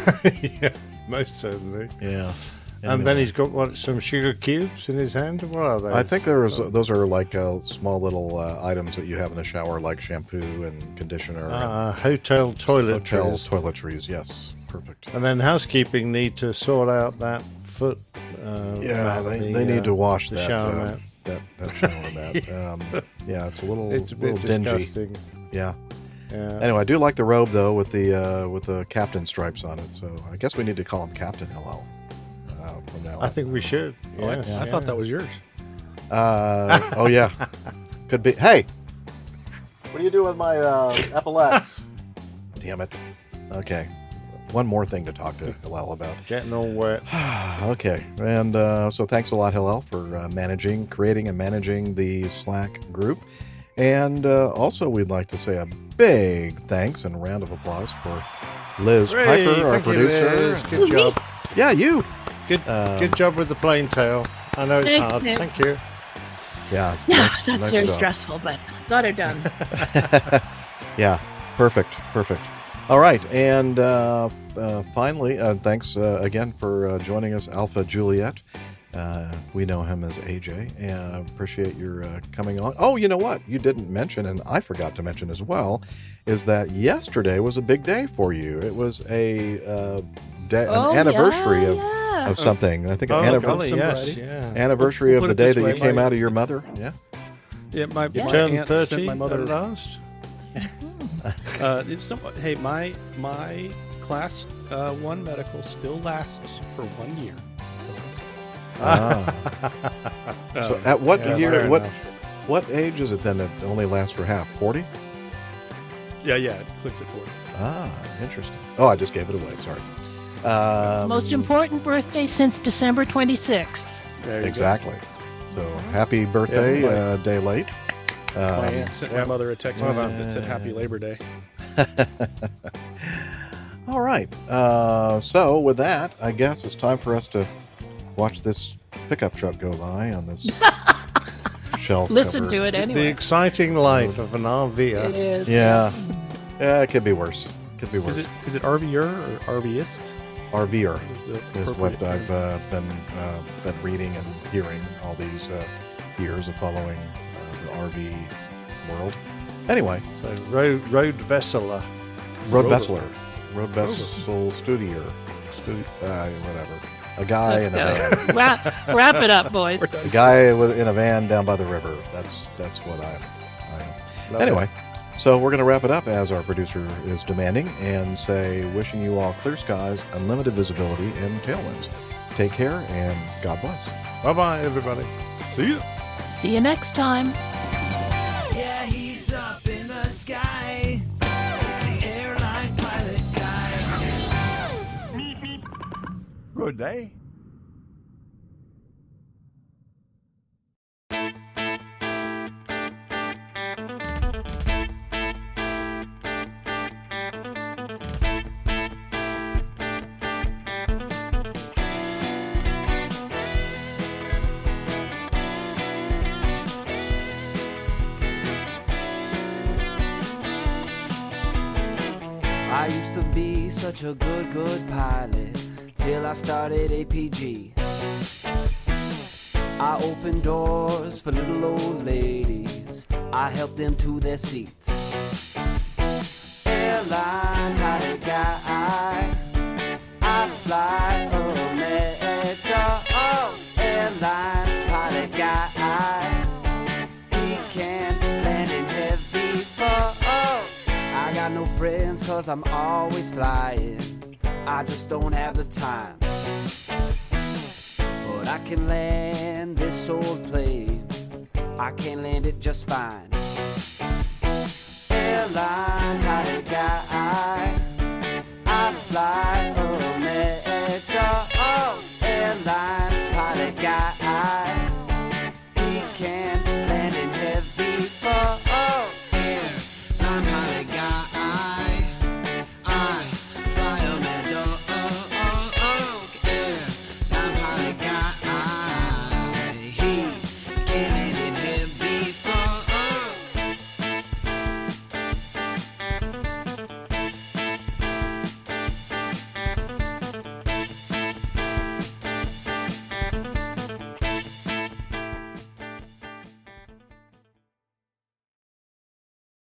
Yeah, most certainly. Yeah. And then he's got some sugar cubes in his hand. What are they? I think those are like small little items that you have in the shower, like shampoo and conditioner. Hotel toiletries. Hotel toiletries, yes. Perfect. And then housekeeping need to sort out that foot. They need to wash that shower mat. That shower mat. It's a little bit dingy. disgusting. Yeah. Yeah. Anyway, I do like the robe though with the captain stripes on it. So I guess we need to call him Captain Hillel from now on. I think we should. Yes. I thought that was yours. Oh yeah, could be. Hey, what do you do with my epaulets? Damn it. Okay. One more thing to talk to Hillel about. Getting all wet. Okay. And so thanks a lot, Hillel, for creating and managing the Slack group. And also we'd like to say a big thanks and round of applause for Liz Piper, our producer. Liz. Good job. Yeah, you. Good job with the plane tail. I know it's hard. Thank you. Yeah. That's very stressful, but got her done. Yeah. Perfect. All right, and finally, thanks again for joining us, Alpha Juliet. We know him as AJ, and appreciate your coming on. Oh, you know what? You didn't mention, and I forgot to mention as well, is that yesterday was a big day for you. It was an anniversary of something. I think anniversary of the day that you came out of your mother. Yeah. Yeah, my turned aunt 30 sent my mother at last. Hey, my class 1 medical still lasts for 1 year. So at what year? What age is it then that only lasts for half? 40? Yeah, it clicks at 40. Interesting. Oh, I just gave it away. Sorry. It's the most important birthday since December 26th. Exactly. So happy birthday, day late. My aunt sent my mother a text message that said Happy Labor Day. All right. So with that, I guess it's time for us to watch this pickup truck go by on this shelf. Listen to it anyway. The exciting life of an RVer. It is. Yeah, it could be worse. Is it RVer or RVist? RVer is what I've been reading and hearing all these years of following the RV world. Anyway, so road vesseler, road vessel studier, whatever. A guy in a van. Wrap it up, boys. A guy in a van down by the river. That's what I am. Anyway, so we're going to wrap it up as our producer is demanding and say, wishing you all clear skies, unlimited visibility, and tailwinds. Take care and God bless. Bye-bye, everybody. See you. See you next time. Yeah, he's up in the sky. It's the airline pilot guy. Good day. I used to be such a good pilot till I started APG. I opened doors for little old ladies. I helped them to their seats. Airline pilot guy, I fly America. Oh, airline pilot guy, he can land in heavy fall. I got no friends 'cause I'm always flying. I just don't have the time. I can land this old plane. I can land it just fine. Airline pilot guy, I fly